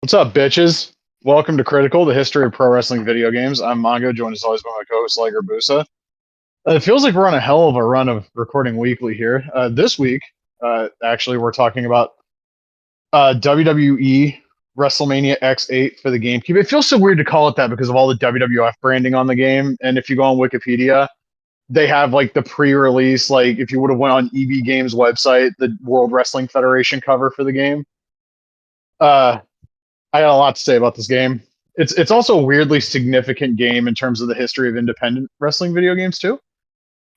What's up, bitches? Welcome to Critical, the history of pro wrestling video games. I'm Mongo, joined as always by my co-host Liger Busa. It feels like we're on a hell of a run of recording weekly here. This week, actually, we're talking about WWE WrestleMania X8 for the GameCube. It feels so weird to call it that because of all the WWF branding on the game. And if you go on Wikipedia, they have like the pre-release, like if you would have went on EB Games website, the World Wrestling Federation cover for the game. Uh, I got a lot to say about this game. It's also a weirdly significant game in terms of the history of independent wrestling video games too.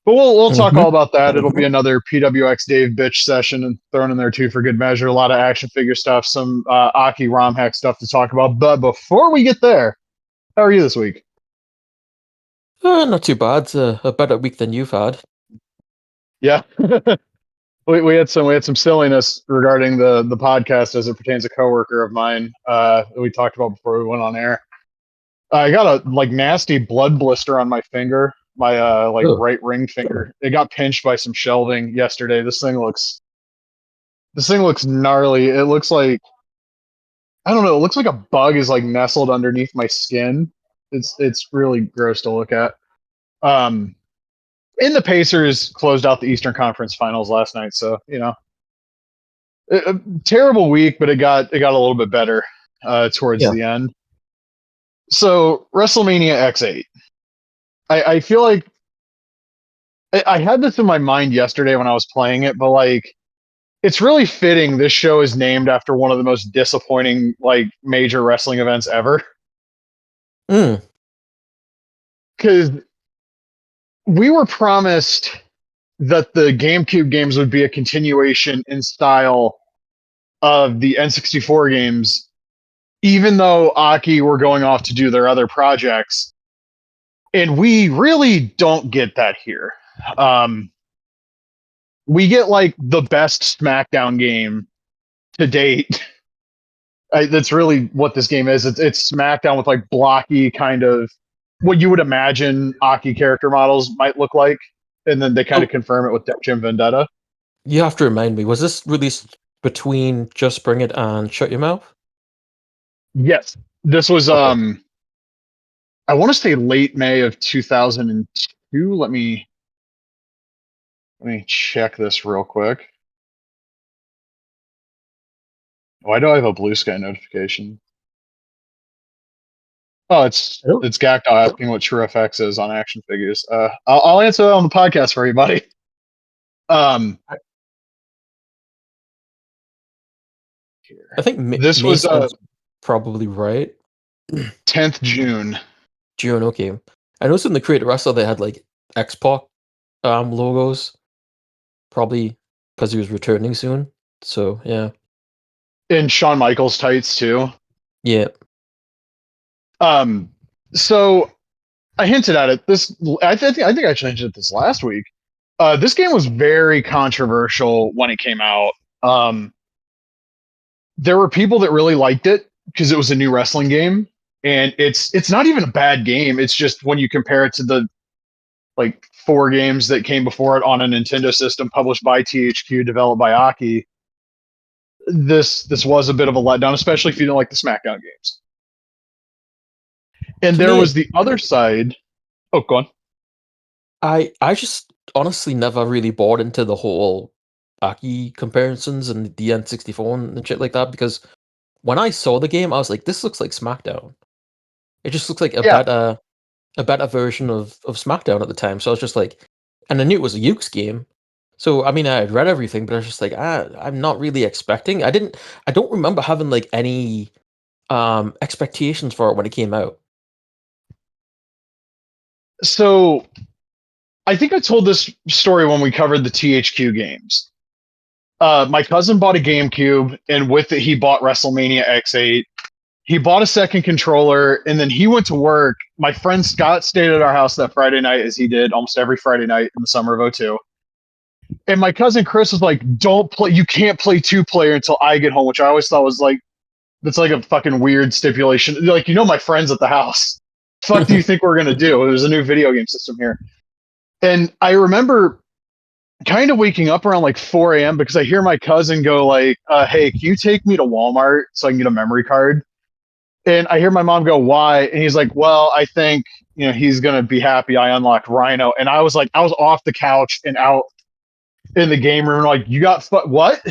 But we'll talk hmm all about that. It'll be another PWX Dave bitch session and thrown in there too for good measure. A lot of action figure stuff, some Aki ROM hack stuff to talk about. But before we get there, how are you this week? Not too bad. A better week than you've had. Yeah. We had some silliness regarding the podcast as it pertains to a coworker of mine that we talked about before we went on air. I got a like nasty blood blister on my finger, my Oh, right ring finger. It got pinched by some shelving yesterday. This thing looks gnarly. It looks like I don't know. It looks like a bug is like nestled underneath my skin. It's really gross to look at. Um, and the Pacers closed out the Eastern Conference Finals last night, so a terrible week, but it got a little bit better towards yeah. the end. So WrestleMania X8. I feel like I had this in my mind yesterday when I was playing it, but like it's really fitting this show is named after one of the most disappointing like major wrestling events ever. Mm. Because we were promised that the GameCube games would be a continuation in style of the N64 games, even though Aki were going off to do their other projects. And we really don't get that here. Um, we get like the best SmackDown game to date. That's really what this game is. It's SmackDown with like blocky kind of what you would imagine Aki character models might look like, and then they kind of Oh, confirm it with Def Jam Vendetta. you have to remind me. Was this released between Just Bring It and Shut Your Mouth? Yes, this was Okay. I want to say late May of 2002. Let me check this real quick. Why do I have a Blue Sky notification? Oh, it's Oh. it's Gacto asking what TrueFX is on action figures. I'll answer that on the podcast for you, buddy. Um, I think this May was sounds probably right. 10th June. June, okay. I noticed in the Creator Wrestler they had like X-Pac logos, probably because he was returning soon. So yeah, In Shawn Michaels tights too. yeah. Um, so I hinted at it. I think I actually hinted at this last week. This game was very controversial when it came out. Um, there were people that really liked it because it was a new wrestling game, and it's not even a bad game. It's just when you compare it to the like four games that came before it on a Nintendo system published by THQ, developed by Aki. This was a bit of a letdown, especially if you don't like the SmackDown games. And To there me, was the other side. Oh, go on. I just honestly never really bought into the whole Aki comparisons and the N64 and shit like that because when I saw the game, I was like, this looks like SmackDown. It just looks like Yeah. a better version of SmackDown at the time. So I was just like, and I knew it was a Yuke's game. So I mean, I had read everything, but I was just like, I'm not really expecting. I don't remember having like any expectations for it when it came out. So I think I told this story when we covered the THQ games. My cousin bought a GameCube, and with it, he bought WrestleMania X8. He bought a second controller, and then he went to work. My friend Scott stayed at our house that Friday night, as he did almost every Friday night in the summer of '02. And my cousin Chris was like, "Don't play. You can't play two-player until I get home," which I always thought was like that's like a fucking weird stipulation. Like, my friends at the house. Fuck, do you think we're gonna do? There's a new video game system here, and I remember kind of waking up around like 4 a.m. because I hear my cousin go like, "Hey, can you take me to Walmart so I can get a memory card?" And I hear my mom go, "Why?" And he's like, "Well, I think he's gonna be happy I unlocked Rhino." And I was like, I was off the couch and out in the game room, like, "You got what?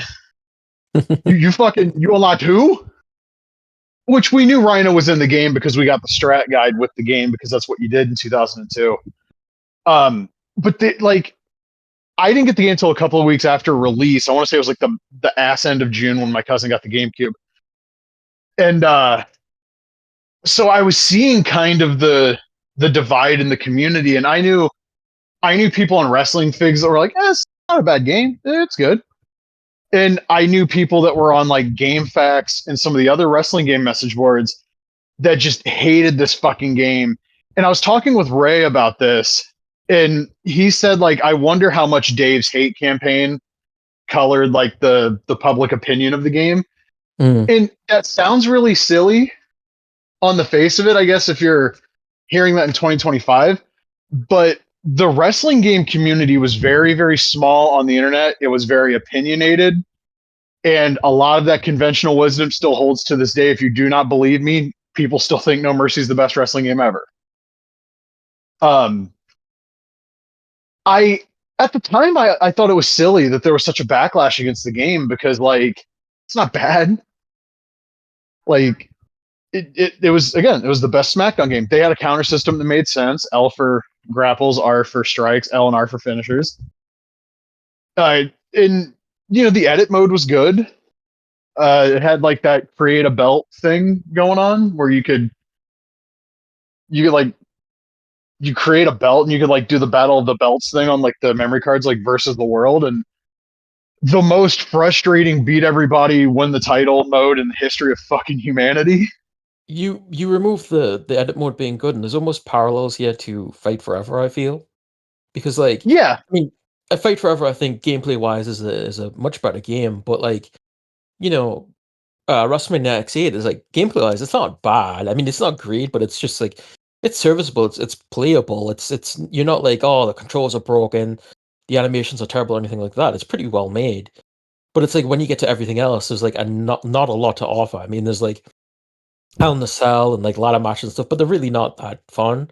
You unlocked who?" Which we knew Rhino was in the game because we got the strat guide with the game because that's what you did in 2002. But I didn't get the game until a couple of weeks after release. I want to say it was like the ass end of June when my cousin got the GameCube. And so I was seeing kind of the divide in the community, and I knew people on wrestling figs that were like, it's not a bad game. It's good. And I knew people that were on like GameFAQs and some of the other wrestling game message boards that just hated this fucking game. And I was talking with Ray about this, and he said, like, I wonder how much Dave's hate campaign colored like the public opinion of the game. And that sounds really silly on the face of it, I guess, if you're hearing that in 2025. But the wrestling game community was very, very small on the internet. It was very opinionated. And a lot of that conventional wisdom still holds to this day. If you do not believe me, people still think No Mercy is the best wrestling game ever. At the time, I thought it was silly that there was such a backlash against the game because, like, it's not bad. Like, it was the best SmackDown game. They had a counter system that made sense. L for grapples, R for strikes, L and R for finishers. And the edit mode was good. It had like that create a belt thing going on where you could you create a belt and you could like do the battle of the belts thing on like the memory cards, like versus the world. And the most frustrating beat everybody win the title mode in the history of fucking humanity. You remove the edit mode being good, and there's almost parallels here to Fight Forever, I feel. Because I mean, Fight Forever, I think gameplay wise is a much better game, but like, WrestleMania X8 is like gameplay wise, it's not bad. I mean, it's not great, but it's just like it's serviceable, it's playable, it's you're not like, oh, the controls are broken, the animations are terrible or anything like that. It's pretty well made. But it's like when you get to everything else, there's like not a lot to offer. I mean, there's like Hell in the Cell and like ladder matches and stuff, but they're really not that fun.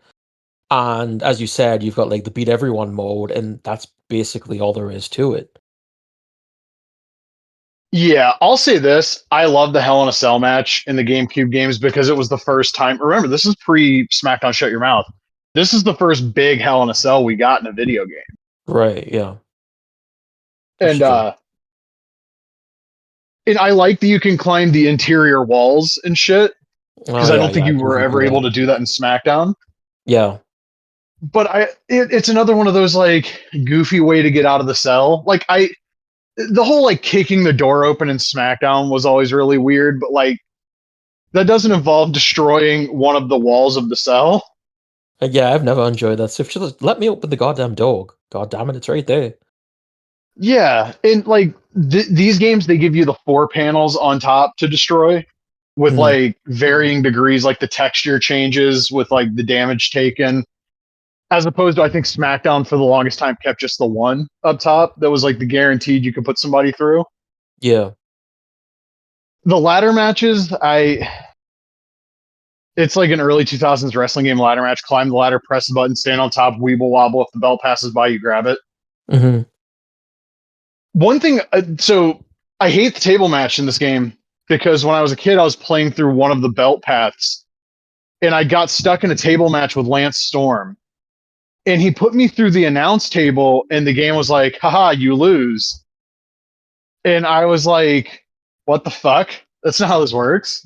And as you said, you've got like the beat everyone mode, and that's basically all there is to it. Yeah, I'll say this. I love the Hell in a Cell match in the GameCube games because it was the first time. Remember, this is pre SmackDown Shut Your Mouth. This is the first big Hell in a Cell we got in a video game. Right, yeah. And I like that you can climb the interior walls and shit. Because I don't think you were ever able to do that in SmackDown. Yeah. But it's another one of those like goofy way to get out of the cell. Like the whole like kicking the door open in SmackDown was always really weird, but like that doesn't involve destroying one of the walls of the cell. Yeah, I've never enjoyed that. So if just let me open the goddamn door. God damn it, it's right there. Yeah, and like these games, they give you the 4 panels on top to destroy with like varying degrees, like the texture changes with like the damage taken. As opposed to, I think SmackDown for the longest time kept just the 1 up top that was like the guaranteed you could put somebody through. Yeah. The ladder matches, it's like an early 2000s wrestling game ladder match. Climb the ladder, press the button, stand on top, weeble wobble. If the belt passes by, you grab it. One thing, so I hate the table match in this game because when I was a kid, I was playing through one of the belt paths and I got stuck in a table match with Lance Storm. And he put me through the announce table, and the game was like, haha, you lose. And I was like, what the fuck? That's not how this works.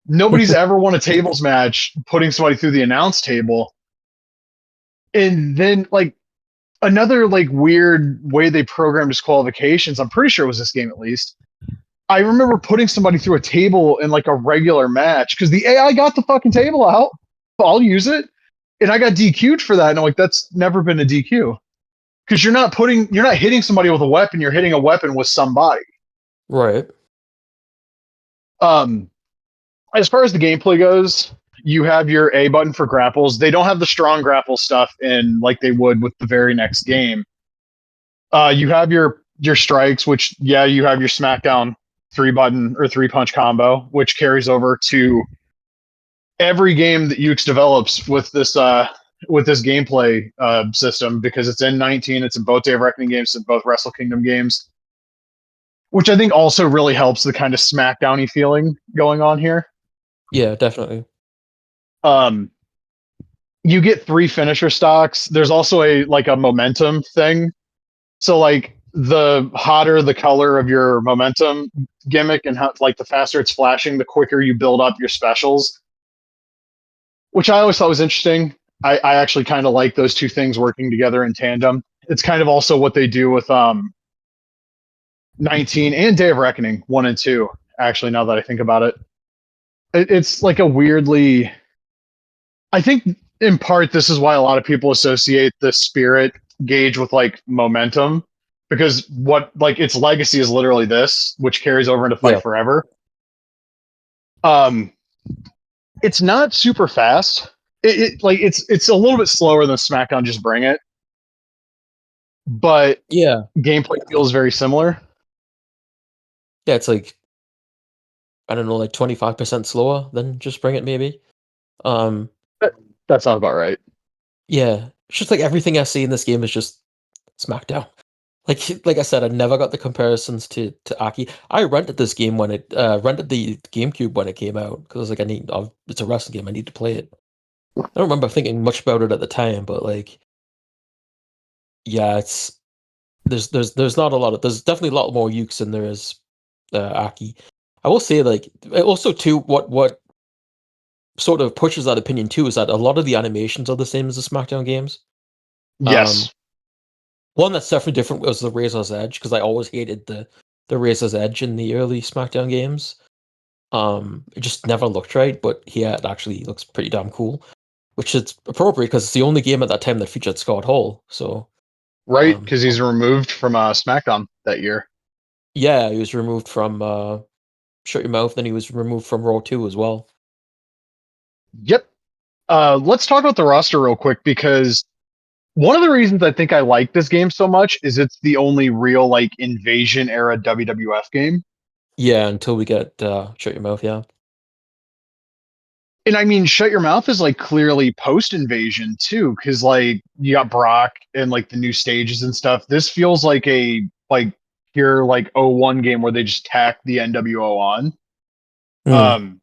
Nobody's ever won a tables match putting somebody through the announce table. And then, like, another, like, weird way they programmed disqualifications, I'm pretty sure it was this game at least. I remember putting somebody through a table in, like, a regular match, because the AI got the fucking table out. I'll use it. And I got DQ'd for that. And I'm like, that's never been a DQ. Because you're not hitting somebody with a weapon, you're hitting a weapon with somebody. Right. As far as the gameplay goes, you have your A button for grapples. They don't have the strong grapple stuff in like they would with the very next game. You have your strikes, which you have your SmackDown 3-button or 3-punch combo, which carries over to every game that Ukes develops with this gameplay system, because it's in 19, it's in both Day of Reckoning games, and both Wrestle Kingdom games, which I think also really helps the kind of SmackDown-y feeling going on here. Yeah, definitely. You get 3 finisher stocks. There's also a momentum thing. So like the hotter the color of your momentum gimmick, and how like the faster it's flashing, the quicker you build up your specials, which I always thought was interesting. I actually kind of like those two things working together in tandem. It's kind of also what they do with 19 and Day of Reckoning 1 and 2. Actually, now that I think about it, it's like a weirdly. I think in part this is why a lot of people associate the spirit gauge with like momentum, because what like its legacy is literally this, which carries over into Fight Forever. It's not super fast. It's a little bit slower than SmackDown Just Bring It, but gameplay feels very similar. Yeah, it's like, I don't know, like 25% slower than Just Bring It, maybe. That sounds about right. Yeah, it's just like everything I see in this game is just SmackDown. Like I said, I never got the comparisons to Aki. I rented this game when it rented the GameCube when it came out, because I was like, it's a wrestling game, I need to play it. I don't remember thinking much about it at the time, but like, yeah, it's there's not a lot of there's definitely a lot more Ukes than there is Aki. I will say, like, also too, what sort of pushes that opinion too is that a lot of the animations are the same as the SmackDown games. Yes. One that's definitely different was the Razor's Edge, because I always hated the Razor's Edge in the early SmackDown games. It just never looked right, but here it actually looks pretty damn cool, which is appropriate because it's the only game at that time that featured Scott Hall. So right, because he's removed from SmackDown that year. Yeah, he was removed from Shut Your Mouth, then he was removed from Raw 2 as well. Yep. Let's talk about the roster real quick, because one of the reasons I think I like this game so much is it's the only real like invasion era WWF game. Yeah, until we get Shut Your Mouth, yeah. And I mean, Shut Your Mouth is like clearly post invasion too, because like you got Brock and like the new stages and stuff. This feels like a pure like 01 game where they just tack the NWO on.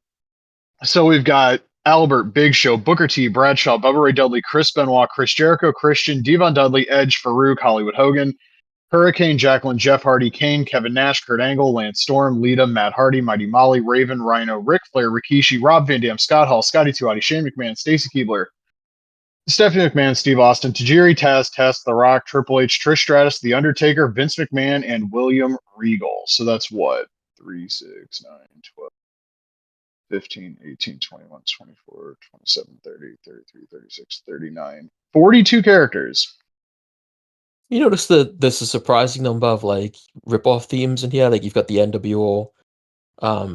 So we've got Albert, Big Show, Booker T, Bradshaw, Bubba Ray Dudley, Chris Benoit, Chris Jericho, Christian, Devon Dudley, Edge, Farouk, Hollywood Hogan, Hurricane, Jacqueline, Jeff Hardy, Kane, Kevin Nash, Kurt Angle, Lance Storm, Lita, Matt Hardy, Mighty Molly, Raven, Rhino, Ric Flair, Rikishi, Rob Van Dam, Scott Hall, Scotty 2 Hotty, Shane McMahon, Stacy Keibler, Stephanie McMahon, Steve Austin, Tajiri, Test, The Rock, Triple H, Trish Stratus, The Undertaker, Vince McMahon, and William Regal. So that's what? 3, 6, 9, 12. 15, 18, 21, 24, 27, 30, 33, 36, 39, 42 characters. You notice that there's a surprising number of like rip-off themes in here. Like you've got the NWO.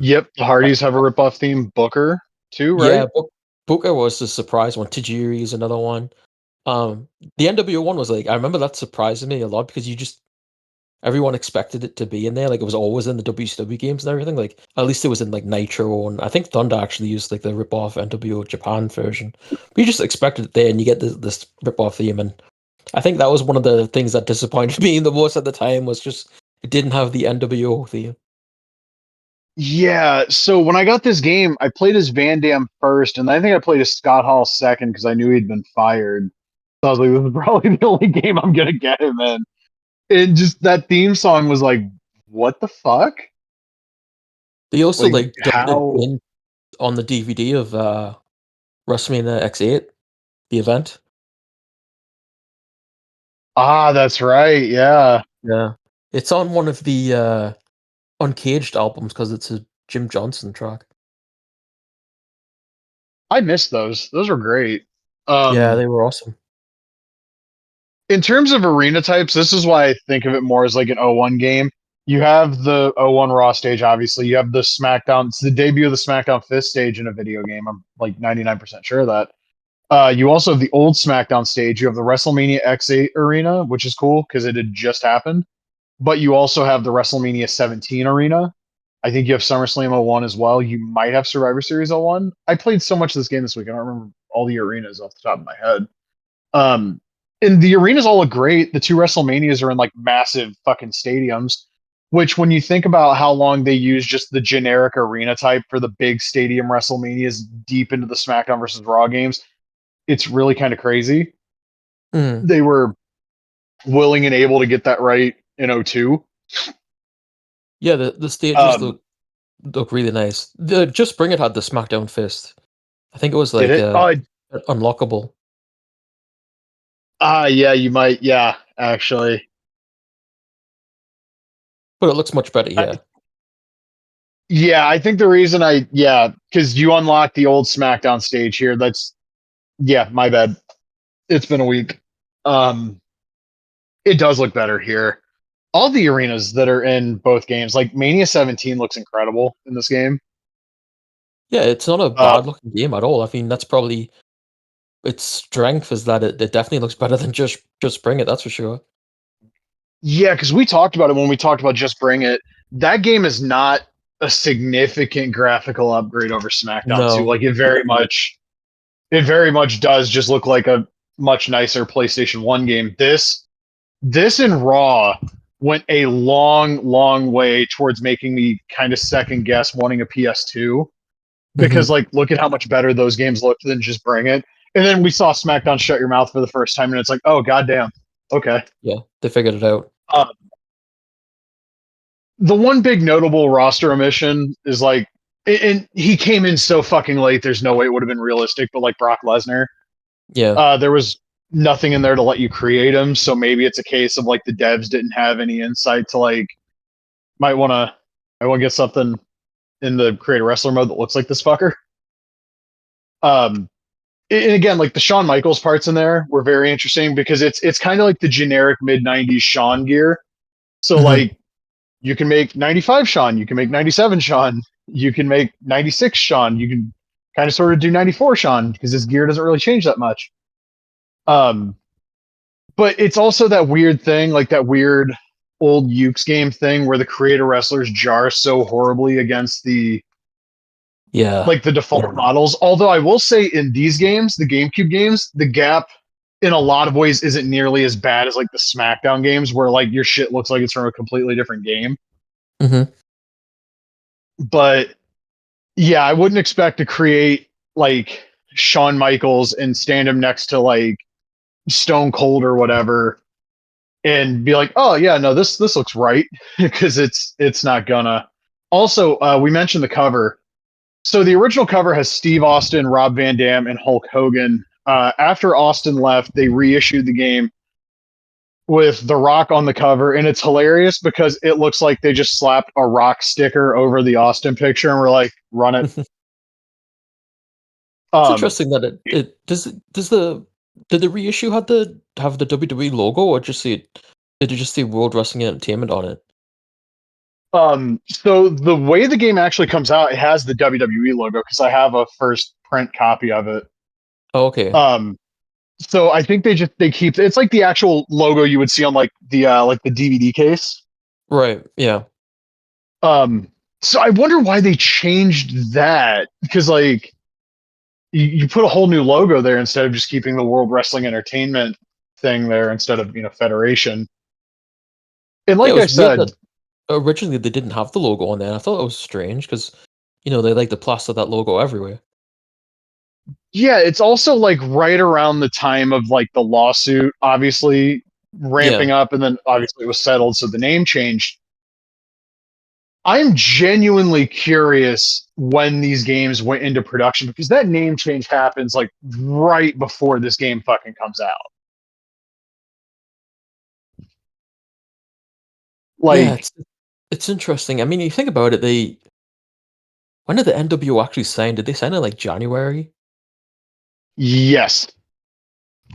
Yep, the Hardys have a rip-off theme. Booker too, right? Yeah, Booker was a surprise one. Tajiri is another one. The NWO one was like, I remember that surprising me a lot, because everyone expected it to be in there. Like it was always in the WCW games and everything. Like at least it was in like Nitro, and I think Thunder actually used like the rip-off NWO Japan version. But you just expected it there, and you get this rip-off theme, and I think that was one of the things that disappointed me the most at the time, was just it didn't have the NWO theme. Yeah, so when I got this game, I played as Van Dam first, and I think I played as Scott Hall second because I knew he'd been fired. So I was like, this is probably the only game I'm gonna get him in. And just that theme song was like, what the fuck? They also Like, dubbed how? it in on the DVD of WrestleMania X8, the event. Ah, that's right. Yeah. Yeah, it's on one of the Uncaged albums because it's a Jim Johnson track. I missed those. Those were great. Yeah, they were awesome. In terms of arena types, this is why I think of it more as like an 01 game. You have the 01 Raw stage, obviously. You have the SmackDown. It's the debut of the SmackDown 5th stage in a video game. I'm like 99% sure of that. You also have the old SmackDown stage. You have the WrestleMania X8 arena, which is cool because it had just happened. But you also have the WrestleMania 17 arena. I think you have SummerSlam 01 as well. You might have Survivor Series 01. I played so much of this game this week. I don't remember all the arenas off the top of my head. Um, and the arenas all look great. The two WrestleManias are in like massive fucking stadiums, which when you think about how long they use just the generic arena type for the big stadium WrestleManias deep into the SmackDown versus Raw games, it's really kind of crazy. Mm. They were willing and able to get that right in 02. Yeah, the stages look really nice. The Just Bring It had the SmackDown fist. I think it was Did like it? unlockable. Yeah, you might. Yeah, actually. But it looks much better, yeah. Yeah, I think the reason because you unlock the old SmackDown stage here. Yeah, my bad. It's been a week. Um, it does look better here. All the arenas that are in both games, like Mania 17 looks incredible in this game. Yeah, it's not a Uh, bad looking game at all. I mean, that's probably its strength is that it definitely looks better than Just Bring It, that's for sure. yeah, because we talked about it when we talked about Just Bring It. That game is not a significant graphical upgrade over SmackDown 2. No. Like it very much does just look like a much nicer PlayStation 1 game. This in Raw went a long, long way towards making me kind of second guess wanting a PS2 because like look at how much better those games looked than Just Bring It. And then we saw SmackDown Shut Your Mouth for the first time, and it's like, oh goddamn, okay. Yeah, they figured it out. Uh, the one big notable roster omission is like, and he came in so fucking late. There's no way it would have been realistic. But like Brock Lesnar, Yeah. there was nothing in there to let you create him. So maybe it's a case of like the devs didn't have any insight to like might want to get something in the create a wrestler mode that looks like this fucker. Um, and again, like the Shawn Michaels parts in there were very interesting because it's kind of like the generic mid '90s Shawn gear. So like you can make 95 Shawn, you can make 97 Shawn, you can make 96 Shawn, you can kind of sort of do 94 Shawn because his gear doesn't really change that much. But it's also that weird thing, like that weird old Ukes game thing where the creator wrestlers jar so horribly against the Yeah. like the default models. Although I will say in these games, the GameCube games, the gap in a lot of ways isn't nearly as bad as like the SmackDown games where like your shit looks like it's from a completely different game. But yeah, I wouldn't expect to create like Shawn Michaels and stand him next to like Stone Cold or whatever and be like, oh yeah, no, this looks right because it's not gonna. Also, we mentioned the cover. So the original cover has Steve Austin, Rob Van Dam, and Hulk Hogan. After Austin left, they reissued the game with The Rock on the cover, and it's hilarious because it looks like they just slapped a Rock sticker over the Austin picture and we're like, run it. It's interesting that did the reissue have the WWE logo or did it just say World Wrestling Entertainment on it? So the way the game actually comes out, it has the WWE logo because I have a first print copy of it. Oh, okay. So I think they keep it's like the actual logo you would see on like the DVD case. Right. Yeah. So I wonder why they changed that because like you put a whole new logo there instead of just keeping the World Wrestling Entertainment thing there instead of Federation. And like Yeah, it I was weird said, that originally they didn't have the logo on there. I thought it was strange because they like to plaster that logo everywhere. yeah, it's also like right around the time of like the lawsuit, obviously ramping up, and then obviously it was settled, so the name changed. I'm genuinely curious when these games went into production because that name change happens like right before this game fucking comes out. Yeah, Like, it's interesting. I mean, you think about it, when did the NWO actually sign? Did they sign in like January? yes.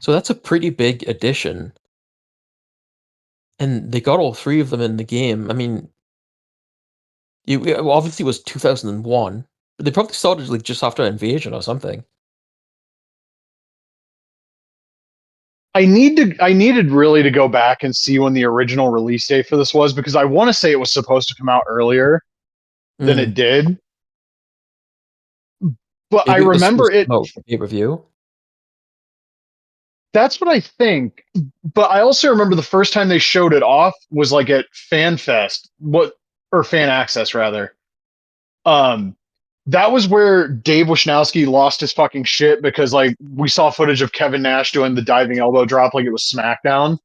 So that's a pretty big addition. And they got all three of them in the game. I mean, obviously it was 2001, but they probably started like just after Invasion or something. I needed really to go back and see when the original release date for this was because I want to say it was supposed to come out earlier. than it did. But Maybe I it was remember supposed to it. come out for pay-per-view. That's what I think. But I also remember the first time they showed it off was like at FanFest, or Fan Access rather. Um, that was where Dave Wisnowski lost his fucking shit because like we saw footage of Kevin Nash doing the diving elbow drop like it was SmackDown.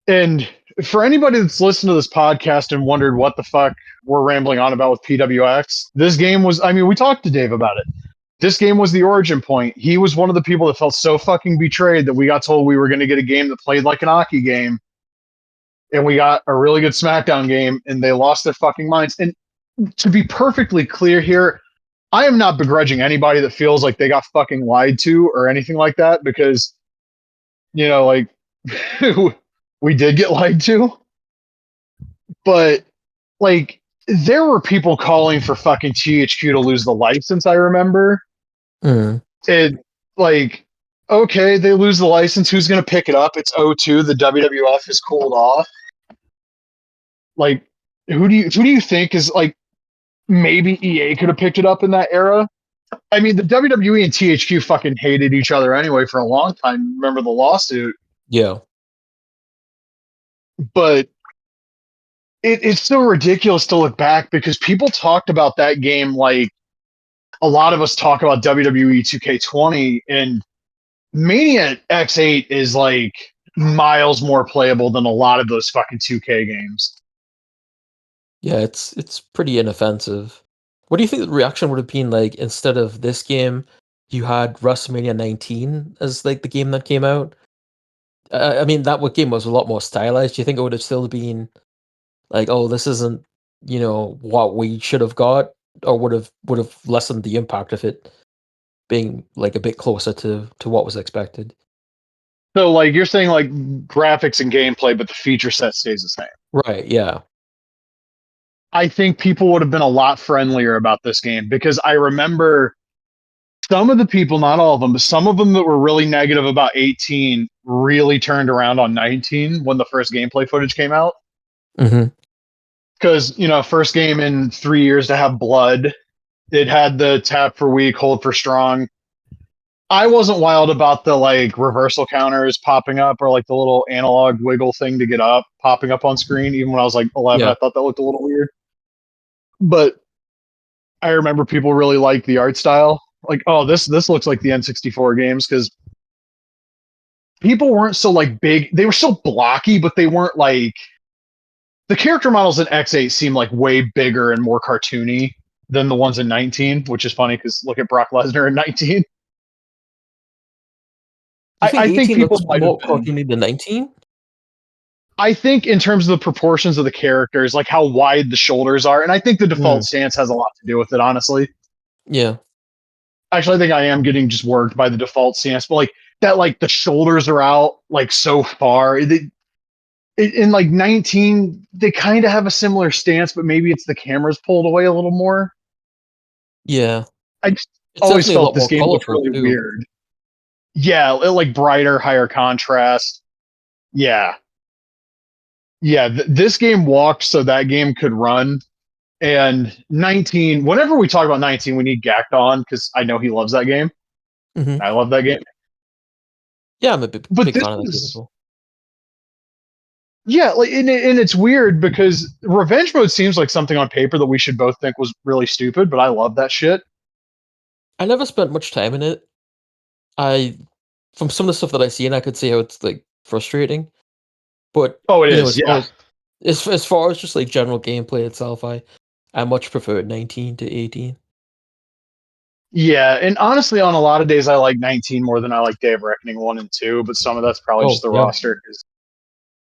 And for anybody that's listened to this podcast and wondered what the fuck we're rambling on about with PWX, this game was, I mean, we talked to Dave about it. This game was the origin point. He was one of the people that felt so fucking betrayed that we got told we were going to get a game that played like an Aki game. And we got a really good SmackDown game, and they lost their fucking minds. And to be perfectly clear here, I am not begrudging anybody that feels like they got fucking lied to or anything like that because, you know, like, we did get lied to. But, like, there were people calling for fucking THQ to lose the license, I remember. And, like, okay, they lose the license. Who's going to pick it up? It's O2. The WWF is cooled off. Like, who do you think is, like, maybe EA could have picked it up in that era? I mean, the WWE and THQ fucking hated each other anyway for a long time. Remember the lawsuit? Yeah. But it's so ridiculous to look back because people talked about that game like a lot of us talk about WWE 2K20, and Mania X8 is like miles more playable than a lot of those fucking 2K games. Yeah, it's pretty inoffensive. What do you think the reaction would have been like instead of this game, you had WrestleMania 19 as like the game that came out? I mean, game was a lot more stylized. Do you think it would have still been like, oh, this isn't, what we should have got, or would have lessened the impact of it being like a bit closer to what was expected? So like you're saying like graphics and gameplay, but the feature set stays the same. Right, yeah. I think people would have been a lot friendlier about this game because I remember some of the people, not all of them, but some of them that were really negative about 18 really turned around on 19 when the first gameplay footage came out. Because, first game in 3 years to have blood. It had the tap for weak, hold for strong. I wasn't wild about the like reversal counters popping up or like the little analog wiggle thing to get up popping up on screen. Even when I was like 11, I thought that looked a little weird. But I remember people really liked the art style. Like, oh, this looks like the N64 games because people weren't so like big. They were still blocky, but they weren't like the character models in X8 seem like way bigger and more cartoony than the ones in 19, which is funny because look at Brock Lesnar in 19. I think people looks might more have been. cartoony than 19. I think in terms of the proportions of the characters, like how wide the shoulders are, and I think the default stance has a lot to do with it, honestly. Yeah. Actually, I think I am getting just worked by the default stance, but like that, like the shoulders are out like so far. In like 19, they kind of have a similar stance, but maybe it's the camera's pulled away a little more. Yeah. I just It's always definitely a felt lot this more game looked colorful really too. weird. Yeah, like brighter, higher contrast. Yeah. Yeah, this game walked so that game could run. And 19, whenever we talk about 19, we need Gacked on because I know he loves that game. I love that game. Yeah, I'm a big fan of that game as well. Yeah, like, and it's weird because Revenge Mode seems like something on paper that we should both think was really stupid, but I love that shit. I never spent much time in it. From some of the stuff that I see, and I could see how it's like frustrating. But oh, it is, yeah. As far as just like general gameplay itself, I much prefer 19 to 18. Yeah, and honestly, on a lot of days, I like 19 more than I like Day of Reckoning 1 and 2, but some of that's probably just the roster.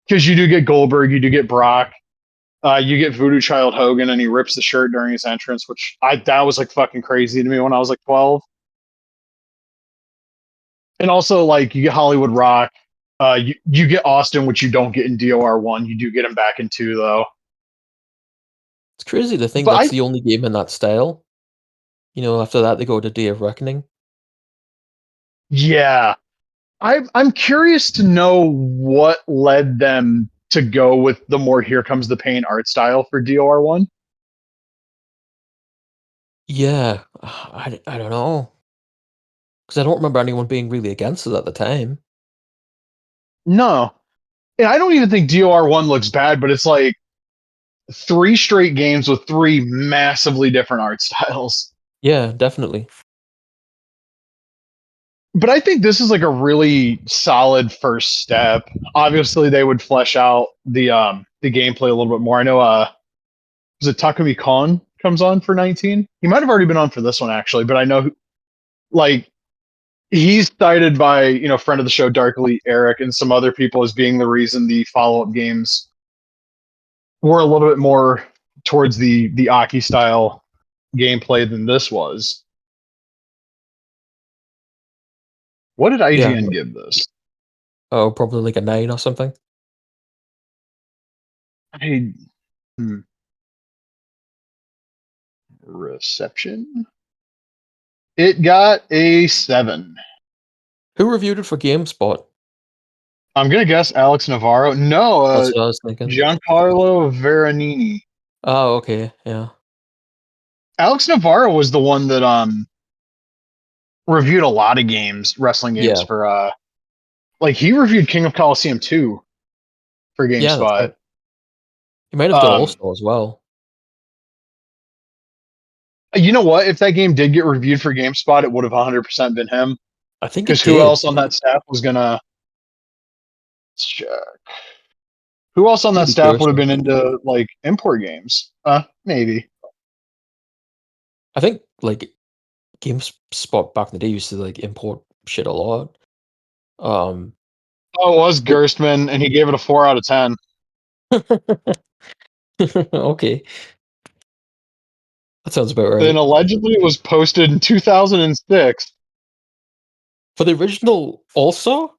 Because you do get Goldberg, you do get Brock, you get Voodoo Child Hogan, and he rips the shirt during his entrance, which that was like fucking crazy to me when I was like 12. And also, like, you get Hollywood Rock, you get Austin, which you don't get in DOR1. You do get him back in 2, though. It's crazy to think that's the only game in that style. After that, they go to Day of Reckoning. Yeah. I'm curious to know what led them to go with the more Here Comes the Pain art style for DOR1? Yeah, I don't know, because I don't remember anyone being really against it at the time. No. And I don't even think DOR1 looks bad, but it's like 3 straight games with 3 massively different art styles. Yeah, definitely. But I think this is like a really solid first step. Obviously, they would flesh out the gameplay a little bit more. I know was it Takumi Kon comes on for 19? He might have already been on for this one actually, but I know like he's cited by, friend of the show Dark Elite Eric and some other people as being the reason the follow-up games were a little bit more towards the Aki style gameplay than this was. What did Yeah. IGN give this? Oh, probably like a 9 or something. I reception. It got a 7. Who reviewed it for GameSpot? I'm gonna guess Alex Navarro. No, That's what I was thinking. Giancarlo Veronini. Oh, okay, yeah. Alex Navarro was the one that reviewed a lot of games, wrestling games Yeah. for like he reviewed King of Colosseum 2 for Yeah, that's GameSpot. right. He might have done All-Star as well. You know what? If that game did get reviewed for GameSpot, it would have 100% been him. I think Because it who did. else on that staff was gonna check? Who else on that Maybe staff would have Gerson. been into like import games? Maybe. I think like GameSpot back in the day used to like import shit a lot. Oh, it was Gerstmann, and he gave it a 4 out of 10. Okay. That sounds about right. Then allegedly it was posted in 2006. For the original All-Star?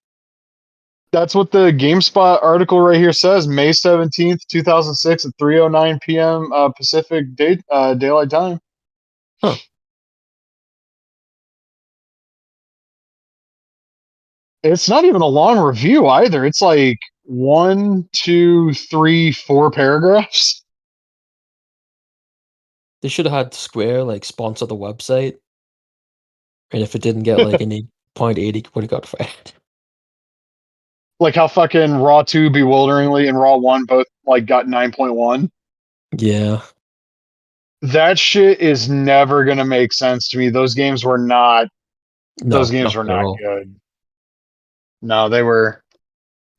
That's what the GameSpot article right here says. May 17th, 2006 at 3:09 p.m. Pacific daylight time. Huh. It's not even a long review either. It's like 1, 2, 3, 4 paragraphs. They should have had Square like sponsor the website. And if it didn't get like any 0.80, would have got fired. Like how fucking Raw 2 bewilderingly and Raw 1 both like got 9.1. Yeah. That shit is never gonna make sense to me. Those games were not No, not at all. good. No, they were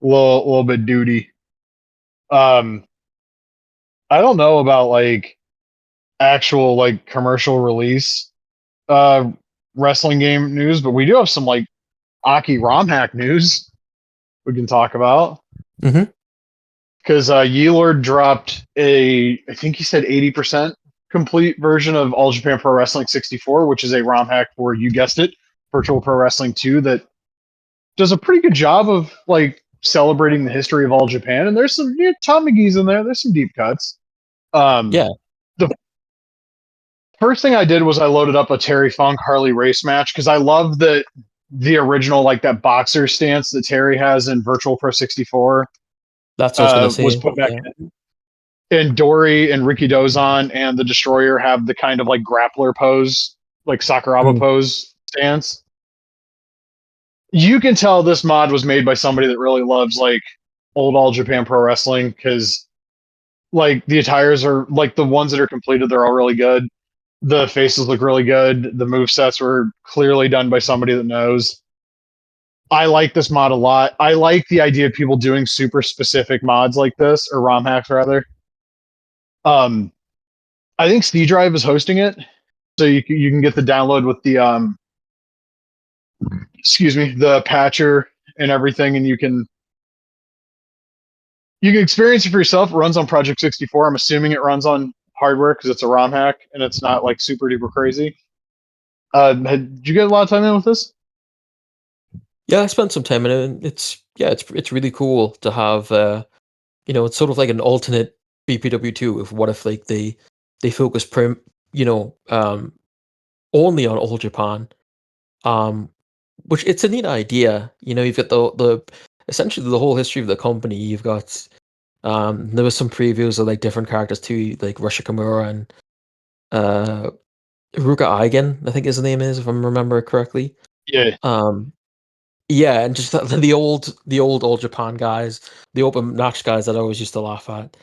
a little bit duty. I don't know about like actual like commercial release wrestling game news, but we do have some like Aki ROM hack news we can talk about. Mm-hmm. Because Yeelord dropped I think he said 80% complete version of All Japan Pro Wrestling 64, which is a ROM hack for, you guessed it, Virtual Pro Wrestling 2 that does a pretty good job of like celebrating the history of All Japan. And there's some Tom McGee's in there. There's some deep cuts. Yeah. The first thing I did was I loaded up a Terry Funk Harley race match because I love the original, like that boxer stance that Terry has in Virtual Pro 64 That's what I was gonna say. was put back Yeah. in. And Dory and Ricky Dozan and the Destroyer have the kind of like grappler pose, like Sakuraba pose stance. You can tell this mod was made by somebody that really loves like old All Japan Pro Wrestling because like the attires are like the ones that are completed, they're all really good. The faces look really good. The move sets were clearly done by somebody that knows. I like this mod a lot. I like the idea of people doing super specific mods like this, or ROM hacks rather. I think C Drive is hosting it, so you can get the download with the the patcher and everything, and you can experience it for yourself. It runs on Project 64. I'm assuming it runs on hardware because it's a ROM hack and it's not like super duper crazy. Did you get a lot of time in with this? Yeah, I spent some time in it, and it's really cool to have it's sort of like an alternate BPW2 of what if like they focus only on All Japan. Which it's a neat idea. You've got the essentially the whole history of the company. You've got There was some previews of like different characters too, like Rusha Kimura and uh Ruka Eigen, I think his name is, if I remember correctly. Yeah. Um, yeah, and just the old All Japan guys, the open match guys that I always used to laugh at.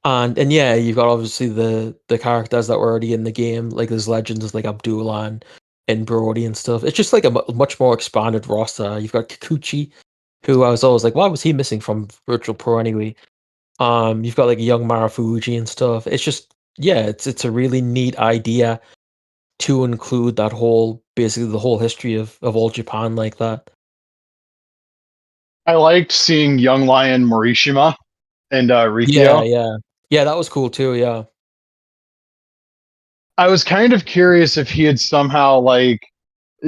And yeah, you've got obviously the characters that were already in the game, like there's legends like Abdullah and Brody and stuff. It's just like a much more expanded roster. You've got Kikuchi, who I was always like, why was he missing from Virtual Pro anyway? You've got like young Marufuji and stuff. It's just yeah, it's a really neat idea to include that whole basically the whole history of All Japan like that. I liked seeing Young Lion Morishima and Yeah, Rikio. yeah. Yeah, that was cool too, yeah. I was kind of curious if he had somehow like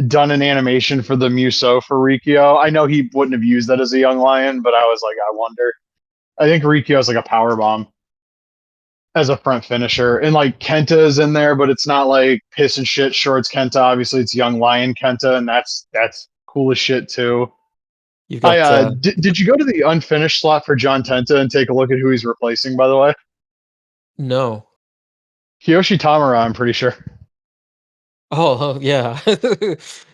done an animation for the Muso for Rikio. I know he wouldn't have used that as a Young Lion, but I was like, I wonder. I think Rikio is like a power bomb as a front finisher, and like Kenta is in there, but it's not like piss and shit shorts Kenta. Obviously, it's Young Lion Kenta, and that's cool as shit too. You've I got did you go to the unfinished slot for John Tenta and take a look at who he's replacing? By the way, no. Kiyoshi Tamura, I'm pretty sure. Oh, yeah.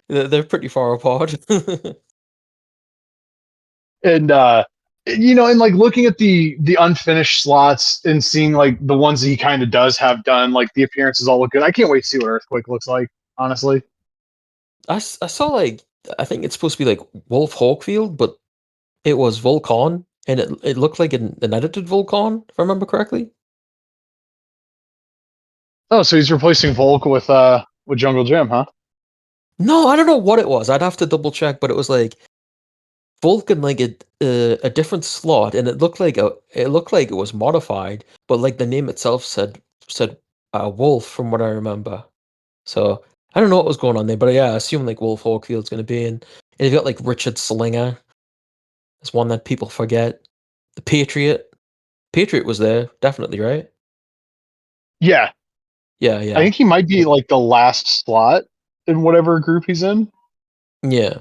They're pretty far apart. And and like looking at the unfinished slots and seeing like the ones that he kind of does have done, like the appearances all look good. I can't wait to see what Earthquake looks like, honestly. I saw like I think it's supposed to be like Wolf Hawkfield, but it was Volcon, and it looked like an edited Volcon, if I remember correctly. Oh, so he's replacing Volk with Jungle Jim, huh? No, I don't know what it was. I'd have to double check, but it was like Vulcan like a different slot, and it looked like it was modified, but like the name itself said Wolf from what I remember. So I don't know what was going on there, but yeah, I assume like Wolf Hawkfield's going to be in. And you've got like Richard Slinger. There's one that people forget. The Patriot. Patriot was there, definitely, right? Yeah, Yeah, I yeah, think he might be like the last slot in whatever group he's in. yeah.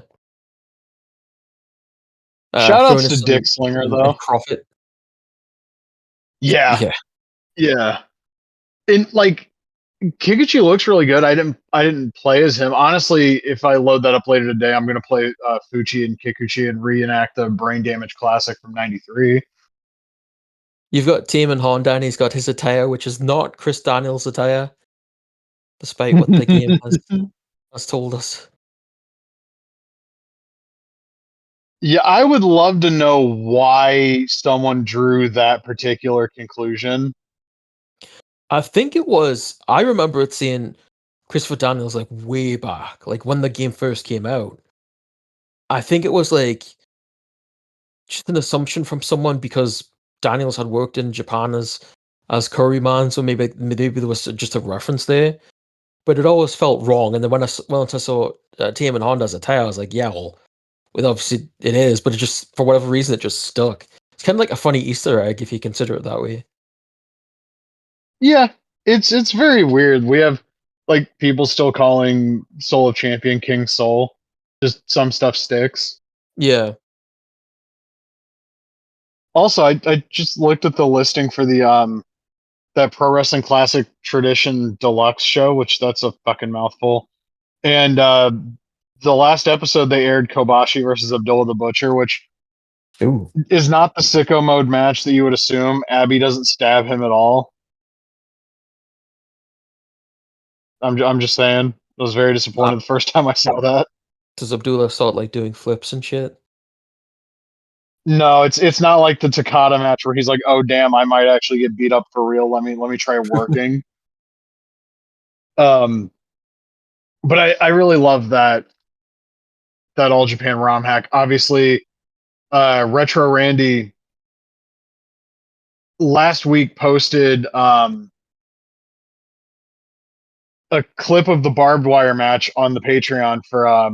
Shout Throwing outs in to Dick some Slinger and though. Profit. Yeah, Yeah, yeah. And like Kikuchi looks really good. I didn't play as him. Honestly, if I load that up later today, I'm gonna play Fuchi and Kikuchi and reenact the Brain Damage Classic from '93. you've got Team Honda, and he's got his attire, which is not Chris Daniels' attire, despite what the game has told us. Yeah, I would love to know why someone drew that particular conclusion. I think it was. I remember it seeing Christopher Daniels like way back, like when the game first came out. I think it was like just an assumption from someone because Daniels had worked in Japan as Curryman, so maybe there was just a reference there. But it always felt wrong. And then once I saw TM and Honda's attire, I was like, yeah, well, obviously it is, but it just for whatever reason it just stuck. It's kind of like a funny Easter egg if you consider it that way. Yeah, it's very weird. We have like people still calling Soul of Champion King Soul. Just some stuff sticks. Yeah. Also, I just looked at the listing for the that Pro Wrestling Classic Tradition Deluxe show, which that's a fucking mouthful. And the last episode they aired Kobashi versus Abdullah the Butcher, which Ooh. is not the sicko mode match that you would assume. Abby doesn't stab him at all. I'm just saying. I was very disappointed the first time I saw that. Does Abdullah start like doing flips and shit? No, it's not like the Takada match where he's like, "Oh damn, I might actually get beat up for real. Let me try working." Um, but I really love that All Japan ROM hack. Obviously, Retro Randy last week posted a clip of the barbed wire match on the Patreon for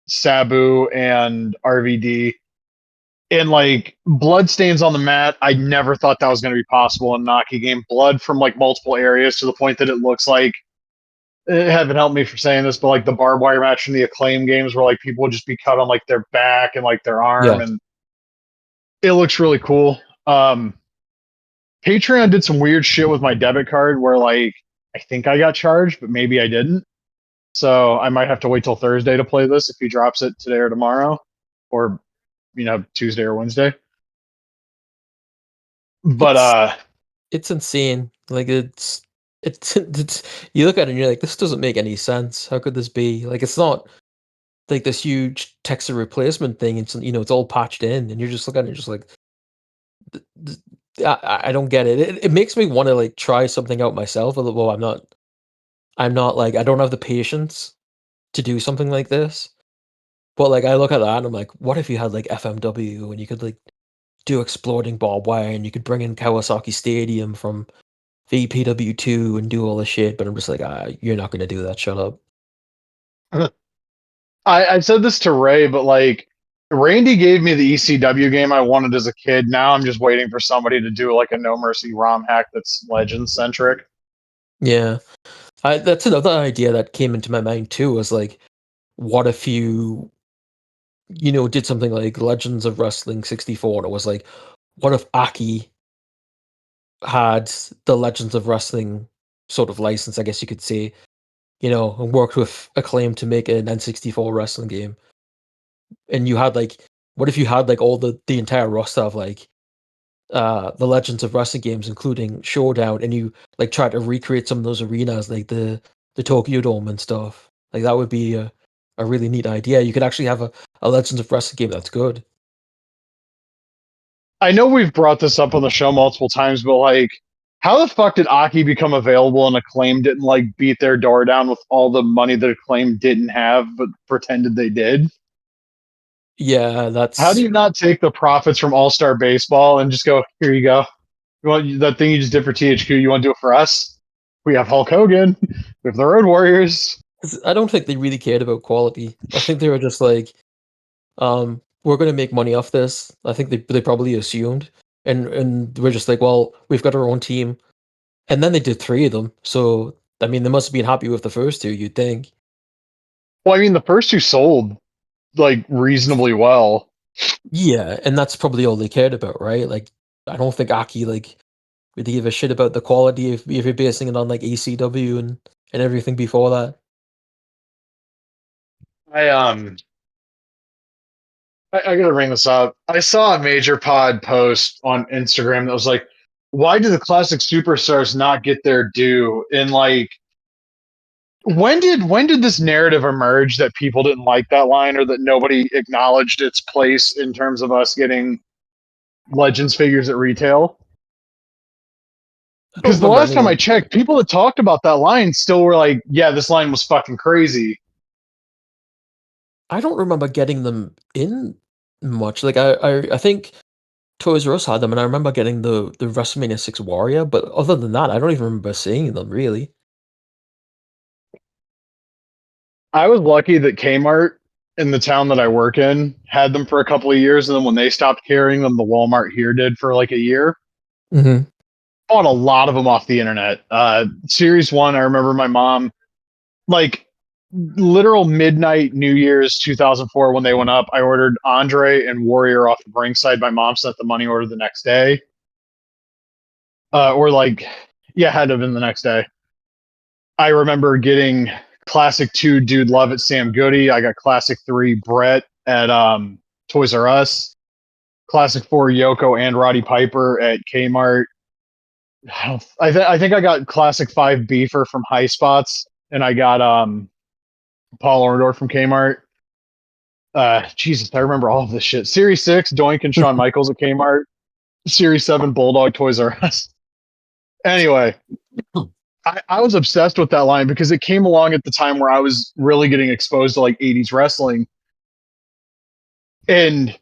Sabu and RVD. And like blood stains on the mat, I never thought that was going to be possible in Naki game. Blood from like multiple areas to the point that it looks like heaven help me for saying this, but like the barbed wire match from the Acclaim games where like people would just be cut on like their back and like their arm, Yeah. and it looks really cool. Patreon did some weird shit with my debit card where like I think I got charged, but maybe I didn't. So I might have to wait till Thursday to play this if he drops it today or tomorrow, or Tuesday or Wednesday. But it's insane. Like it's you look at it and you're like, this doesn't make any sense. How could this be? Like it's not like this huge text replacement thing. It's it's all patched in, and you're just looking at it just like I don't get it. It makes me want to like try something out myself. Although I'm not like I don't have the patience to do something like this. But like I look at that and I'm like, what if you had like FMW and you could like do exploding barbed wire and you could bring in Kawasaki Stadium from VPW2 and do all this shit? But I'm just like, you're not gonna do that. Shut up. I said this to Ray, but like Randy gave me the ECW game I wanted as a kid. Now I'm just waiting for somebody to do like a No Mercy ROM hack that's Legends centric. Yeah, that's another idea that came into my mind too. Was like, what if you did something like Legends of Wrestling 64, and it was like, what if Aki had the Legends of Wrestling sort of license, I guess you could say, and worked with Acclaim to make an N64 wrestling game. And you had like, what if you had like all the entire roster of like the Legends of Wrestling games, including Showdown, and you like try to recreate some of those arenas, like the Tokyo Dome and stuff. Like that would be a really neat idea. You could actually have a Legends of Wrestling game that's good. I know we've brought this up on the show multiple times, but like, how the fuck did Aki become available and Acclaim didn't like beat their door down with all the money that Acclaim didn't have, but pretended they did? Yeah, that's How do you not take the profits from All Star Baseball and just go, here you go? You want that thing you just did for THQ? You want to do it for us? We have Hulk Hogan. We have the Road Warriors. I don't think they really cared about quality. I think they were just like, we're going to make money off this. I think they probably assumed, and we're just like, well, we've got our own team, and then they did 3 of them. So I mean, they must have been happy with the first 2. You'd think. Well, I mean, the first 2 sold like reasonably well. Yeah, and that's probably all they cared about, right? Like, I don't think Aki like really give a shit about the quality if you're basing it on like ECW and everything before that. I gotta bring this up. I saw a Major Pod post on Instagram that was like, "Why do the classic superstars not get their due?" And like, when did this narrative emerge that people didn't like that line or that nobody acknowledged its place in terms of us getting Legends figures at retail? Because the last time I checked, people that talked about that line still were like, "Yeah, this line was fucking crazy." I don't remember getting them in much. Like I think Toys R Us had them, and I remember getting the WrestleMania 6 Warrior. But other than that, I don't even remember seeing them really. I was lucky that Kmart in the town that I work in had them for a couple of years, and then when they stopped carrying them, the Walmart here did for like a year. Mm-hmm. Bought a lot of them off the internet. Series 1, I remember my mom, like literal midnight New Year's 2004 when they went up, I ordered Andre and Warrior off of Ringside. My mom sent the money order the next day. Or like, yeah, had to have been the next day. I remember getting Classic 2 Dude Love at Sam Goody. I got Classic 3 Brett at Toys R Us. Classic 4 Yoko and Roddy Piper at Kmart. I think I got Classic 5 Beefer from High Spots, and I got Paul Orndorff from Kmart. Jesus, I remember all of this shit. Series 6 Doink and Shawn Michaels at Kmart. Series 7 Bulldog Toys R Us. Anyway, I was obsessed with that line because it came along at the time where I was really getting exposed to like 80s wrestling. And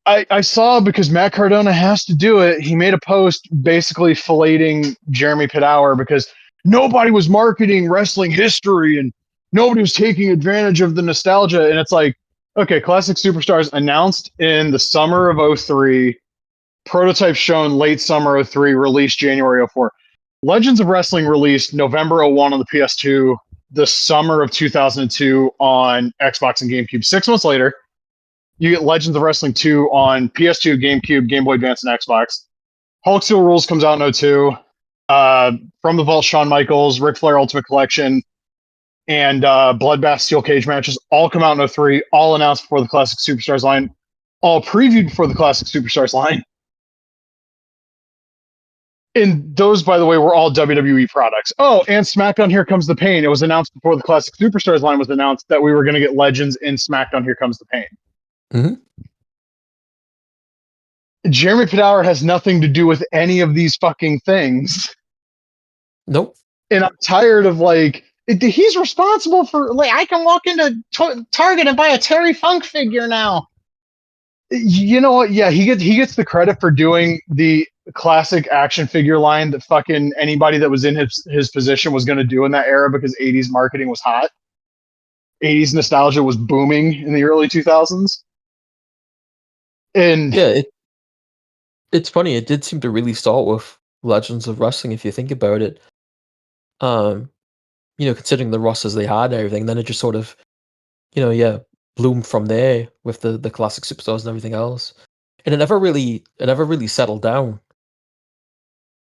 I saw, because Matt Cardona has to do it, he made a post basically filleting Jeremy Pitt-Hour because nobody was marketing wrestling history and nobody was taking advantage of the nostalgia. And it's like, okay, Classic Superstars announced in the summer of 03, prototype shown late summer 03, released January 04. Legends of Wrestling released November 01 on the PS2, the summer of 2002 on Xbox and GameCube. 6 months later, you get Legends of Wrestling 2 on PS2, GameCube, Game Boy Advance, and Xbox. Hulk Steel Rules comes out in 02. From the Vault, Shawn Michaels, Ric Flair Ultimate Collection, and Bloodbath Steel Cage matches all come out in 03, all announced before the Classic Superstars line, all previewed before the Classic Superstars line. And those, by the way, were all WWE products. Oh, and SmackDown Here Comes the Pain. It was announced before the Classic Superstars line was announced that we were going to get Legends in SmackDown Here Comes the Pain. Mm-hmm. Jeremy Padawer has nothing to do with any of these fucking things. Nope. And I'm tired of like, he's responsible for, like, I can walk into Target and buy a Terry Funk figure now. You know what? Yeah, he gets the credit for doing the classic action figure line that fucking anybody that was in his position was going to do in that era, because 80s marketing was hot. 80s nostalgia was booming in the early 2000s. And yeah, it's funny. It did seem to really start with Legends of Wrestling, if you think about it. Considering the rosters they had and everything, then it just sort of, bloomed from there with the classic superstars and everything else. And it never really settled down.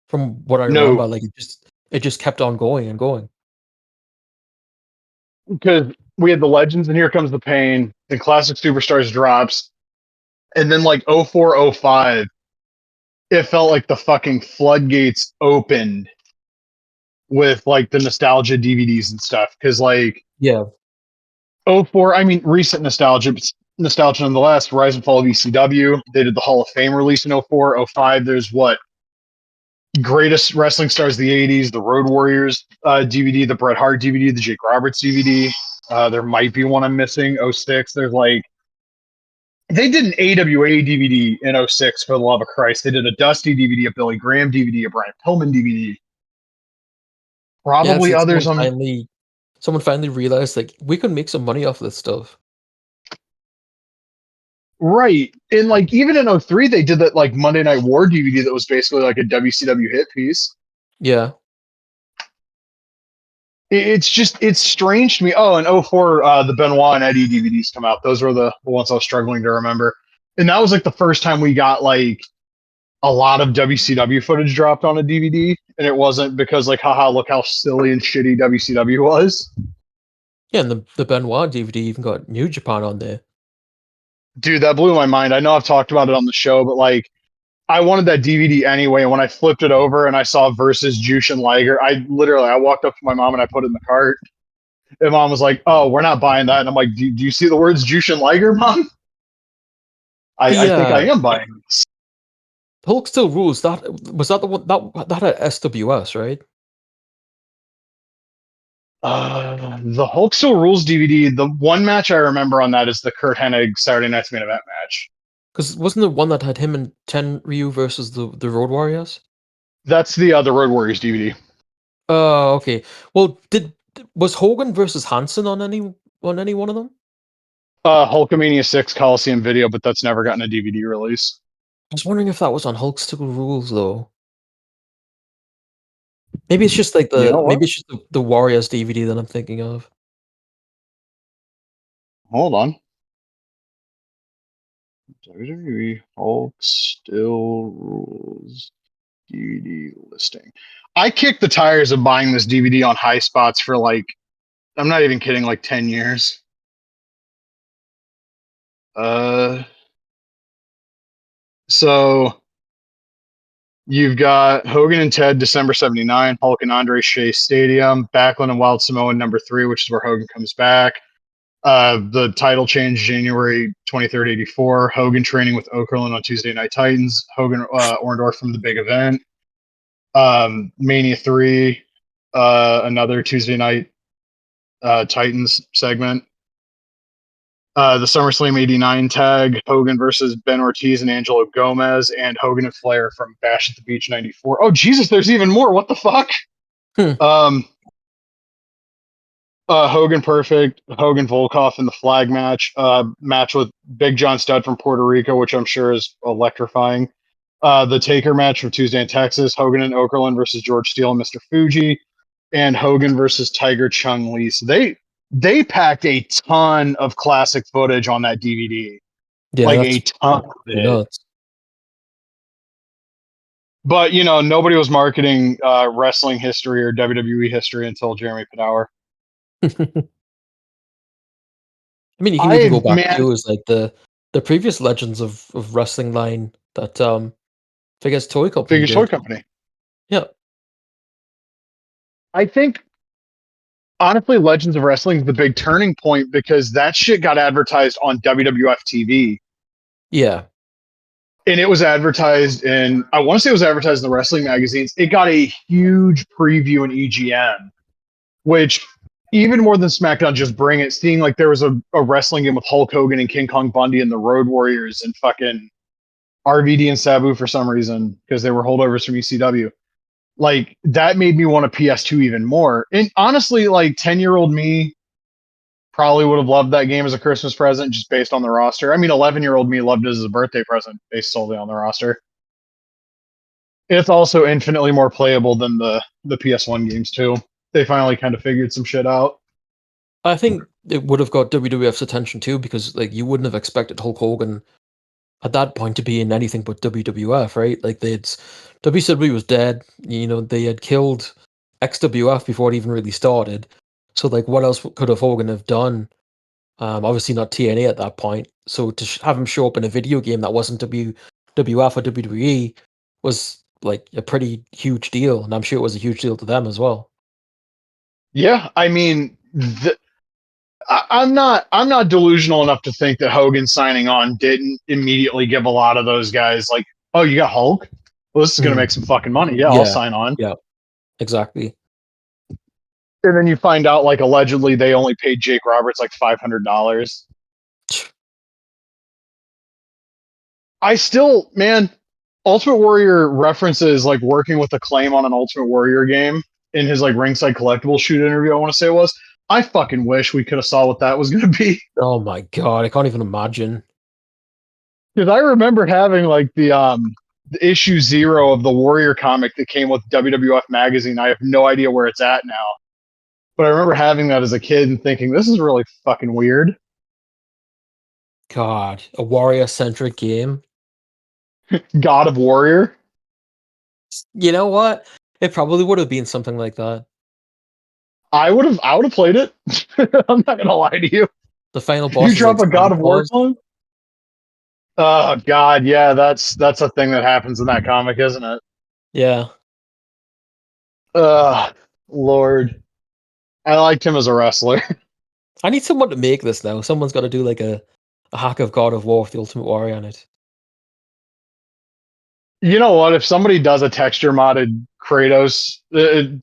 From what I remember, like it just kept on going and going. Because we had the Legends and Here Comes the Pain, the Classic Superstars drops, and then like 04, 05, it felt like the fucking floodgates opened with like the nostalgia DVDs and stuff. Because like, yeah, 04, I mean, recent nostalgia, but nostalgia nonetheless. Rise and Fall of ECW. They did the Hall of Fame release in 04. 05, there's what? Greatest Wrestling Stars of the 80s, the Road Warriors DVD, the Bret Hart DVD, the Jake Roberts DVD. There might be one I'm missing. 06, there's like, they did an AWA DVD in 06, for the love of Christ. They did a Dusty DVD, a Billy Graham DVD, a Brian Pillman DVD. yeah. It's Probably like others. someone finally realized like we could make some money off this stuff. Right. And like even in 03, they did that like Monday Night War DVD that was basically like a WCW hit piece. Yeah. It's strange to me. Oh, and 04, the Benoit and Eddie DVDs come out. Those were the ones I was struggling to remember. And that was like the first time we got like a lot of WCW footage dropped on a DVD. And it wasn't because like, haha, look how silly and shitty WCW was. Yeah, and the Benoit DVD even got New Japan on there. Dude, that blew my mind. I know I've talked about it on the show, but like, I wanted that DVD anyway. And when I flipped it over and I saw versus Jushin Liger, I walked up to my mom and I put it in the cart. And mom was like, "Oh, we're not buying that." And I'm like, "Do you see the words Jushin Liger, mom?" I think I am buying this. Hulk Still Rules. That was that the one that had SWS, right? The Hulk Still Rules DVD. The one match I remember on that is the Kurt Hennig Saturday Night's Main Event match. Because wasn't the one that had him and Tenryu versus the Road Warriors? That's the Road Warriors DVD. Oh, okay. Well, was Hogan versus Hansen on any one of them? Hulkamania 6 Coliseum Video, but that's never gotten a DVD release. I was wondering if that was on Hulk Still Rules though. Maybe it's just like the Warriors DVD that I'm thinking of. Hold on. WWE Hulk Still Rules DVD listing. I kicked the tires of buying this DVD on High Spots for like, I'm not even kidding, like 10 years. So you've got Hogan and Ted, December 79, Hulk and Andre Shea Stadium, Backlund and Wild Samoan number 3, which is where Hogan comes back. The title change January 23rd, 84. Hogan training with Okerlund on Tuesday Night Titans. Hogan Orndorff from the big event. Mania 3, another Tuesday Night Titans segment. The SummerSlam 89 tag, Hogan versus Ben Ortiz and Angelo Gomez, and Hogan and Flair from Bash at the Beach 94. Oh, Jesus, there's even more. What the fuck? Hogan Perfect, Hogan Volkov in the flag match, match with Big John Studd from Puerto Rico, which I'm sure is electrifying. The Taker match from Tuesday in Texas, Hogan and Okerlund versus George Steele and Mr. Fuji, and Hogan versus Tiger Chung Lee. So they packed a ton of classic footage on that DVD. Yeah, like a ton of it. Nuts. But nobody was marketing wrestling history or WWE history until Jeremy Padawer. I mean, you can even go back Man, to is like the previous legends of wrestling line that Figure's Toy Company Biggest Toy did. Company. Yeah, I think honestly, Legends of Wrestling is the big turning point because that shit got advertised on WWF TV. yeah, And it was advertised in, I want to say it was advertised in the wrestling magazines. It got a huge preview in EGM, which even more than SmackDown, just bring it, seeing like there was a wrestling game with Hulk Hogan and King Kong Bundy and the Road Warriors and fucking RVD and Sabu for some reason because they were holdovers from ECW. Like that made me want a PS2 even more. And honestly, like 10-year-old me probably would have loved that game as a Christmas present just based on the roster. I mean, 11-year-old me loved it as a birthday present based solely on the roster. It's also infinitely more playable than the PS1 games too. They finally kind of figured some shit out. I think it would have got WWF's attention too because like you wouldn't have expected Hulk Hogan at that point to be in anything but WWF, right? Like they'd WCW was dead. They had killed XWF before it even really started. So like, what else could have Hogan have done? Obviously not TNA at that point. So to have him show up in a video game that wasn't WWF or WWE was like a pretty huge deal, and I'm sure it was a huge deal to them as well. Yeah, I mean, I'm not delusional enough to think that Hogan signing on didn't immediately give a lot of those guys like, oh, you got Hulk? Well, this is gonna Mhm. make some fucking money. Yeah, I'll Yeah, sign on. yeah, exactly. And then you find out like allegedly they only paid Jake Roberts like $500. I still, man, Ultimate Warrior references like working with Acclaim on an Ultimate Warrior game in his like ringside collectible shoot interview. I want to say it was. I fucking wish we could have saw what that was going to be Oh my god, I can't even imagine. because I remember having like the issue 0 of the Warrior comic that came with WWF magazine. I have no idea where it's at now, but I remember having that as a kid and thinking this is really fucking weird. God, a warrior centric game. God of Warrior. You know what? It probably would have been something like that. I would have played it. I'm not gonna lie to you. The final You boss is like drop a God Santa of War Claus. clone? Oh God, yeah, that's a thing that happens in that comic, isn't it? Yeah. Lord, I liked him as a wrestler. I need someone to make this now. Someone's got to do like a hack of God of War with the Ultimate Warrior on it. You know what? If somebody does a texture modded Kratos,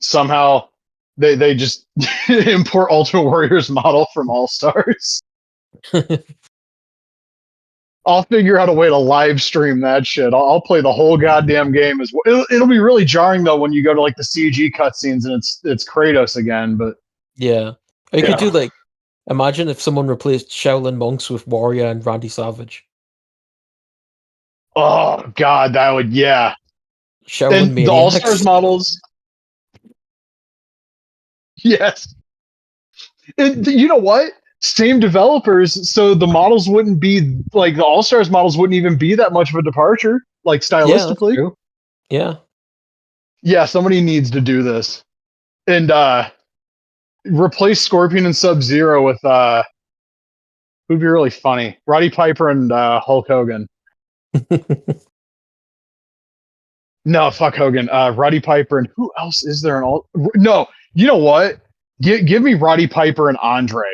somehow they just import Ultimate Warrior's model from All Stars. I'll figure out a way to live stream that shit. I'll play the whole goddamn game as well. It'll be really jarring though when you go to like the CG cutscenes and it's Kratos again. But Yeah. Or you could do yeah, like, imagine if someone replaced Shaolin monks with Warrior and Randy Savage. oh God, that would yeah. Shaolin And the All Stars Maniacs. models, yes. And you know what? Same developers, so the models wouldn't be like the All Stars models wouldn't even be that much of a departure, like Yeah, that's stylistically. true. Yeah. Yeah, somebody needs to do this and replace Scorpion and Sub Zero with who'd be really funny, Roddy Piper and Hulk Hogan. No, fuck Hogan. Roddy Piper and who else is there? No, you know what? Give me Roddy Piper and Andre.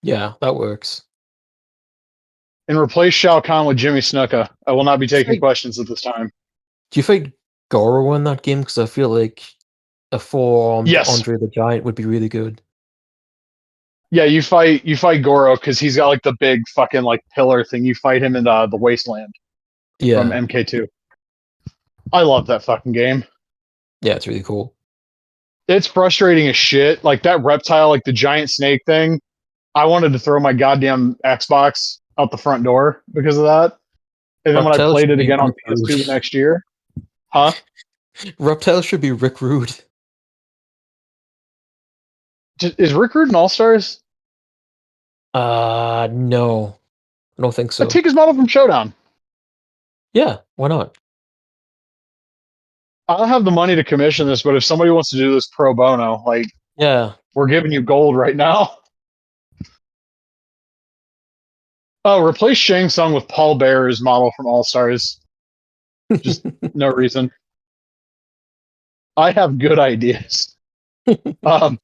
Yeah, that works. And replace Shao Kahn with Jimmy Snuka. I will not be Do you taking think, questions at this time. do you think Goro in that game? Because I feel like a four-armed Yes. Andre the Giant would be really good. Yeah, you fight Goro because he's got like the big fucking like pillar thing. You fight him in the Wasteland from Yeah. MK2. I love that fucking game. Yeah, it's really cool. It's frustrating as shit. Like that reptile, like the giant snake thing. I wanted to throw my goddamn Xbox out the front door because of that. And then when I Reptile played should it be again on Rick PS2 the Rude. next year, huh? Reptile should be Rick Rude. Is Rick Rude an All Stars? No. I don't think I so. take his model from Showdown. Yeah, why not? I'll have the money to commission this, but if somebody wants to do this pro bono, like Yeah. we're giving you gold right now. Oh, replace Shang Tsung with Paul Bearer's model from All Stars. Just no reason. I have good ideas. Um,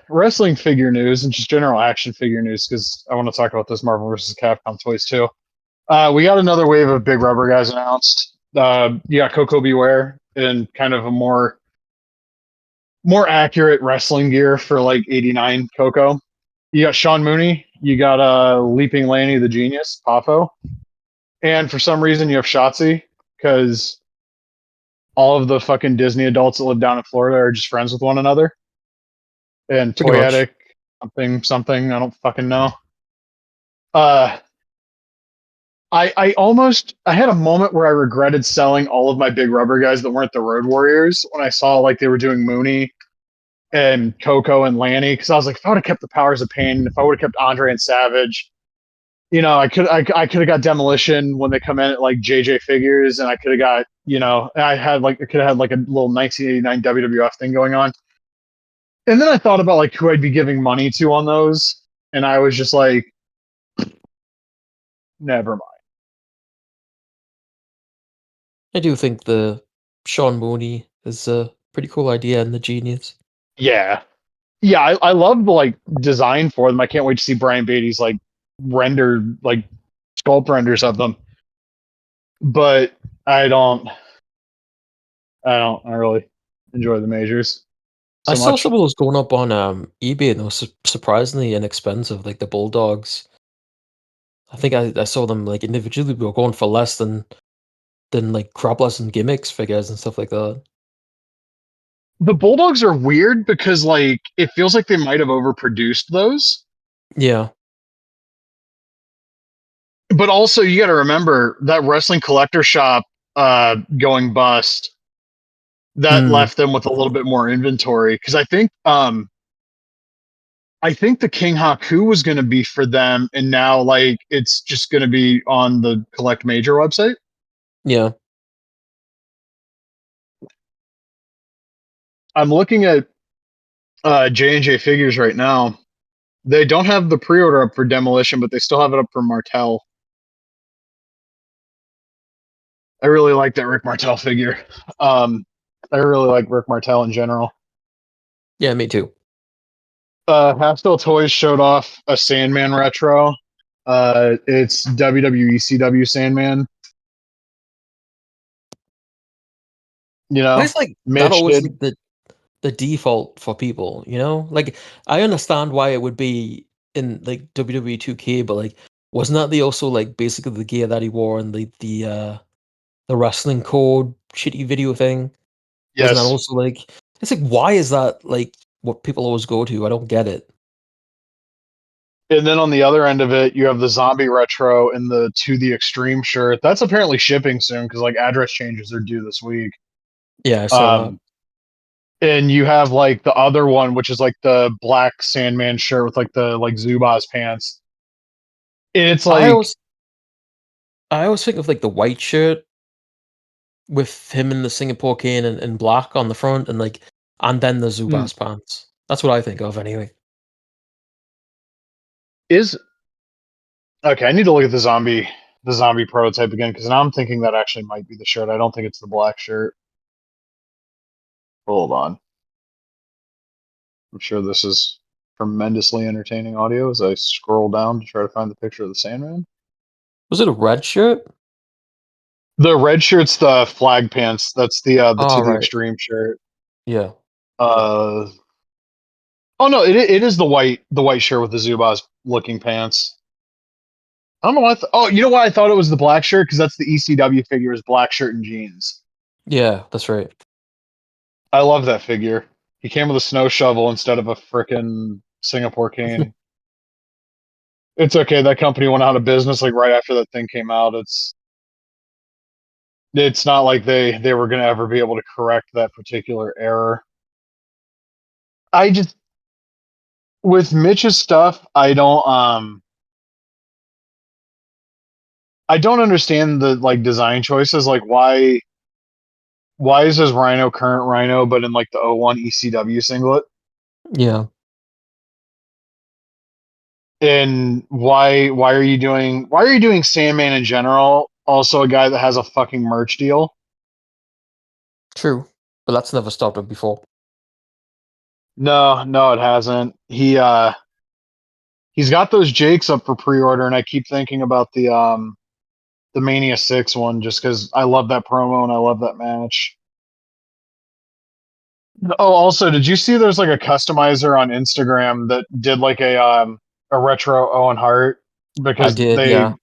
wrestling figure news and just general action figure news because I want to talk about this Marvel vs. Capcom toys too. We got another wave of big rubber guys announced. You got Coco Beware in kind of a more accurate wrestling gear for like '89 Coco. You got Sean Mooney. You got Leaping Lanny the Genius, Pafo. And for some reason, you have Shotzi because all of the fucking Disney adults that live down in Florida are just friends with one another. And Pretty much. Toyetic, something, I don't fucking know. Uh, I had a moment where I regretted selling all of my big rubber guys that weren't the Road Warriors when I saw like they were doing Mooney and Coco and Lanny because I was like, if I would have kept the Powers of Pain, if I would have kept Andre and Savage, I could have got Demolition when they come in at like JJ Figures, and I could have got I could have had like a little 1989 WWF thing going on. And then I thought about like who I'd be giving money to on those, and I was just like, never mind. I do think the Sean Mooney is a pretty cool idea and the Genius. Yeah, yeah, I love the like design for them. I can't wait to see Brian Beatty's like rendered like sculpt renders of them. But I don't I really enjoy the majors I so saw much. some of those going up on eBay and they were surprisingly inexpensive, like the Bulldogs. I think I saw them like individually were going for less than like crabless and gimmicks figures and stuff like that. The Bulldogs are weird because like it feels like they might have overproduced those. Yeah. But also you got to remember that wrestling collector shop going bust that Mm, left them with a little bit more inventory because I think the King Haku was going to be for them, and now like it's just going to be on the Collect Major website. yeah. I'm looking at J&J figures right now. They don't have the pre-order up for Demolition, but they still have it up for Martel. I really like that Rick Martel figure. Um, I really like Rick Martel in general. Yeah, me too. Hastel Toys showed off a Sandman retro. It's WWE CW Sandman. You Why know, is like that Mitch always did. like the default for people, you know? Like I understand why it would be in like WWE 2K, but like wasn't that the also like basically the gear that he wore in the wrestling code shitty video thing? Wasn't that Yes. also like it's like why is that like what people always go to? I don't get it. And then on the other end of it, you have the zombie retro and the To the Extreme shirt. That's apparently shipping soon because like address changes are due this week. Yeah, I saw that. Um, and you have like the other one, which is like the black Sandman shirt with like the like Zubaz pants. And it's I like, always I always think of like the white shirt with him in the Singapore cane and black on the front and then the hmm, Zubas pants. That's what I think of anyway. is okay. I need to look at the zombie prototype again because now I'm thinking that actually might be the shirt. I don't think it's the black shirt. Hold on. I'm sure this is tremendously entertaining audio as I scroll down to try to find the picture of the Sandman. Was it a red shirt? The red shirt's the flag pants. That's the Oh To the right. Extreme shirt. Yeah. Uh oh no, it is the white shirt with the Zubaz looking pants. I don't know why. Oh, you know why I thought it was the black shirt because that's the ECW figure is black shirt and jeans. Yeah, that's right. I love that figure. He came with a snow shovel instead of a frickin' Singapore cane. It's okay. That company went out of business like right after that thing came out. It's not like they were gonna ever be able to correct that particular error. I just with Mitch's stuff, I don't I don't understand the like design choices. Like why is his Rhino current Rhino, but in like the '01 ECW singlet? Yeah, And why are you doing Sandman in general? Also a guy that has a fucking merch deal. true. But that's never stopped him before. No, it hasn't. He's got those Jakes up for pre-order, and I keep thinking about the Mania 6 one just because I love that promo and I love that match. Oh, also, did you see there's like a customizer on Instagram that did like a retro Owen Hart I because did, yeah.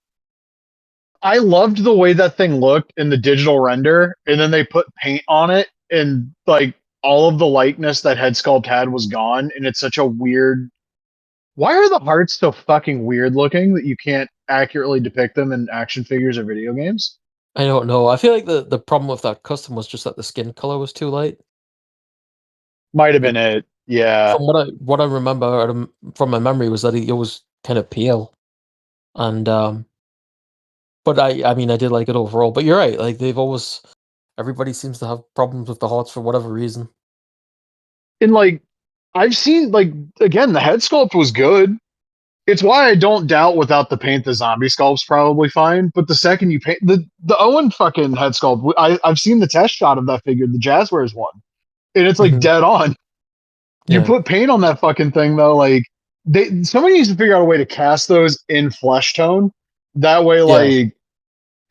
I loved the way that thing looked in the digital render, and then they put paint on it, and like all of the likeness that Head Sculpt had was gone, and it's such a weird. Why are the hearts so fucking weird looking that you can't accurately depict them in action figures or video games? I don't know. I feel like the problem with that custom was just that the skin color was too light. Might have Like been it. Yeah. from what I remember from my memory was that he was kind of pale, and but I mean I did like it overall. But you're right. Like they've always everybody seems to have problems with the hearts for whatever reason. And like I've seen like again, the head sculpt was good. It's why I don't doubt without the paint the zombie sculpt's probably fine. But the second you paint the Owen fucking head sculpt, I've seen the test shot of that figure, the Jazzwares one, and it's like Hmm. dead on. You Yeah, put paint on that fucking thing though, like somebody needs to figure out a way to cast those in flesh tone. That way, yeah. like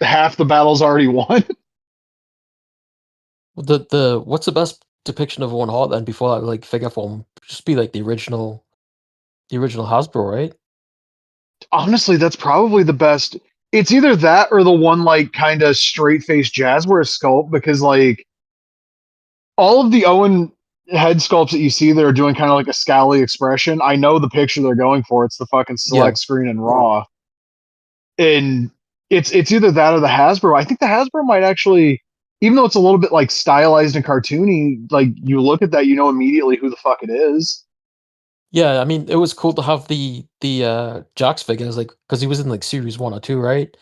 half the battle's already won. The what's the best depiction of one heart then before that like figure form? Just be like the original Hasbro, right? Honestly, that's probably the best. It's either that or the one like kind of straight faced Jazzware sculpt because like all of the Owen head sculpts that you see that are doing kind of like a scowly expression. I know the picture they're going for. It's the fucking Yeah. select screen and raw, and it's either that or the Hasbro. I think the Hasbro might actually, even though it's a little bit like stylized and cartoony, like you look at that, you know immediately who the fuck it is. Yeah, I mean, it was cool to have the Jax figures, like, because he was in like series 1 or 2, right?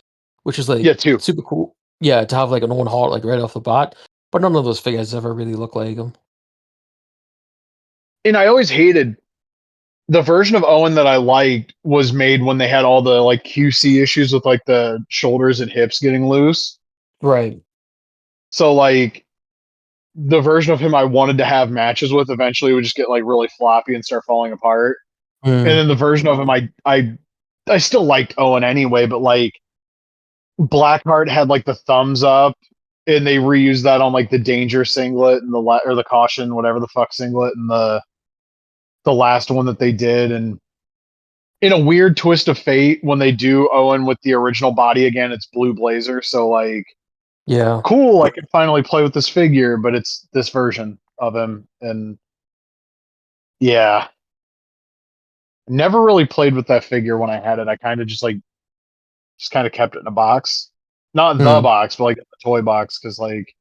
Which is like Yeah, too. super cool. Yeah, to have like an Owen Hart like right off the bat. But none of those figures ever really look like him. And I always hated the version of Owen that I liked was made when they had all the like QC issues with like the shoulders and hips getting loose. Right. So like the version of him I wanted to have matches with eventually would just get like really floppy and start falling apart. And Mm, then the version of him I still liked Owen anyway, but like Blackheart had like the thumbs up and they reused that on like the danger singlet and or the caution whatever the fuck singlet and the last one that they did. And in a weird twist of fate, when they do Owen with the original body again, it's blue blazer. So like, yeah. cool, I can finally play with this figure, but it's this version of him. And yeah, never really played with that figure when I had it. I kind of just kind of kept it in a box, not in the Mm, box, but like in the toy box, because like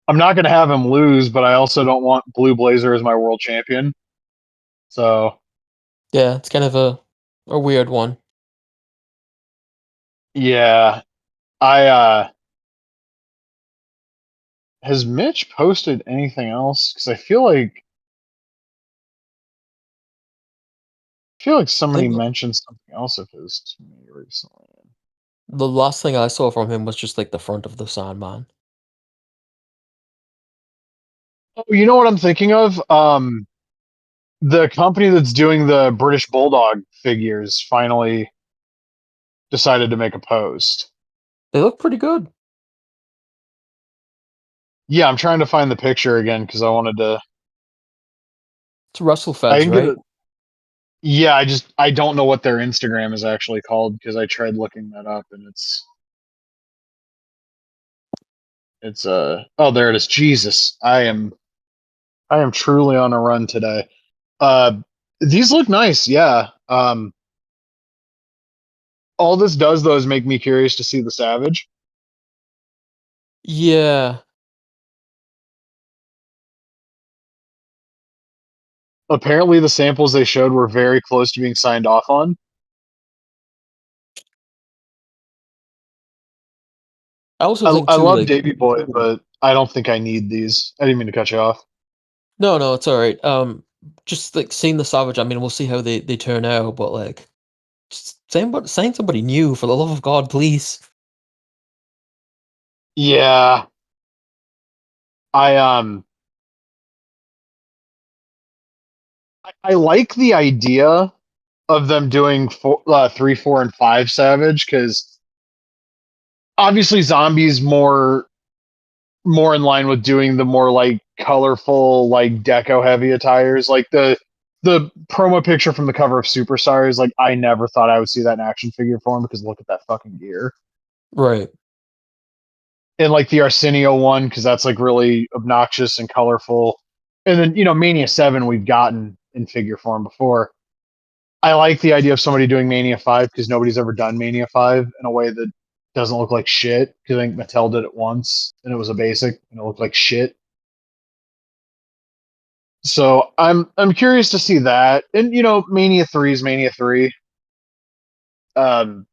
I'm not gonna have him lose, but I also don't want Blue Blazer as my world champion. So yeah, it's kind of a weird one. yeah, I has Mitch posted anything else? Because I feel like I somebody think mentioned something else of his to me recently. the last thing I saw from him was just like the front of the Sandman. Oh, you know what I'm thinking of? The company that's doing the British Bulldog figures finally decided to make a post. They look pretty good. Yeah, I'm trying to find the picture again because I wanted to. It's Russell I Feds, can get right? it. Yeah, I don't know what their Instagram is actually called because I tried looking that up and it's oh there it is. Jesus, I am truly on a run today. Uh, these look nice. Yeah. All this does though is make me curious to see the Savage. Yeah. Apparently, the samples they showed were very close to being signed off on. I also think I too, love like, Davy Boy, but I don't think I need these. I didn't mean to cut you off. no, it's all right. Just like seeing the Savage. I mean, we'll see how they turn out, but like, just saying somebody new for the love of God, please. Yeah, I I like the idea of them doing 3, 4, and 5 Savage because obviously zombies more in line with doing the more like colorful like deco heavy attires like the promo picture from the cover of Superstars. Like I never thought I would see that in action figure form because look at that fucking gear. Right. And like the Arsenio one because that's like really obnoxious and colorful. And then Mania 7 we've gotten in figure form before. I like the idea of somebody doing Mania 5 because nobody's ever done Mania 5 in a way that doesn't look like shit. Because I think Mattel did it once and it was a basic and it looked like shit. So I'm curious to see that. And Mania 3 is Mania 3. Um,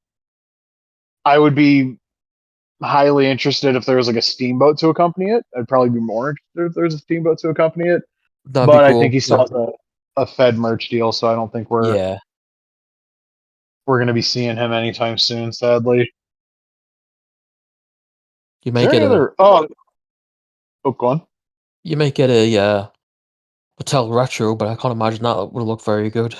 I would be highly interested if there was like a steamboat to accompany it. I'd probably be more interested if there's a steamboat to accompany it. That'd be But I think cool. he still has a Fed merch deal, so I don't think Yeah. we're going to be seeing him anytime soon. Sadly. You Is may there get any a other? Oh, go on. you may get a Mattel Retro, but I can't imagine that would look very good.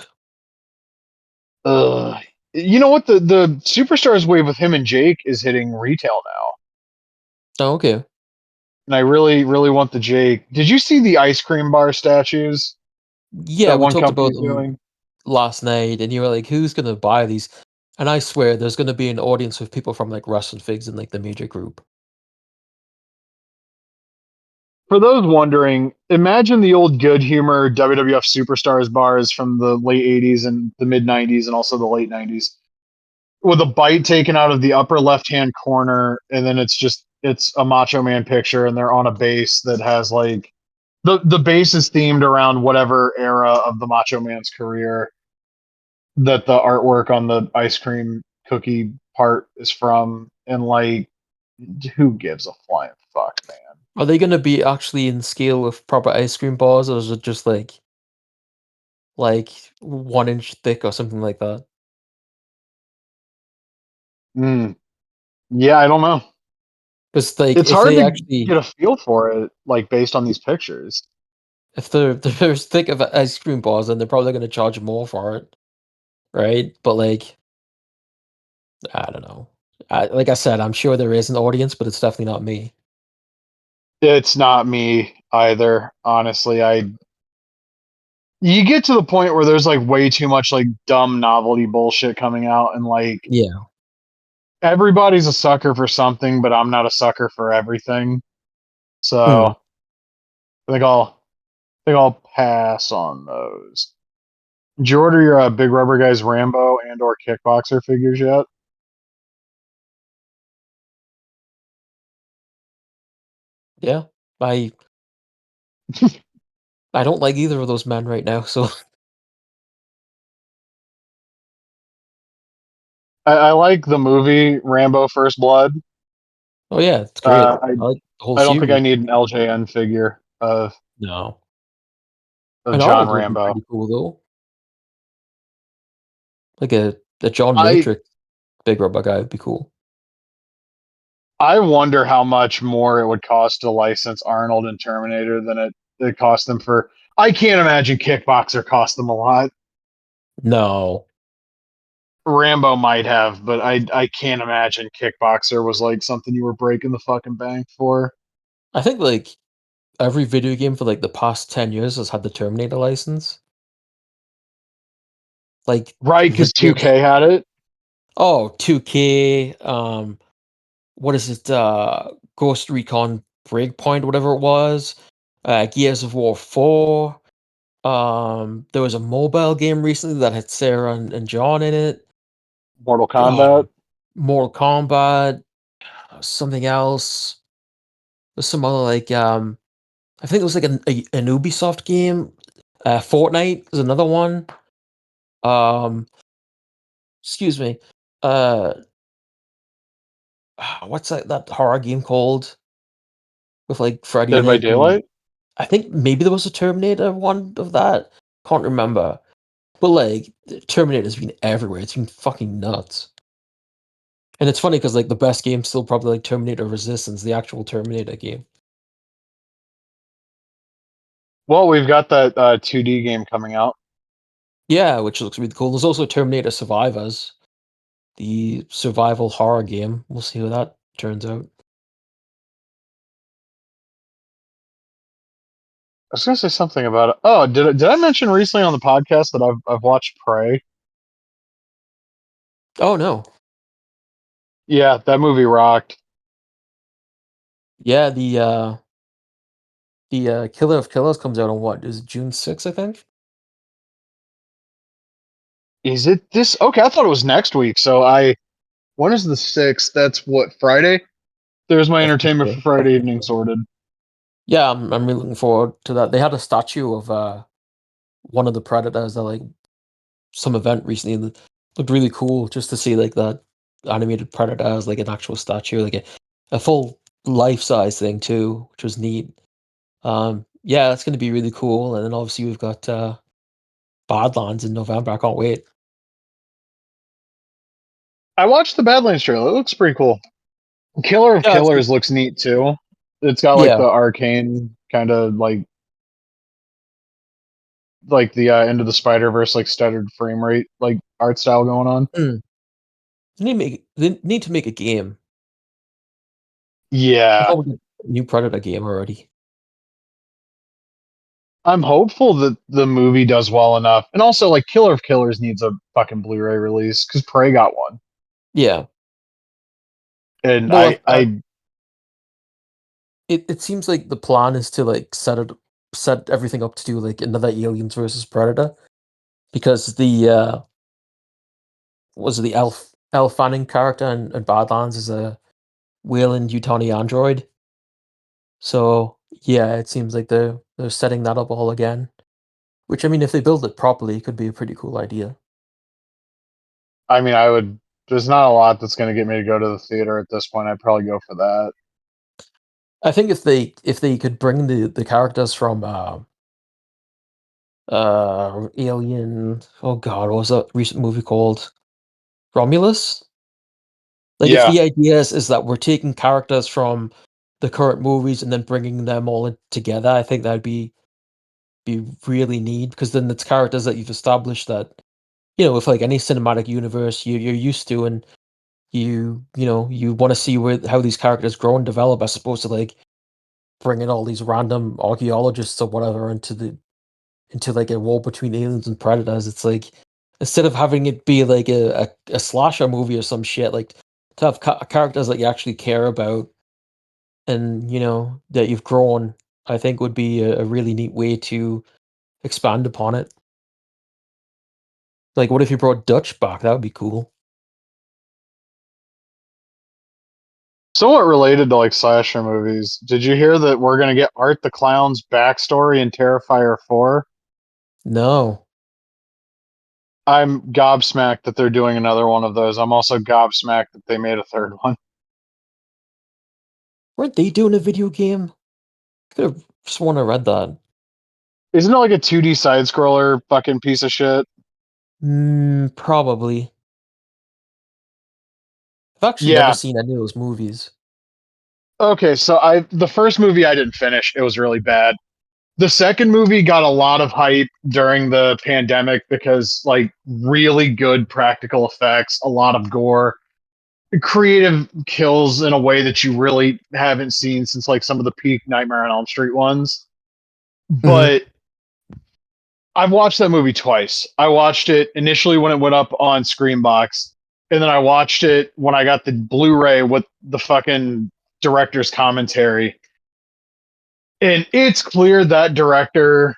You know what? The Superstars wave with him and Jake is hitting retail now, Oh, okay. and I really, really want the Jake. Did you see the ice cream bar statues Yeah, that we one talked about company's them doing? last night, and you were like, "Who's gonna buy these?" And I swear, there's gonna be an audience of people from like Wrestling Figs and like the Major Group. For those wondering, imagine the old good humor WWF Superstars bars from the late '80s and the mid '90s, and also the late '90s, with a bite taken out of the upper left hand corner, and then it's a Macho Man picture, and they're on a base that has like the base is themed around whatever era of the Macho Man's career that the artwork on the ice cream cookie part is from, and like who gives a flying fuck, man? Are they gonna be actually in scale with proper ice cream bars, or is it just like 1 inch thick or something like that? Mm, yeah, I don't know. Because like It's if hard they to get actually a feel for it, like based on these pictures. if they're as thick of ice cream bars, then they're probably gonna charge more for it, right? But like I don't know. Like I said, I'm sure there is an audience, but it's definitely not me. It's not me either, honestly. You get to the point where there's like way too much like dumb novelty bullshit coming out, and like Yeah. everybody's a sucker for something, but I'm not a sucker for everything. Mm. So I think I'll pass on those. Did you order your Big Rubber Guys Rambo and or Kickboxer figures yet? Yeah. I I don't like either of those men right now, so I like the movie Rambo First Blood. oh yeah, it's great. Uh, I I like the whole I don't think I series. need an LJN figure No. of An John Arnold would be Rambo. pretty cool though. Like a John I Matrix big rubber guy would be cool. I wonder how much more it would cost to license Arnold and Terminator than it cost them for. I can't imagine Kickboxer cost them a lot. No. Rambo might have, but I can't imagine Kickboxer was like something you were breaking the fucking bank for. I think like every video game for like the past 10 years has had the Terminator license. Like Right, the because 2K had it. oh, 2K, what is it? Ghost Recon Breakpoint, whatever it was. Gears of War 4. There was a mobile game recently that had Sarah and John in it. Mortal Oh, Kombat. Mortal Kombat, something else. There's some other like I think it was like an Ubisoft game. Fortnite is another one. Um, excuse me. Uh, what's that horror game called with like Freddy Dead in by it, and Daylight. I think maybe there was a Terminator one of that. Can't remember, but like Terminator's been everywhere. It's been fucking nuts. And it's funny because like the best game's still probably like Terminator Resistance, the actual Terminator game. Well, we've got that 2D game coming out. Yeah, which looks really cool. There's also Terminator Survivors, the survival horror game. We'll see how that turns out. I was gonna say something about it. Oh, did I mention recently on the podcast that I've watched Prey? Oh no. Yeah, that movie rocked. Yeah, the Killer of Killers comes out on what? Is it June 6th, I think? Is it this? Okay, I thought it was next week. When is the 6th? That's what, Friday? There's my I think entertainment so. for Friday evening sorted. Yeah, I'm really looking forward to that. They had a statue of one of the Predators at like some event recently, and it looked really cool just to see like that animated Predator as like an actual statue, like a full life size thing too, which was neat. Yeah, that's gonna be really cool. And then obviously we've got Badlands in November. I can't wait. I watched the Badlands trailer. It looks pretty cool. Killer of Yeah, Killers looks neat too. It's got like yeah. the arcane kind of like the Into the Spider Verse like stuttered frame rate like art style going on. Mm. They need to make a game. I Yeah, thought we get a new Predator game already. I'm hopeful that the movie does well enough, and also like Killer of Killers needs a fucking Blu-ray release because Prey got one, Yeah. and Well, it seems like the plan is to like set everything up to do like another Aliens versus Predator, because the was it the Elle Fanning character in Badlands is a Wayland Yutani android. So yeah, it seems like they're setting that up all again. Which, I mean, if they build it properly, it could be a pretty cool idea. I mean, I would. There's not a lot that's going to get me to go to the theater at this point. I'd probably go for that. I think if they could bring the characters from Alien, oh god, what was that recent movie called? Romulus? Like if Yeah, the idea is that we're taking characters from the current movies and then bringing them all in together, I think that'd be really neat, because then it's characters that you've established that, with like any cinematic universe you're used to, and you want to see how these characters grow and develop, as opposed to like bringing all these random archaeologists or whatever into like a war between aliens and predators. It's like, instead of having it be like a slasher movie or some shit, like to have characters that you actually care about and that you've grown, I think would be a really neat way to expand upon it. Like, what if you brought Dutch back? That would be cool. somewhat related to like slasher movies. Did you hear that we're going to get Art the Clown's backstory in Terrifier 4? No, I'm gobsmacked that they're doing another one of those. I'm also gobsmacked that they made a third one. weren't they doing a video game? I could have sworn I read that. Isn't it like a 2D side scroller fucking piece of shit? Probably. I've actually never Yeah. seen any of those movies. Okay, so I the first movie I didn't finish. It was really bad. The second movie got a lot of hype during the pandemic because like really good practical effects, a lot of gore, creative kills in a way that you really haven't seen since like some of the peak Nightmare on Elm Street ones. Hmm. But I've watched that movie twice. I watched it initially when it went up on Screambox, and then I watched it when I got the Blu-ray with the fucking director's commentary. And it's clear that director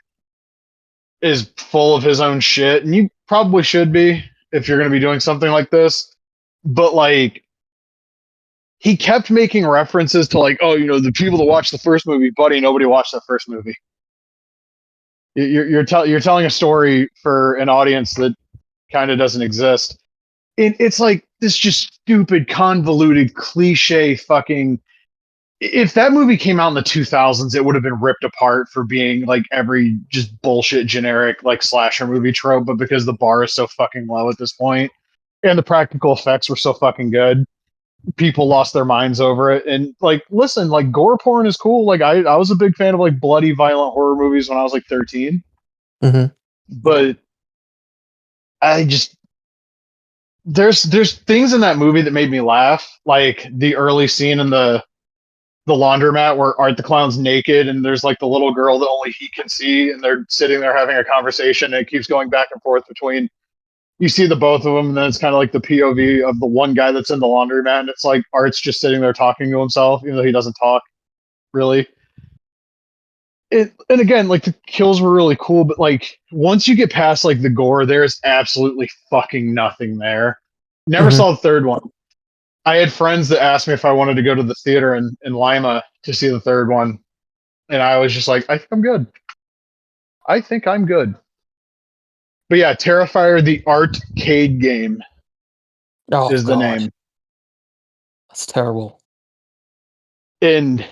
is full of his own shit, and you probably should be if you're going to be doing something like this. But like, he kept making references to like, oh, the people that watched the first movie, buddy, nobody watched the first movie. You're telling a story for an audience that kind of doesn't exist. It's like this just stupid, convoluted, cliche fucking. If that movie came out in the 2000s, it would have been ripped apart for being like every just bullshit generic like slasher movie trope. But because the bar is so fucking low at this point, and the practical effects were so fucking good, people lost their minds over it. And like, listen, like gore porn is cool. Like I was a big fan of like bloody, violent horror movies when I was like 13. Mm-hmm. But I just there's things in that movie that made me laugh, like the early scene in the laundromat where Art the Clown's naked and there's like the little girl that only he can see, and they're sitting there having a conversation, and it keeps going back and forth between you see the both of them, and then it's kind of like the POV of the one guy that's in the laundromat, and it's like Art's just sitting there talking to himself, even though he doesn't talk really. And again, like the kills were really cool, but like once you get past like the gore, there's absolutely fucking nothing there. Never Mm-hmm. saw the third one. I had friends that asked me if I wanted to go to the theater in Lima to see the third one, and I was just like, I think I'm good. I think I'm good. But yeah, Terrifier the arcade game Oh is the god, name. that's terrible. And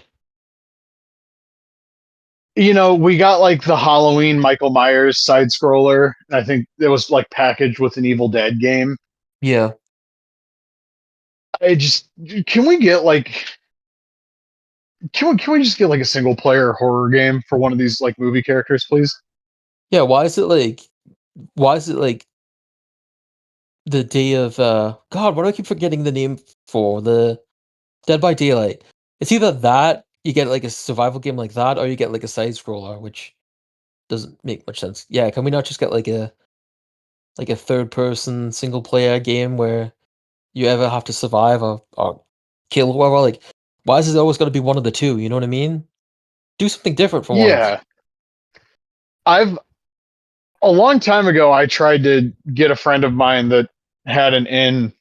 you know, we got like the Halloween Michael Myers side scroller. I think it was like packaged with an Evil Dead game. Yeah. I just can we get like can we just get like a single player horror game for one of these like movie characters, please? Yeah, why is it like the day of God, what do I keep forgetting the name for? The Dead by Daylight. It's either that, you get like a survival game like that, or you get like a side scroller, which doesn't make much sense. Yeah, can we not just get like a third person single player game where you ever have to survive or kill whoever? Like, why is it always gotta be one of the two? You know what I mean? Do something different for once. Yeah. I've a long time ago I tried to get a friend of mine that had an in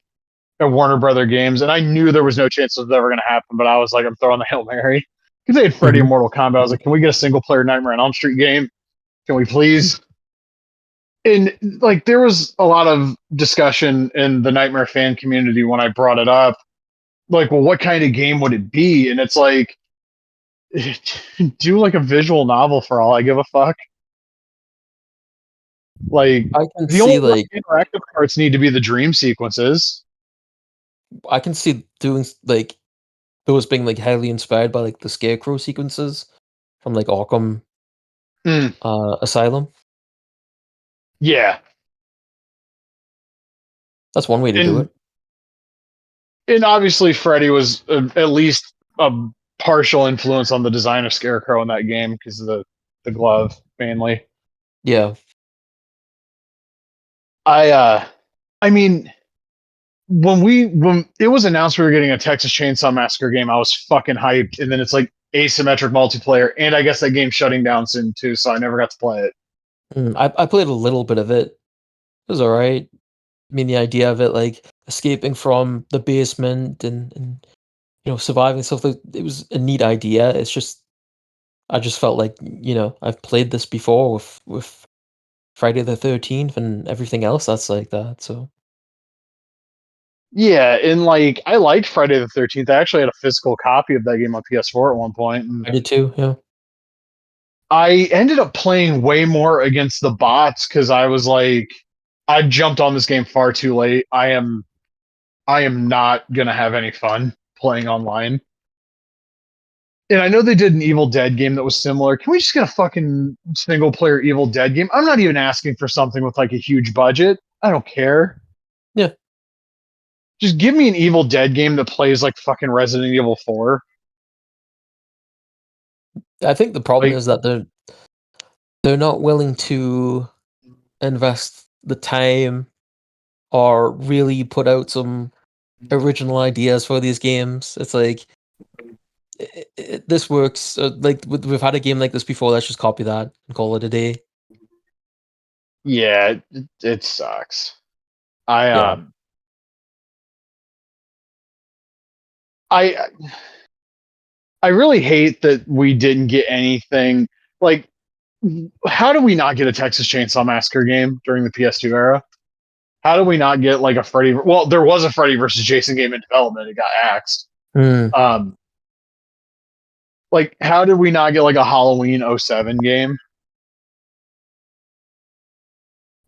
at Warner Brother Games, and I knew there was no chance it was ever going to happen. But I was like, I'm throwing the Hail Mary because they had Freddy in Mhm. Mortal Kombat. I was like, can we get a single player Nightmare on Elm Street game? Can we please? And like, there was a lot of discussion in the Nightmare fan community when I brought it up. Like, well, what kind of game would it be? And it's like, do like a visual novel for all I give a fuck. Like, I can the see only like interactive parts need to be the dream sequences. I can see doing like those being like highly inspired by like the scarecrow sequences from like Arkham Mm, Asylum. yeah, That's one way to do and it. obviously Freddy was at least a partial influence on the design of Scarecrow in that game because of the glove mainly. Yeah. I I mean when it was announced we were getting a Texas Chainsaw Massacre game, I was fucking hyped, and then it's like asymmetric multiplayer, and I guess that game's shutting down soon too, so I never got to play it. I played a little bit of it. It was alright. I mean, the idea of it, like escaping from the basement and surviving stuff, like, it was a neat idea. It's just I just felt like I've played this before with Friday the 13th and everything else that's like that. So Yeah, and like I liked Friday the 13th. I actually had a physical copy of that game on PS4 at one point, and I did too. Yeah. I ended up playing way more against the bots because I was like, I jumped on this game far too late. I am not gonna have any fun playing online. And I know they did an Evil Dead game that was similar. Can we just get a fucking single player Evil Dead game? I'm not even asking for something with like a huge budget. I don't care. Yeah. Just give me an Evil Dead game that plays like fucking Resident Evil 4. I think the problem Like, is that they're not willing to invest the time or really put out some original ideas for these games. It's like this works. Like we've had a game like this before. Let's just copy that and call it a day. yeah, it sucks. I Yeah. I I really hate that we didn't get anything. Like, how do we not get a Texas Chainsaw Massacre game during the PS2 era? how do we not get like a Freddy? Well, there was a Freddy versus Jason game in development. It got axed. Hmm. Like, how did we not get like a Halloween '07 game?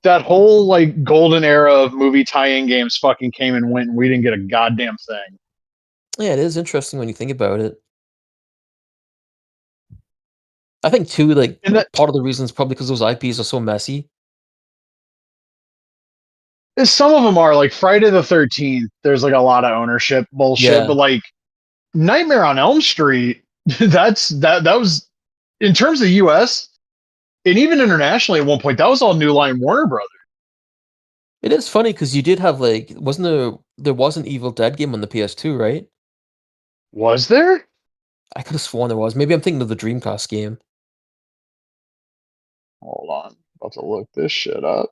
That whole like golden era of movie tie-in games fucking came and went, and we didn't get a goddamn thing. Yeah, it is interesting when you think about it. I think too, like And that part of the reason is probably because those IPs are so messy. some of them are like Friday the 13th. There's like a lot of ownership bullshit, Yeah, but like Nightmare on Elm Street, that was in terms of US and even internationally at one point. That was all New Line Warner Brothers. it is funny because you did have like, wasn't there was an Evil Dead game on the PS2, right? Was there? I could have sworn there was. Maybe I'm thinking of the Dreamcast game. Hold on, about to look this shit up.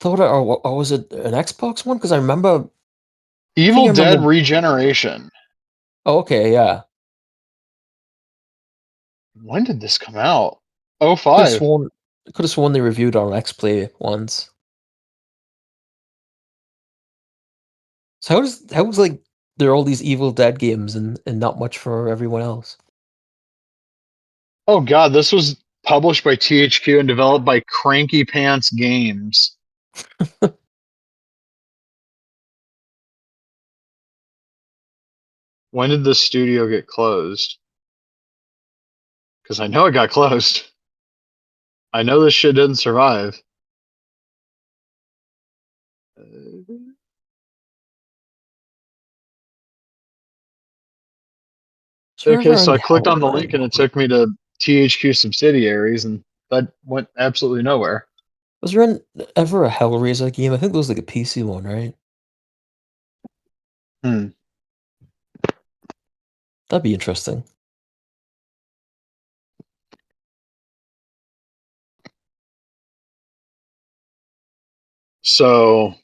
Or was it an Xbox one? Because I think Evil I Dead remember. Regeneration. Oh, okay, yeah. When did this come out? Oh Could have five. sworn. Could have sworn they reviewed on XPlay once. So how's like there are all these Evil Dead games and not much for everyone else? Oh god, this was published by THQ and developed by Cranky Pants Games. When did this studio get closed? Because I know it got closed. I know this shit didn't survive. Do you Okay, remember so on I clicked on the Hell? link and it took me to THQ subsidiaries, and that went absolutely nowhere. Was there ever a Hellraiser game? I think there was like a PC one, right? Hmm. That'd be interesting. So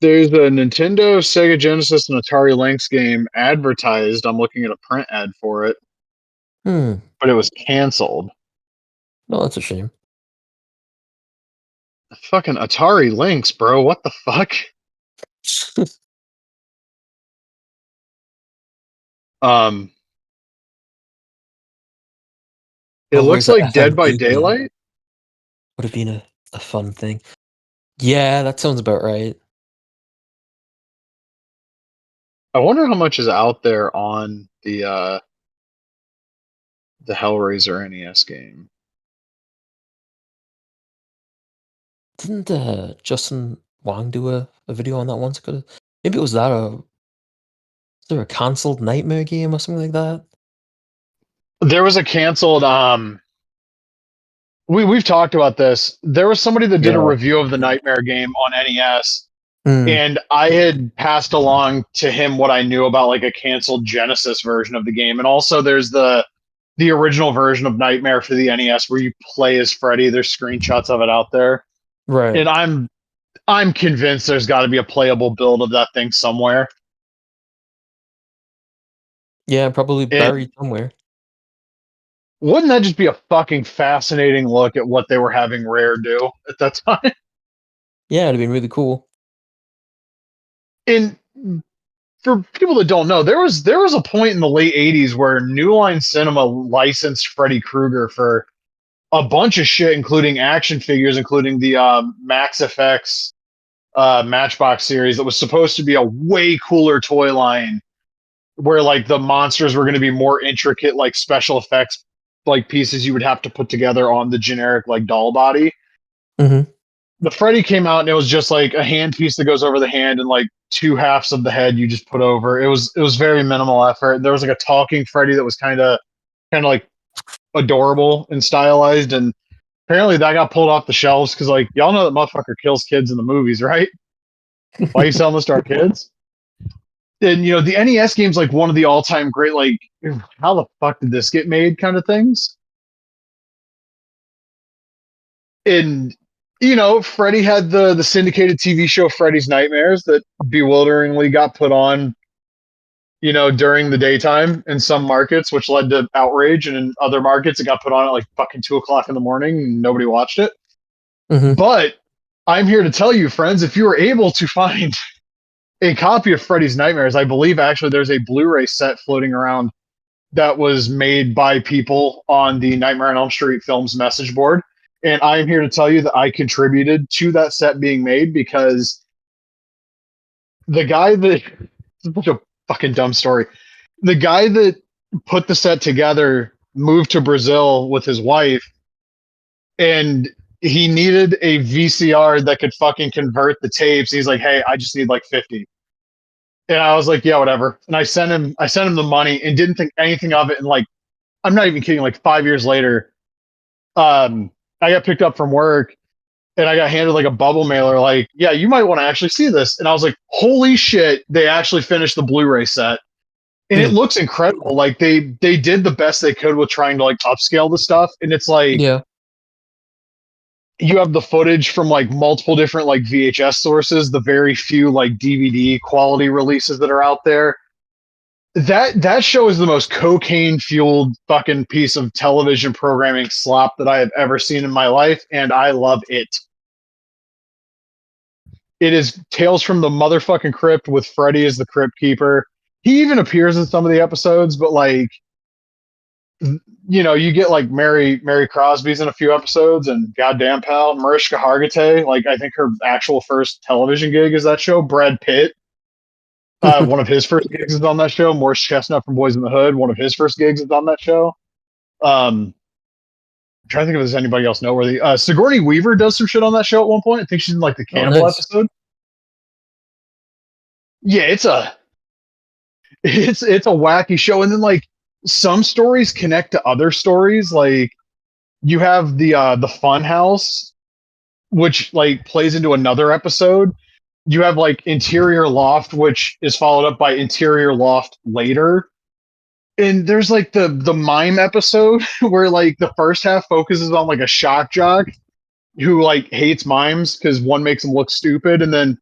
there's a Nintendo, Sega Genesis, and Atari Lynx game advertised. I'm looking at a print ad for it, Hmm. but it was canceled. No, that's a shame. Fucking Atari Lynx, bro. What the fuck? Um, it looks Hellraiser like Dead by FMV game Daylight. would have been a fun thing. Yeah, that sounds about right. I wonder how much is out there on the Hellraiser NES game. Didn't Justin Wang do a video on that once? Maybe it was that is there a cancelled Nightmare game or something like that? There was a canceled. We've talked about this. There was somebody that did a Yeah. review of the Nightmare game on NES, Hmm. and I had passed along to him what I knew about like a canceled Genesis version of the game, and also there's the original version of Nightmare for the NES where you play as Freddy. There's screenshots of it out there, Right. and I'm convinced there's got to be a playable build of that thing somewhere. Yeah, probably And buried somewhere. wouldn't that just be a fucking fascinating look at what they were having Rare do at that time? Yeah, it'd have been really cool. And for people that don't know, there was a point in the late '80s where New Line Cinema licensed Freddy Krueger for a bunch of shit, including action figures, including the Max Effects Matchbox series that was supposed to be a way cooler toy line, where like the monsters were going to be more intricate, like special effects, like pieces you would have to put together on the generic like doll body. Hmm. The Freddy came out and it was just like a hand piece that goes over the hand and like two halves of the head you just put over. It was very minimal effort. There was like a talking Freddy that was kind of like adorable and stylized, and apparently that got pulled off the shelves because like y'all know that motherfucker kills kids in the movies, right? Why are you selling this to our kids? And you know the NES game's like one of the all-time great like how the fuck did this get made kind of things. And you know, Freddy had the syndicated TV show Freddy's Nightmares that bewilderingly got put on during the daytime in some markets, which led to outrage, and in other markets, it got put on at like fucking 2 o'clock in the morning and nobody watched it. Mm-hmm. But I'm here to tell you, friends, if you were able to find a copy of Freddy's Nightmares, I believe actually there's a Blu-ray set floating around that was made by people on the Nightmare on Elm Street films message board. And I'm here to tell you that I contributed to that set being made because the guy that it's such a fucking dumb story. The guy that put the set together moved to Brazil with his wife, and he needed a VCR that could fucking convert the tapes. He's like, "Hey, I just need like 50." And I was like, "Yeah, whatever." And I sent him the money and didn't think anything of it. And like, I'm not even kidding. Like 5 years later, I got picked up from work and I got handed like a bubble mailer. Like, yeah, you might want to actually see this. And I was like, holy shit! They actually finished the Blu-ray set, and it looks incredible. Like they did the best they could with trying to like upscale the stuff. And it's like, Yeah. you have the footage from like multiple different like VHS sources, the very few like DVD quality releases that are out there. That show is the most cocaine fueled fucking piece of television programming slop that I have ever seen in my life, and I love it. It is Tales from the Motherfucking Crypt with Freddy as the Crypt Keeper. He even appears in some of the episodes, but like, you get like Mary Crosby's in a few episodes, and goddamn pal, Mariska Hargitay, like I think her actual first television gig is that show. Brad Pitt, one of his first gigs is on that show. Morris Chestnut from Boys in the Hood, one of his first gigs is on that show. I'm trying to think if there's anybody else noteworthy. Sigourney Weaver does some shit on that show at one point. I think she's in like the cannibal episode. Yeah, it's a wacky show, and then like some stories connect to other stories. Like you have the Fun House, which like plays into another episode. You have like Interior Loft, which is followed up by Interior Loft later. And there's like the mime episode where like the first half focuses on like a shock jock who like hates mimes because one makes him look stupid, and then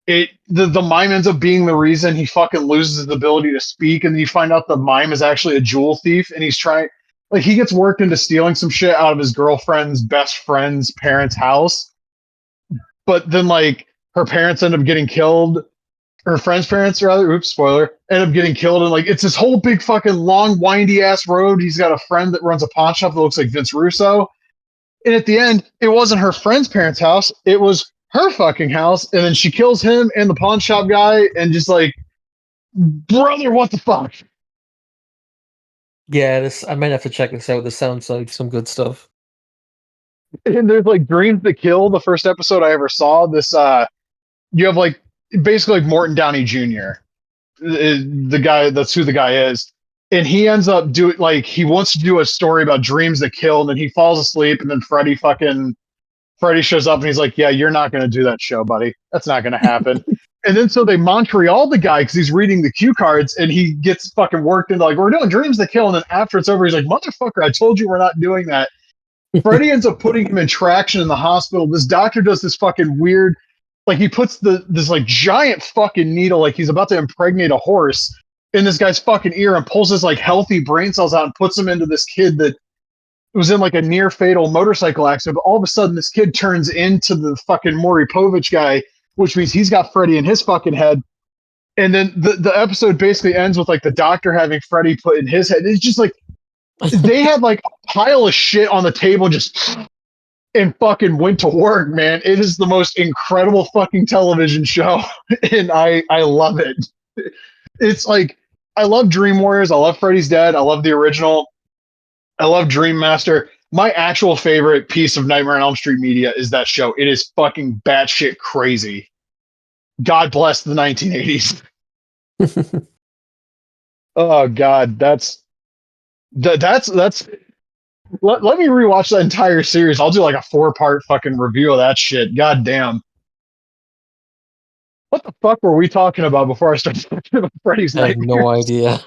the mime ends up being the reason he fucking loses his ability to speak, and then you find out the mime is actually a jewel thief, and he gets worked into stealing some shit out of his girlfriend's best friend's parents' house. But then like her parents end up getting killed. Her friend's parents, rather, oops, spoiler, end up getting killed. And like, it's this whole big fucking long, windy ass road. He's got a friend that runs a pawn shop that looks like Vince Russo. And at the end, it wasn't her friend's parents' house. It was her fucking house. And then she kills him and the pawn shop guy. And just like, brother, what the fuck? Yeah, I might have to check this out. This sounds like some good stuff. And there's like Dreams That Kill, the first episode I ever saw. This, you have like, basically like Morton Downey Jr. The guy, that's who the guy is. And he ends up he wants to do a story about dreams that kill, and then he falls asleep, and then Freddy shows up and he's like, yeah, you're not going to do that show, buddy. That's not going to happen. And then so they Montreal the guy because he's reading the cue cards, and he gets fucking worked into like, we're doing dreams that kill. And then after it's over, he's like, motherfucker, I told you we're not doing that. Freddy ends up putting him in traction in the hospital. This doctor does this fucking weird, like he puts this like giant fucking needle, like he's about to impregnate a horse, in this guy's fucking ear, and pulls his like healthy brain cells out and puts them into this kid that was in like a near fatal motorcycle accident. But all of a sudden this kid turns into the fucking Maury Povich guy, which means he's got Freddy in his fucking head. And then the episode basically ends with like the doctor having Freddy put in his head. It's just like they had like a pile of shit on the table just and fucking went to work, man. It is the most incredible fucking television show, and I love it. It's like, I love Dream Warriors. I love Freddy's Dead. I love the original. I love Dream Master. My actual favorite piece of Nightmare on Elm Street media is that show. It is fucking batshit crazy. God bless the 1980s. Oh God, that's. Let me rewatch that entire series. I'll do like a 4-part fucking review of that shit. God damn. What the fuck were we talking about before I started talking about Freddy's Nightmares? I have no idea.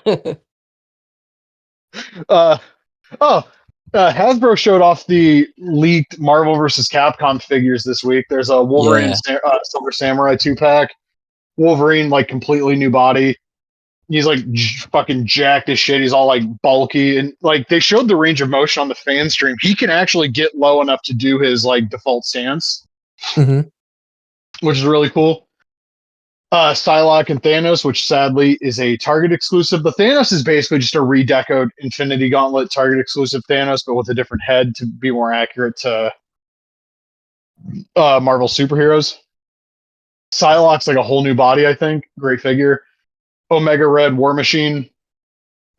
Hasbro showed off the leaked Marvel vs. Capcom figures this week. There's a Wolverine Silver Samurai 2-pack. Wolverine, like completely new body. He's like fucking jacked as shit. He's all like bulky, and like they showed the range of motion on the fan stream. He can actually get low enough to do his like default stance, which is really cool. Psylocke and Thanos, which sadly is a Target exclusive. The Thanos is basically just a redecoed Infinity Gauntlet Target exclusive Thanos, but with a different head to be more accurate to Marvel superheroes. Psylocke's like a whole new body, I think. Great figure. Omega Red War Machine.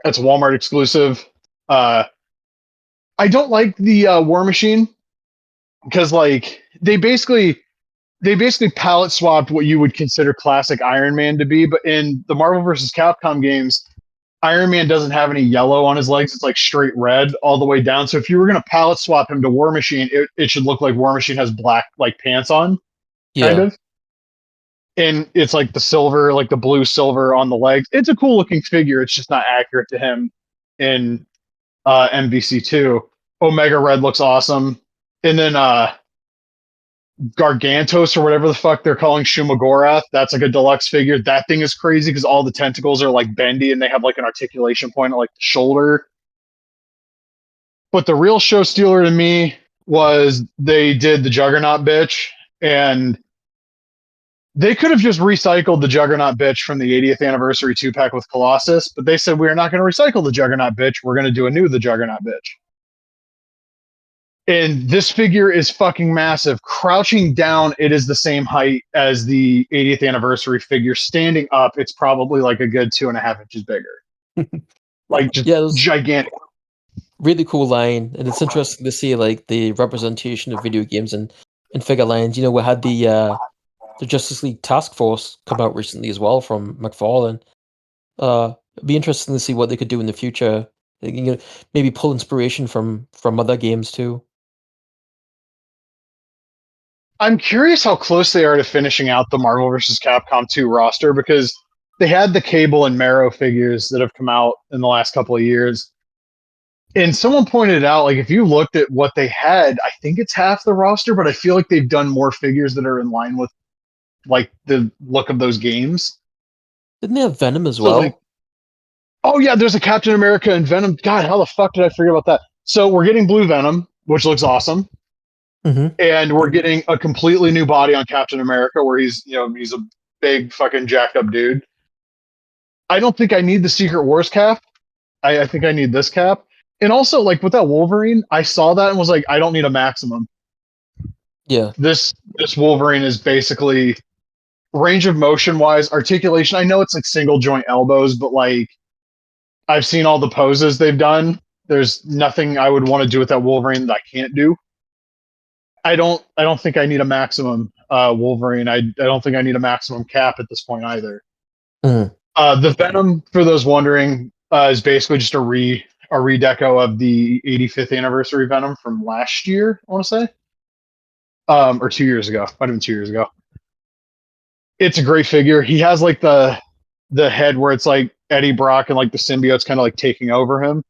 That's a Walmart exclusive. I don't like the War Machine because like they basically palette swapped what you would consider classic Iron Man to be, but in the Marvel vs. Capcom games, Iron Man doesn't have any yellow on his legs. It's like straight red all the way down. So if you were going to palette swap him to War Machine, it should look like War Machine has black like pants on, kind of. And it's like the silver, like the blue silver on the legs. It's a cool looking figure. It's just not accurate to him in MVC2. Omega Red looks awesome. And then Gargantos or whatever the fuck they're calling Shumagorath. That's like a deluxe figure. That thing is crazy because all the tentacles are like bendy and they have like an articulation point at like the shoulder. But the real show stealer to me was they did the Juggernaut bitch, and they could have just recycled the Juggernaut bitch from the 80th anniversary 2-pack with Colossus, but they said we're not going to recycle the Juggernaut bitch. We're going to do a new The Juggernaut bitch. And this figure is fucking massive. Crouching down, it is the same height as the 80th anniversary figure. Standing up, it's probably like a good 2.5 inches bigger. Like just gigantic. Really cool line, and it's interesting to see like the representation of video games and figure lines. You know, we had the Justice League Task Force come out recently as well from McFarlane. It'd be interesting to see what they could do in the future. You know, maybe pull inspiration from other games too. I'm curious how close they are to finishing out the Marvel vs. Capcom 2 roster, because they had the Cable and Marrow figures that have come out in the last couple of years. And someone pointed out, like, if you looked at what they had, I think it's half the roster, but I feel like they've done more figures that are in line with, like, the look of those games. Didn't they have Venom as well? Like, oh, yeah, there's a Captain America and Venom. God, how the fuck did I forget about that? So we're getting Blue Venom, which looks awesome. And we're getting a completely new body on Captain America where he's a big fucking jacked up dude. I don't think I need the Secret Wars cap. I think I need this cap. And also, like, with that Wolverine, I saw that and was like, I don't need a maximum. Yeah. This Wolverine is basically range of motion wise, articulation. I know it's like single joint elbows, but like I've seen all the poses they've done. There's nothing I would want to do with that Wolverine that I can't do. I don't think I need a maximum Wolverine. I don't think I need a maximum cap at this point either. The Venom, for those wondering, is basically just a redeco of the 85th anniversary Venom from last year, I want to say. Or 2 years ago. Might have been 2 years ago. It's a great figure. He has like the head where it's like Eddie Brock and like the symbiote's kind of like taking over him.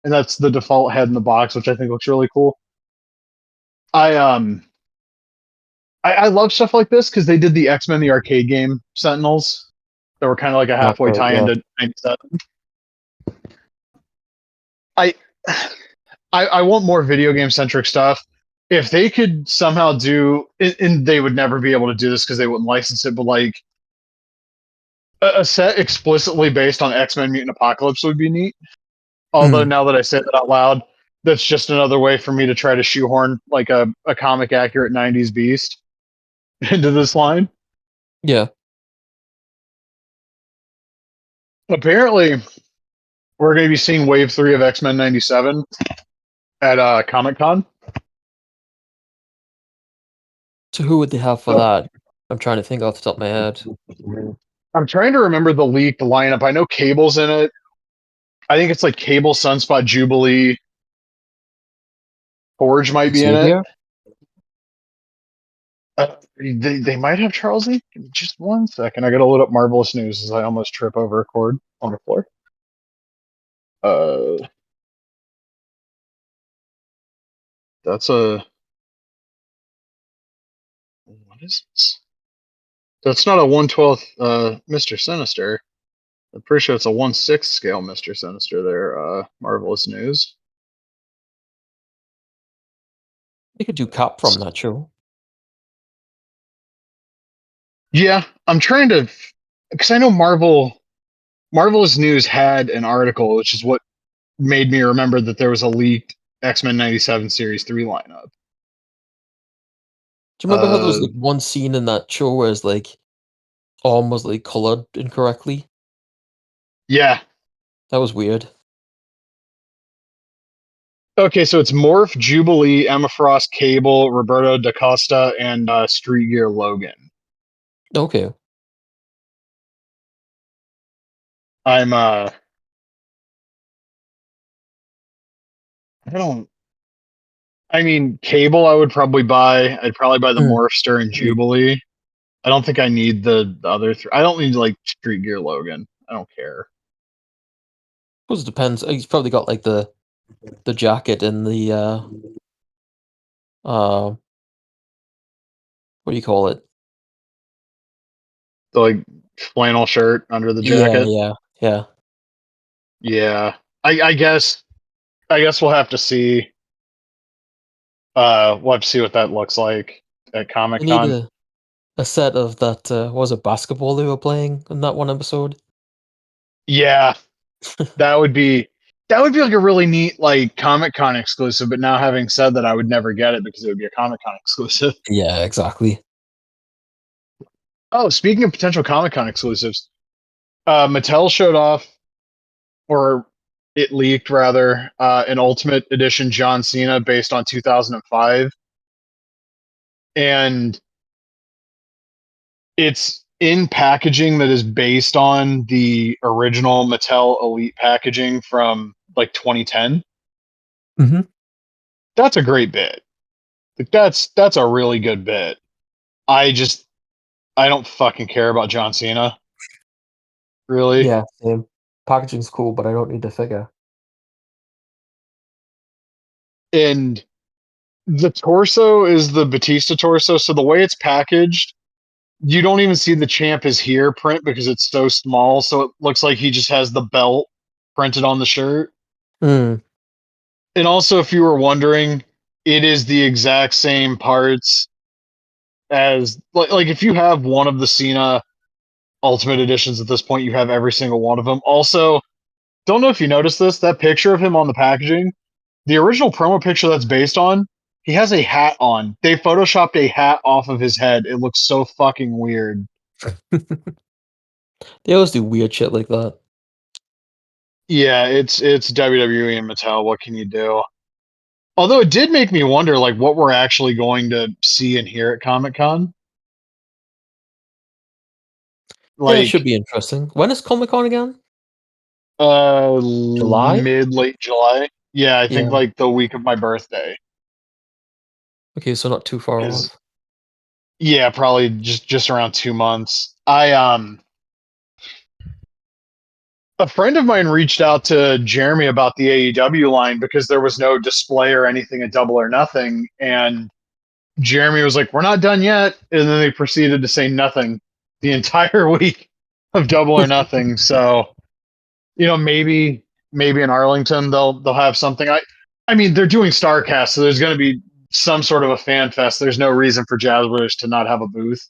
And that's the default head in the box, which I think looks really cool. I love stuff like this because they did the X-Men the arcade game Sentinels that were kind of like a halfway tie into 97. I want more video game centric stuff. If they could somehow do, and they would never be able to do this because they wouldn't license it, but like a set explicitly based on X-Men Mutant Apocalypse would be neat. Although now that I say that out loud, that's just another way for me to try to shoehorn like a comic accurate 90s beast into this line. Yeah. Apparently, we're going to be seeing Wave 3 of X-Men 97 at Comic-Con. So who would they have for that? I'm trying to think off the top of my head. I'm trying to remember the leaked lineup. I know Cable's in it. I think it's like Cable, Sunspot, Jubilee. Forge might be in it. They might have Charles Lee. Just 1 second. I got to load up Marvelous News as I almost trip over a cord on the floor. That's a... What is this? That's not a 1/12 Mr. Sinister. I'm pretty sure it's a 1/6 scale, Mr. Sinister there. Marvelous News. They could do Cap from that show. Yeah, I'm trying to, because I know Marvelous News had an article, which is what made me remember that there was a leaked X-Men 97 Series 3 lineup. Do you remember how there was like one scene in that show where it's like arm was like colored incorrectly? Yeah. That was weird. Okay, so it's Morph, Jubilee, Emma Frost, Cable, Roberto da Costa, and Street Gear Logan. Okay. I'm I don't I mean Cable I would probably buy. I'd probably buy the Mm. Morphster and Jubilee. I don't think I need the other three. I don't need like Street Gear Logan. I don't care. I suppose it depends. He's probably got like the jacket and the what do you call it? The like flannel shirt under the Yeah, jacket. yeah. Yeah. I guess we'll have to see. We'll have to see what that looks like at Comic They need Con. a set of that what was it basketball they were playing in that one episode? Yeah, that would be like a really neat like Comic Con exclusive. But now having said that, I would never get it because it would be a Comic Con exclusive. Yeah, exactly. Oh, speaking of potential Comic Con exclusives, Mattel showed off, or it leaked rather, an Ultimate Edition John Cena based on 2005, and it's in packaging that is based on the original Mattel Elite packaging from like 2010. Mm-hmm. That's a great bit. Like that's a really good bit. I just I don't fucking care about John Cena. Really. Yeah, same. Packaging's cool, but I don't need the figure. And the torso is the Batista torso, so the way it's packaged, you don't even see the champ is here print because it's so small, so it looks like he just has the belt printed on the shirt. Mm. And also, if you were wondering, it is the exact same parts as like if you have one of the Cena Ultimate Editions at this point, you have every single one of them. Also, don't know if you noticed this, that picture of him on the packaging, the original promo picture that's based on, he has a hat on. They photoshopped a hat off of his head. It looks so fucking weird. They always do weird shit like that. Yeah, it's WWE and Mattel. What can you do? Although it did make me wonder, like, what we're actually going to see and hear at Comic Con. Yeah, it should Like, be interesting. When is Comic Con again? July? late July. Yeah, I think Yeah. like the week of my birthday. Okay, so not too far Is off. yeah, probably just around 2 months. A friend of mine reached out to Jeremy about the AEW line because there was no display or anything at Double or Nothing, and Jeremy was like, "We're not done yet," and then they proceeded to say nothing the entire week of Double or Nothing. So, maybe in Arlington they'll have something. I mean, they're doing Starcast, so there's going to be some sort of a fan fest. There's no reason for Jazzwares to not have a booth.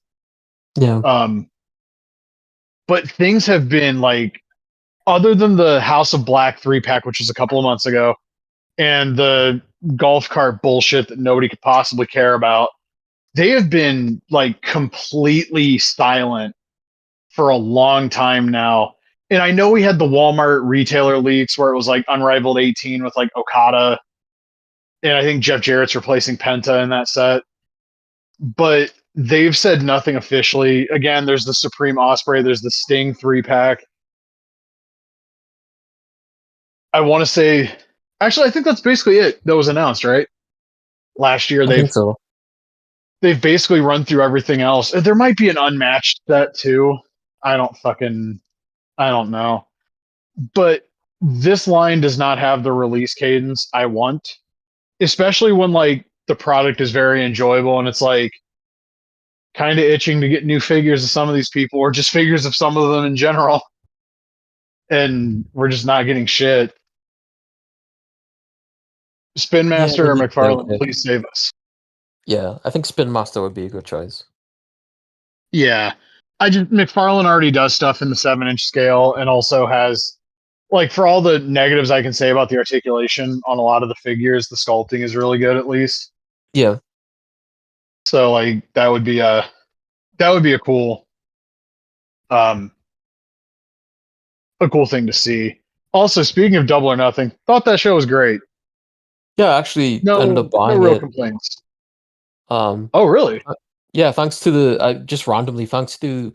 Yeah. But things have been like, other than the House of Black 3-pack, which was a couple of months ago, and the golf cart bullshit that nobody could possibly care about, they have been like completely silent for a long time now. And I know we had the Walmart retailer leaks where it was like Unrivaled 18 with like Okada, and I think Jeff Jarrett's replacing Penta in that set. But they've said nothing officially. Again, there's the Supreme Osprey, there's the Sting 3-pack. I want to say, actually, I think that's basically it that was announced, right? Last year, I think so. they've basically run through everything else. There might be an unmatched set too. I don't know. But this line does not have the release cadence I want, especially when like the product is very enjoyable and it's like kind of itching to get new figures of some of these people or just figures of some of them in general. and we're just not getting shit. Spin Yeah, Master we or need McFarlane, please save us. yeah, I think Spin Master would be a good choice. Yeah. McFarlane already does stuff in the 7-inch scale and also has like for all the negatives I can say about the articulation on a lot of the figures, the sculpting is really good at least. Yeah. So like that would be a um cool thing to see. Also, speaking of Double or Nothing, thought that show was great. Yeah, I actually ended No up buying real it. complaints. Um, Oh, really? yeah, thanks to just randomly, thanks to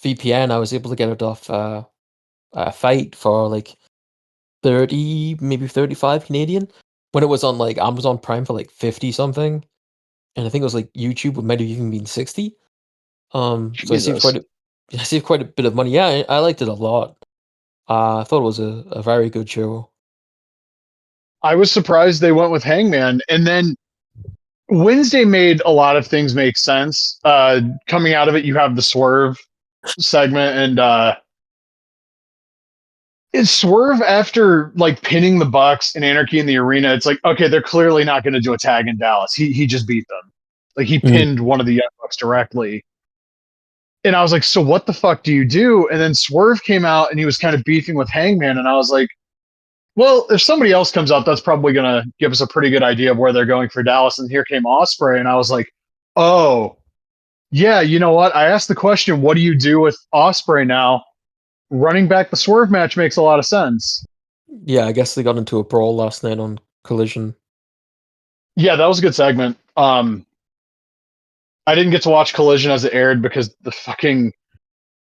VPN, I was able to get it off a fight for like 30, maybe 35 Canadian when it was on like Amazon Prime for like 50 something. And I think it was like YouTube might have even been 60. So Jesus. I saved quite a bit of money. Yeah, I liked it a lot. I thought it was a very good show. I was surprised they went with Hangman. And then Wednesday made a lot of things make sense. Coming out of it, you have the Swerve segment, and it's Swerve after like pinning the Bucks and Anarchy in the arena. It's like, okay, they're clearly not going to do a tag in Dallas. He just beat them. Like he Mhm. pinned one of the Young Bucks directly. And I was like, so what the fuck do you do? And then Swerve came out and he was kind of beefing with Hangman. And I was like, well, if somebody else comes up, that's probably going to give us a pretty good idea of where they're going for Dallas. And here came Ospreay. And I was like, oh, yeah, you know what? I asked the question, what do you do with Ospreay now? Running back the Swerve match makes a lot of sense. Yeah, I guess they got into a brawl last night on Collision. Yeah, that was a good segment. I didn't get to watch Collision as it aired because the fucking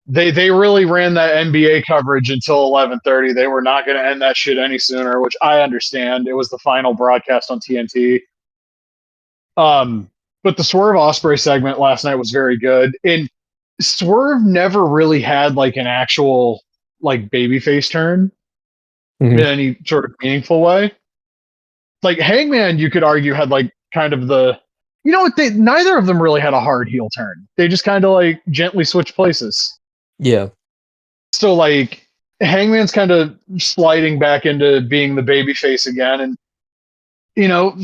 they really ran that NBA coverage until 11:30. They were not going to end that shit any sooner, which I understand. It was the final broadcast on TNT. But the Swerve Osprey segment last night was very good, and Swerve never really had like an actual like babyface turn in Mhm. any sort of meaningful way. Like Hangman, you could argue had like kind of the, you know what? They neither of them really had a hard heel turn. They just kind of like gently switched places. Yeah. So like Hangman's kind of sliding back into being the babyface again, and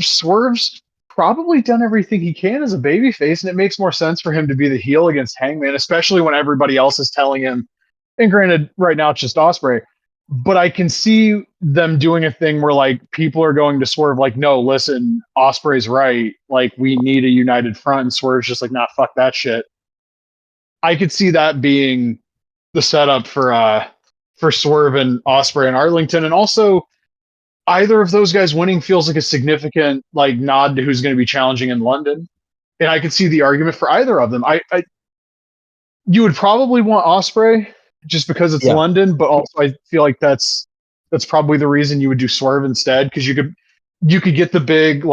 Swerve's probably done everything he can as a babyface, and it makes more sense for him to be the heel against Hangman, especially when everybody else is telling him. And granted, right now it's just Osprey, but I can see them doing a thing where like people are going to Swerve like, no, listen, Osprey's right. Like we need a united front, and Swerve's just like, nah, fuck that shit. I could see that being the setup for Swerve and Osprey and Arlington, and also either of those guys winning feels like a significant like nod to who's going to be challenging in London, and I could see the argument for either of them. You would probably want Osprey just because it's Yeah. London, but also I feel like that's probably the reason you would do Swerve instead, because you could get the big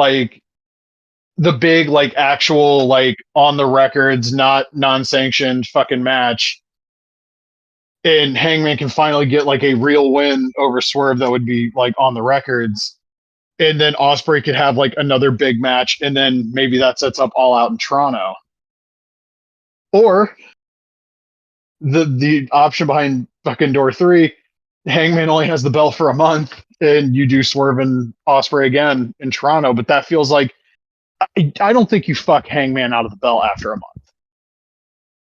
actual like on the records, not non-sanctioned fucking match, and Hangman can finally get like a real win over Swerve that would be like on the records. And then Osprey could have like another big match, and then maybe that sets up All Out in Toronto. Or the option behind fucking door 3, Hangman only has the belt for a month, and you do Swerve and Osprey again in Toronto. But that feels like I don't think you fuck Hangman out of the belt after a month.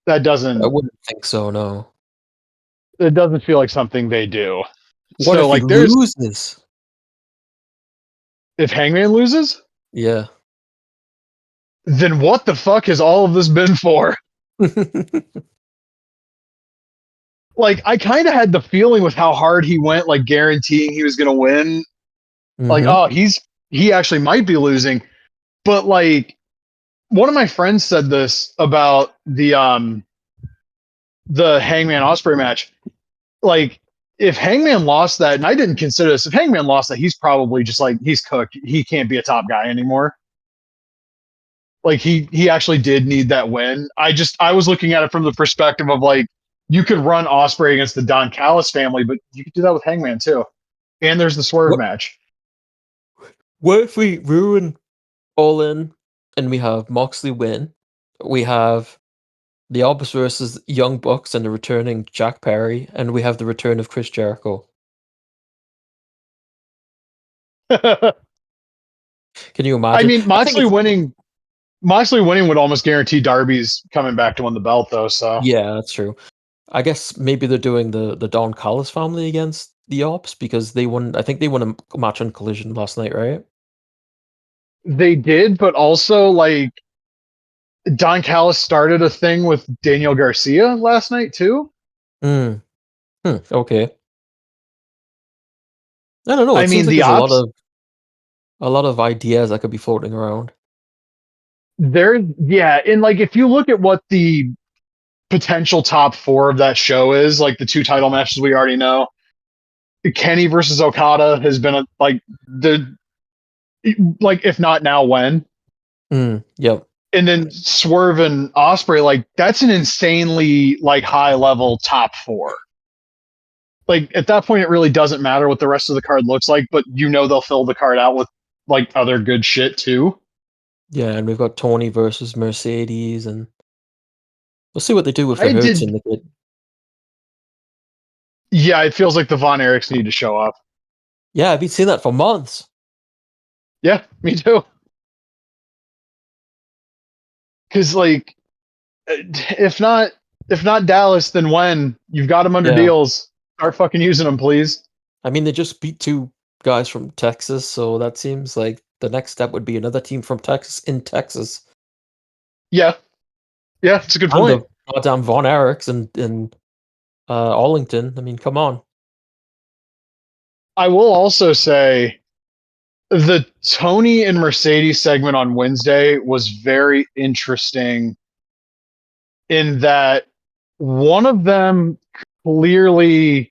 That I doesn't wouldn't think so, no. it doesn't feel like something they do. What So if he like loses? if Hangman loses, Yeah. then what the fuck has all of this been for? Like I kind of had the feeling with how hard he went, like guaranteeing he was going to win. Like, Hmm. oh, he actually might be losing. But like one of my friends said this about the Hangman Osprey match. Like if Hangman lost that, and I didn't consider this, if Hangman lost that, he's probably just like he's cooked. He can't be a top guy anymore. Like he actually did need that win. I was looking at it from the perspective of like you could run Osprey against the Don Callis family, but you could do that with Hangman too. And there's the Swerve What match. what if we ruin All In and we have Moxley win? We have The Ops versus Young Bucks and the returning Jack Perry, and we have the return of Chris Jericho. Can you imagine? I mean, Moxley winning would almost guarantee Darby's coming back to win the belt, though. So yeah, that's true. I guess maybe they're doing the Don Callis family against the Ops because they won. I think they won a match on Collision last night, right? they did, but also like Don Callis started a thing with Daniel Garcia last night too. Okay. I don't know. It I seems mean, like the there's Ops. a lot of ideas that could be floating around. Yeah, and like if you look at what the potential top four of that show is, like the two title matches we already know, Kenny versus Okada has been like if not now, when? Yep. And then Swerve and Osprey, like that's an insanely like high level top four. Like at that point, it really doesn't matter what the rest of the card looks like, but you know they'll fill the card out with like other good shit too. Yeah, and we've got Tony versus Mercedes, and we'll see what they do with the I Hurt did. Syndicate. Yeah, it feels like the Von Erichs need to show up. Yeah, I've been seeing that for months. Yeah, me too. Because like, if not Dallas, then when? You've got them under Yeah. deals. Start fucking using them, please. I mean, they just beat two guys from Texas, so that seems like the next step would be another team from Texas in Texas. Yeah, it's a good And point. the goddamn Von Erichs and Arlington. I mean, come on. I will also say the Tony and Mercedes segment on Wednesday was very interesting in that one of them clearly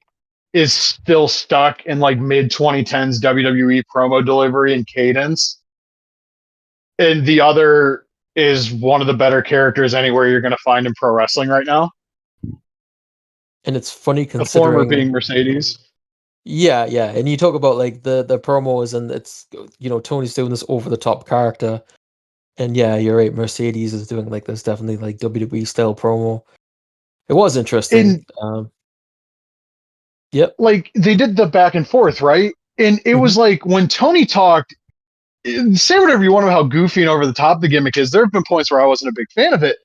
is still stuck in like mid 2010s WWE promo delivery and cadence, and the other is one of the better characters anywhere you're going to find in pro wrestling right now. And it's funny The former considering. being Mercedes. Yeah, and you talk about like the promos, and it's Tony's doing this over the top character, and yeah, you're right. Mercedes is doing like this definitely like WWE style promo. It was interesting. And Yep. like they did the back and forth, right? And it was Mhm. like when Tony talked, say whatever you want about how goofy and over the top the gimmick is. There have been points where I wasn't a big fan of it,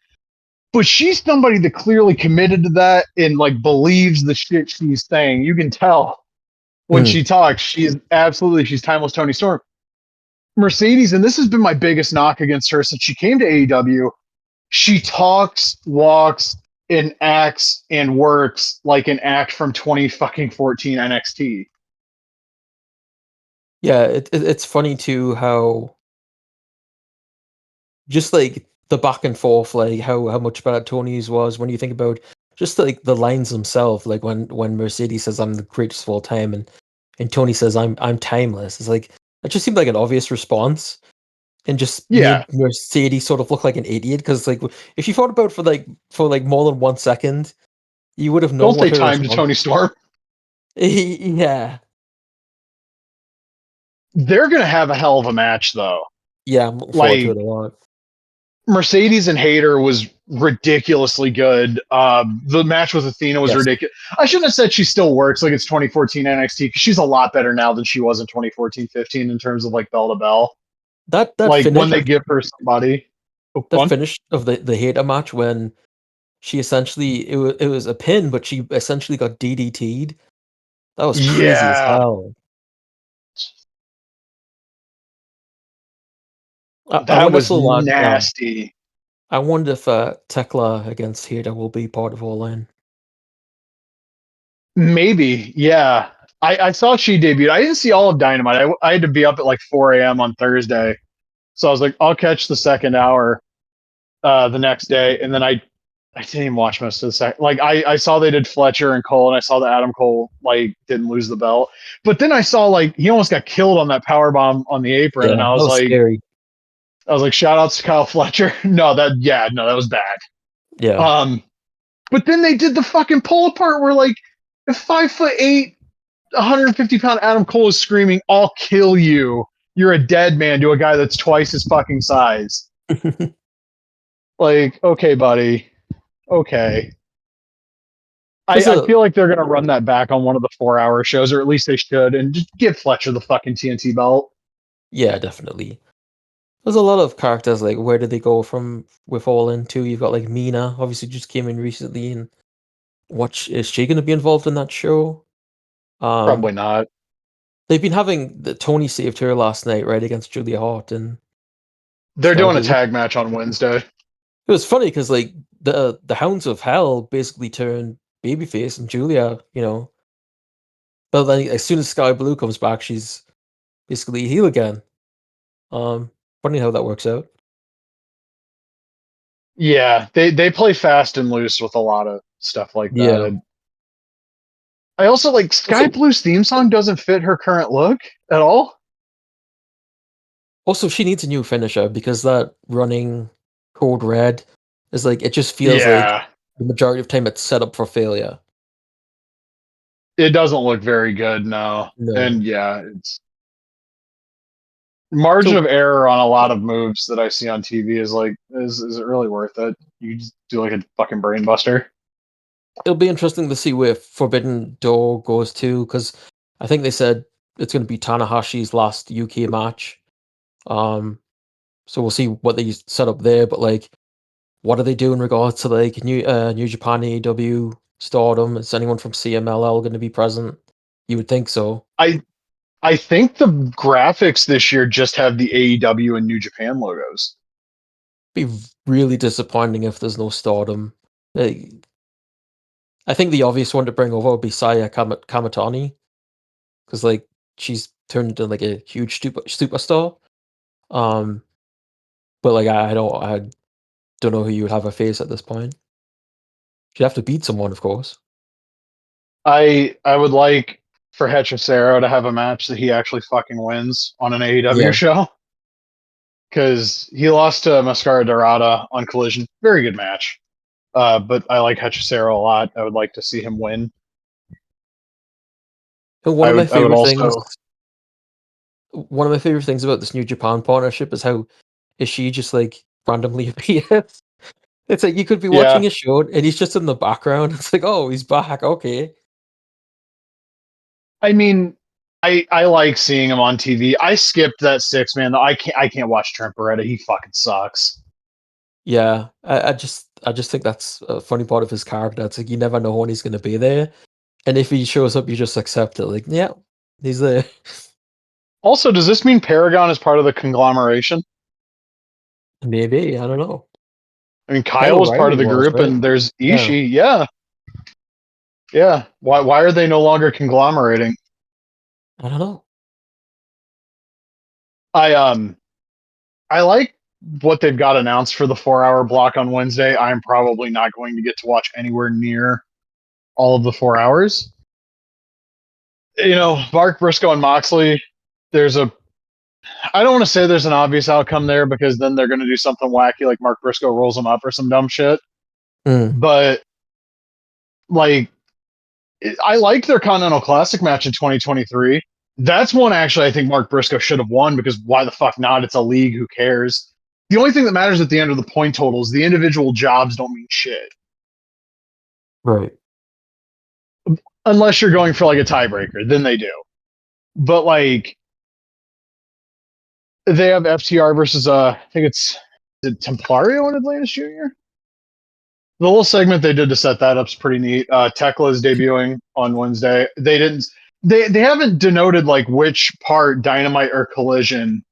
but she's somebody that clearly committed to that and like believes the shit she's saying. You can tell when Mm. she talks. She's timeless Tony Storm. Mercedes, and this has been my biggest knock against her since she came to AEW. She talks, walks, and acts and works like an act from 2014 NXT. Yeah, it's funny too how just like the back and forth, like how much better Tony's was when you think about just like the lines themselves, like when Mercedes says I'm the greatest of all time, and Tony says I'm timeless. It's like it just seemed like an obvious response, and just Yeah, made Mercedes sort of look like an idiot because like if you thought about it for like more than 1 second, you would have don't known what say her time to response. Tony Storm. Yeah, They're gonna have a hell of a match though. yeah, I'm looking forward to Like it a lot. Mercedes and Hayter was ridiculously good. The match with Athena was Yes, ridiculous. I shouldn't have said she still works like it's 2014 NXT because she's a lot better now than she was in 2014-15 in terms of like bell to bell. that Like when finish they give her somebody. Oh, that one. finish of the Hater match when she essentially it was a pin, but she essentially got DDT'd. That was crazy as Yeah, hell. I that wonder if was they'll nasty. I wonder if Tekla against Hater will be part of All In. Maybe, yeah. I saw she debuted. I didn't see all of Dynamite. I had to be up at like 4 a.m. on Thursday, so I was like, I'll catch the second hour the next day, and then I didn't even watch most of the second. Like I saw they did Fletcher and Cole, and I saw that Adam Cole like didn't lose the belt, but then I saw like he almost got killed on that power bomb on the apron, Yeah, and that was scary. shout outs to Kyle Fletcher. No, that was bad. Yeah. Um, but then they did the fucking pull apart where like a 5'8", 150-pound Adam Cole is screaming, "I'll kill you! You're a dead man," to a guy that's twice his fucking size. Like, okay, buddy. okay. There's I a feel like they're going to run that back on one of the 4-hour shows, or at least they should, and just give Fletcher the fucking TNT belt. Yeah, definitely. There's a lot of characters, like, where did they go from with All In to? You've got, like, Mina, obviously just came in recently, and is she going to be involved in that show? Probably not. They've been having Tony saved her last night, right, against Julia Hart and They're Sky doing a Blue. tag match on Wednesday. It was funny because, like, the Hounds of Hell basically turned babyface, and Julia, but then as soon as Sky Blue comes back, she's basically heel again. Funny how that works out. Yeah, they play fast and loose with a lot of stuff like that. Yeah. And I also like Sky Also, Blue's theme song doesn't fit her current look at all. also, she needs a new finisher because that running Code Red is like it just feels like Yeah, the majority of time it's set up for failure. it doesn't look very good, no. And No. yeah, it's margin So of error on a lot of moves that I see on TV is like, is it really worth it? You just do like a fucking brain buster. it'll be interesting to see where Forbidden Door goes to because I think they said it's going to be Tanahashi's last UK match. Um, so we'll see what they set up there. But like, what do they do in regards to like New Japan, AEW, Stardom? Is anyone from CMLL going to be present? You would think so. I I think the graphics this year just have the AEW and New Japan logos. Be really disappointing if there's no Stardom. Like, I think the obvious one to bring over would be Saya Kamatani because like she's turned into like a huge superstar. Um, but like I don't know who you would have a face at this point. She'd have to beat someone, of course. I would like for Hechicero to have a match that he actually fucking wins on an AEW Yeah. show. Because he lost to Mascara Dorada on Collision. Very good match. But I like Hechicero a lot. I would like to see him win. And I would also one of my favorite things about this New Japan partnership is how is she just like randomly appears. It's like you could be yeah. watching a show and he's just in the background. It's like, oh, he's back. Okay. I mean, I like seeing him on TV. I skipped that 6 man. I can't watch Trent Beretta. He fucking sucks. Yeah. I just think that's a funny part of his character. It's like you never know when he's gonna be there. And if he shows up, you just accept it. Like, yeah, he's there. Also, does this mean Paragon is part of the conglomeration? Maybe. I don't know. I mean, Kyle Kyle was part O'Reilly of the was, group, right? and there's Yeah. Ishii. Yeah, yeah. Why are they no longer conglomerating? I don't know. I I like what they've got announced for the 4-hour block on Wednesday. I'm probably not going to get to watch anywhere near all of the 4 hours. Mark Briscoe and Moxley. There's a I don't want to say there's an obvious outcome there because then they're going to do something wacky like Mark Briscoe rolls them up or some dumb shit. Mm, But like I liked their Continental Classic match in 2023. That's one actually I think Mark Briscoe should have won because why the fuck not? It's a league. Who cares? The only thing that matters at the end of the point totals. The individual jobs don't mean shit right. unless you're going for like a tiebreaker. Then they do. But like they have FTR versus I think it's Templario and Atlantis Jr. The little segment they did to set that up is pretty neat. Tekla is debuting on Wednesday. They haven't denoted like which part Dynamite or Collision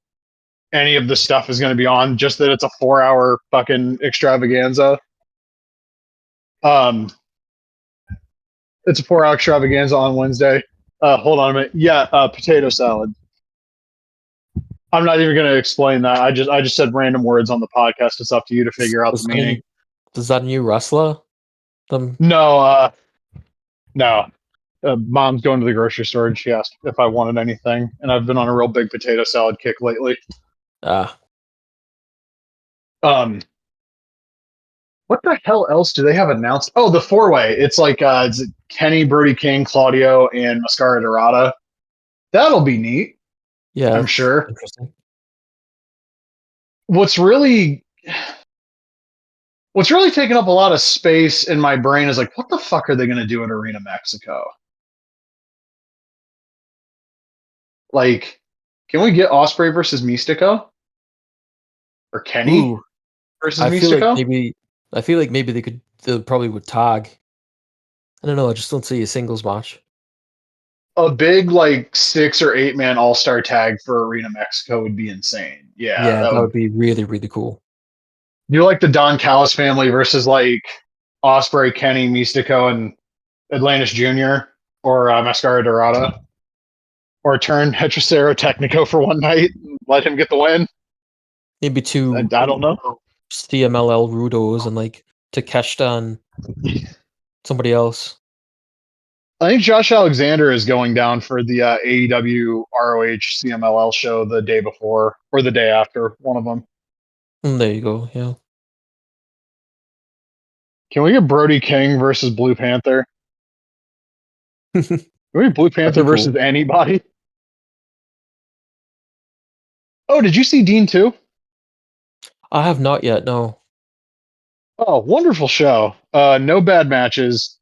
any of the stuff is going to be on. Just that it's a 4-hour fucking extravaganza. Um, it's a 4-hour extravaganza on Wednesday. Hold on a minute. Yeah, potato salad. I'm not even going to explain that. I just said random words on the podcast. It's up to you to figure out Was the that meaning. is that a new wrestler? Them. No, no. Mom's going to the grocery store and she asked if I wanted anything, and I've been on a real big potato salad kick lately. Ah. Um, what the hell else do they have announced? Oh, the 4-way. It's like it's Kenny, Brody King, Claudio, and Mascara Dorada. That'll be neat, Yeah, I'm that's sure. interesting. What's really What's really taking up a lot of space in my brain is like, what the fuck are they going to do at Arena Mexico? Like, can we get Osprey versus Mystico or Kenny Ooh, versus I feel like Mystico? maybe they probably would tag. I don't know. I just don't see a singles match. A big like 6 or 8 man All Star tag for Arena Mexico would be insane. Yeah, Yeah, that that would. would be really, really cool. You like the Don Callis family versus like Osprey, Kenny, Mystico, and Atlantis Jr. or Mascara Dorada, or turn Hetrocero Technico for one night and let him get the win. Maybe I two don't know. CMLL Rudos and like Takeshita and somebody else. I think Josh Alexander is going down for the AEW ROH CMLL show the day before or the day after, one of them. There you go. Yeah. Can we get Brody King versus Blue Panther? Can we get Blue That'd Panther be cool. versus anybody? Oh, did you see Dean too? I have not yet. No. Oh, wonderful show. No bad matches.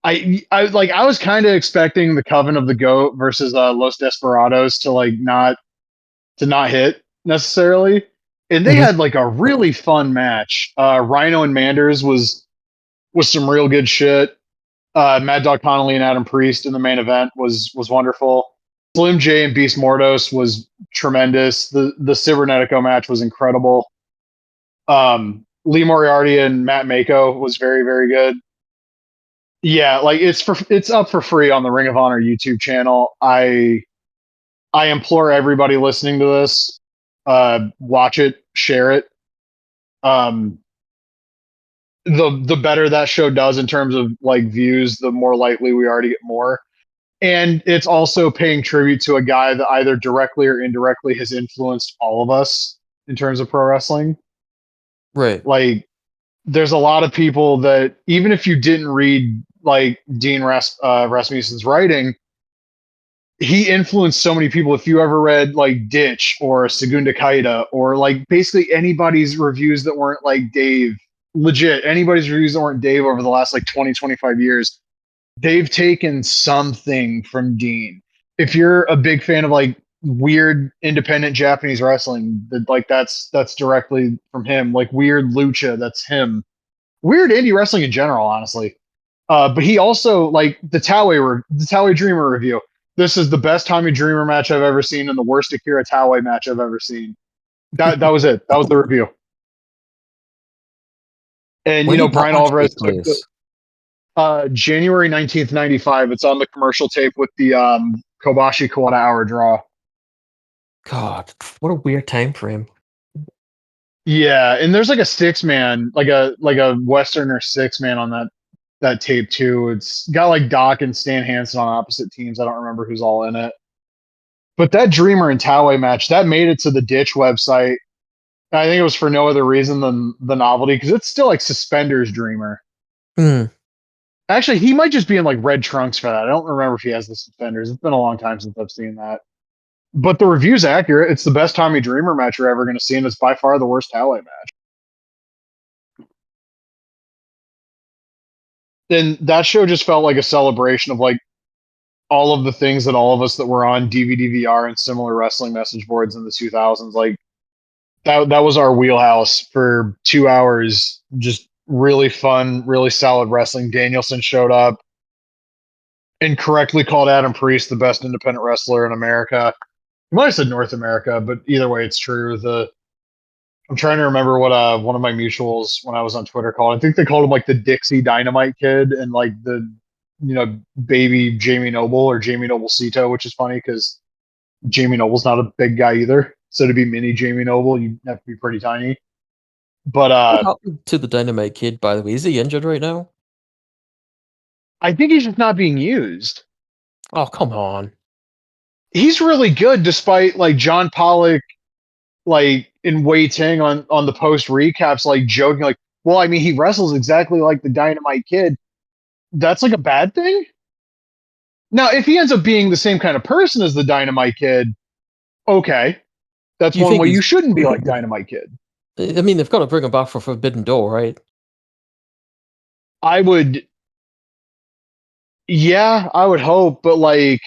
I was kind of expecting the Coven of the Goat versus Los Desperados to like not hit necessarily, and they Mhm. had like a really fun match. Rhino and Manders was some real good shit. Mad Dog Connolly and Adam Priest in the main event was wonderful. Slim J and Beast Mordos was tremendous. The Cybernetico match was incredible. Lee Moriarty and Matt Mako was very very good. Yeah, like it's up for free on the Ring of Honor YouTube channel. I implore everybody listening to this, watch it, share it. Um, the better that show does in terms of like views, the more likely we are to get more. And it's also paying tribute to a guy that either directly or indirectly has influenced all of us in terms of pro wrestling. Right. Like, there's a lot of people that even if you didn't read like Dean Rasmussen's writing, he influenced so many people. If you ever read like Ditch or Segunda Kaida or like basically anybody's reviews that weren't like Dave, legit anybody's reviews that weren't Dave over the last like 20, 25 years, they've taken something from Dean. If you're a big fan of like weird independent Japanese wrestling, that like that's directly from him. Like weird lucha, that's him. Weird indie wrestling in general, honestly. But he also like the Taue Dreamer review. This is the best Tommy Dreamer match I've ever seen and the worst Akira Taue match I've ever seen. That was it. That was the review. And When did that Brian match Alvarez take took the place? January 19th, 95. It's on the commercial tape with the Kobashi Kawada hour draw. God, what a weird time frame. Yeah, and there's like a 6 man, like a Westerner 6 man on that tape too. It's got like Doc and Stan Hansen on opposite teams. I don't remember who's all in it. But that Dreamer and Taue match, that made it to the Ditch website. I think it was for no other reason than the novelty, because it's still like Suspenders Dreamer. Hmm. Actually, he might just be in like red trunks for that. I don't remember if he has the suspenders. It's been a long time since I've seen that. But the review's accurate. It's the best Tommy Dreamer match you're ever going to see, and it's by far the worst Taue match. And that show just felt like a celebration of like all of the things that all of us that were on DVD, VR, and similar wrestling message boards in the 2000s, like that was our wheelhouse for 2 hours. Just really fun, really solid wrestling. Danielson showed up and correctly called Adam Priest the best independent wrestler in America. I might have said North America, but either way, it's true. I'm trying to remember what one of my mutuals when I was on Twitter called. I think they called him like the Dixie Dynamite Kid and like the baby Jamie Noble or Jamie Noble Cito, which is funny because Jamie Noble's not a big guy either. So to be mini Jamie Noble, you have to be pretty tiny. But What happened to the Dynamite Kid, by the way? Is he injured right now? I think he's just not being used. Oh, come on. He's really good despite like John Pollock like in Wei Ting on the post recaps like joking like, well, I mean he wrestles exactly like the Dynamite Kid. That's like a bad thing? Now, if he ends up being the same kind of person as the Dynamite Kid, okay. That's Do you one think way you he's shouldn't be like Dynamite Kid. I mean, they've got to bring him back for Forbidden Door, right? I would, yeah, I would hope, but like,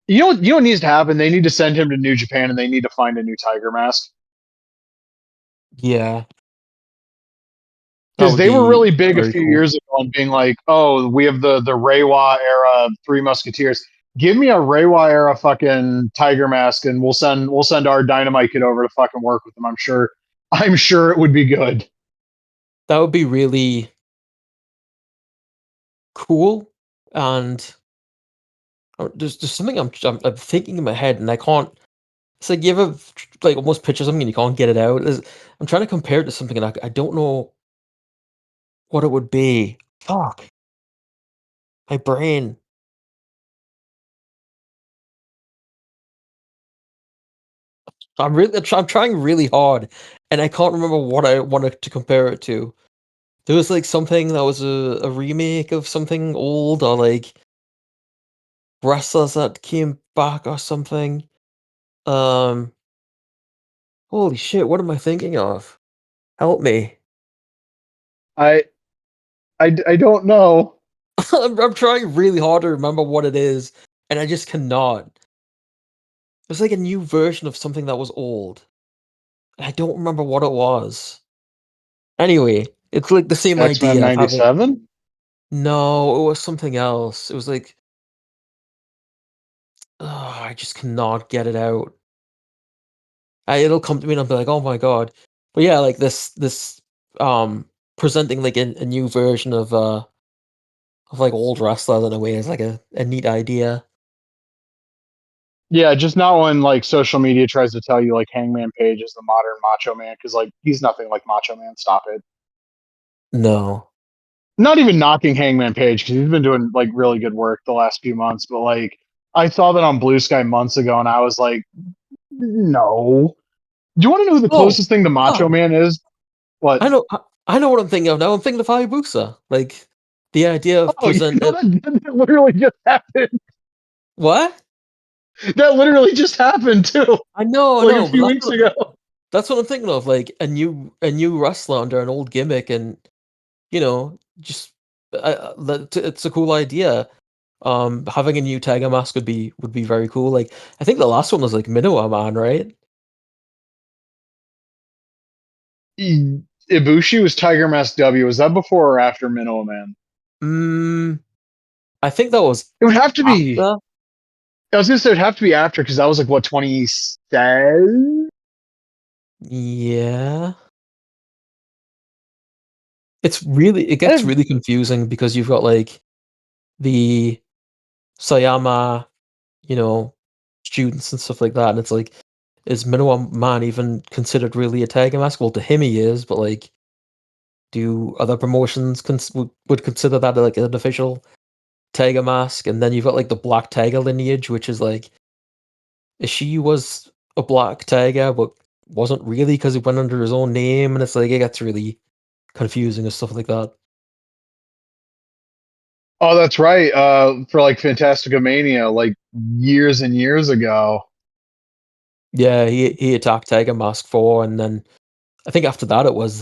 you know what needs to happen? They need to send him to New Japan, and they need to find a new Tiger Mask. Yeah, that Because would they were be really big a very few cool. years ago on being like, "Oh, we have the Reiwa era Three Musketeers. Give me a Reiwa era fucking Tiger Mask, and we'll send our Dynamite Kid over to fucking work with them. I'm sure it would be good." That would be really cool. And there's something I'm thinking in my head, and I can't. It's like you ever like almost picture something and you can't get it out. I'm trying to compare it to something, and I don't know what it would be. Fuck my brain. I'm trying really hard, and I can't remember what I wanted to compare it to. There was like something that was a remake of something old, or like wrestlers that came back or something. Um, Holy shit, what am I thinking of? Help me. I I don't know. I'm trying really hard to remember what it is, and I just cannot. It's like a new version of something that was old. I don't remember what it was. Anyway, it's like the same X-Men idea of having. '97. No, it was something else. It was like, I just cannot get it out. It'll come to me and I'll be like, oh my god. But yeah, like this presenting like a new version of like old wrestlers in a way is like a neat idea. Yeah, just not when like social media tries to tell you like Hangman Page is the modern Macho Man, because like he's nothing like Macho Man. Stop it. No. Not even knocking Hangman Page, because he's been doing like really good work the last few months, but like I saw that on Blue Sky months ago, and I was like, no. Do you want to know who the Oh, closest thing to Macho fuck. Man is? What? I know what I'm thinking of now. I'm thinking of Hayabusa. Like the idea of Oh, you know presenting that literally just happened. what? That literally just happened too, I like a know, but few weeks ago. that's what I'm thinking of. Like a new wrestler under an old gimmick, and just it's a cool idea. Having a new Tiger Mask would be very cool. Like I think the last one was like Minoa Man, right? Ibushi was Tiger Mask W. Was that before or after Minnow Man? Mm, I think that was It would have to be. after. I was gonna say it would have to be after, because that was like what, 2010. Yeah. It gets Eh, really confusing because you've got like the Sayama, you know, students and stuff like that, and it's like, is Minoa Man even considered really a Tiger Mask? Well, to him he is, but like, do other promotions would consider that like an official Tiger Mask? And then you've got like the Black Tiger lineage, which is like, she was a Black Tiger, but wasn't really because he went under his own name, and it's like it gets really confusing and stuff like that. Oh, that's right. For like Fantastica Mania, like years and years ago. Yeah, he attacked Tiger Mask 4, and then I think after that it was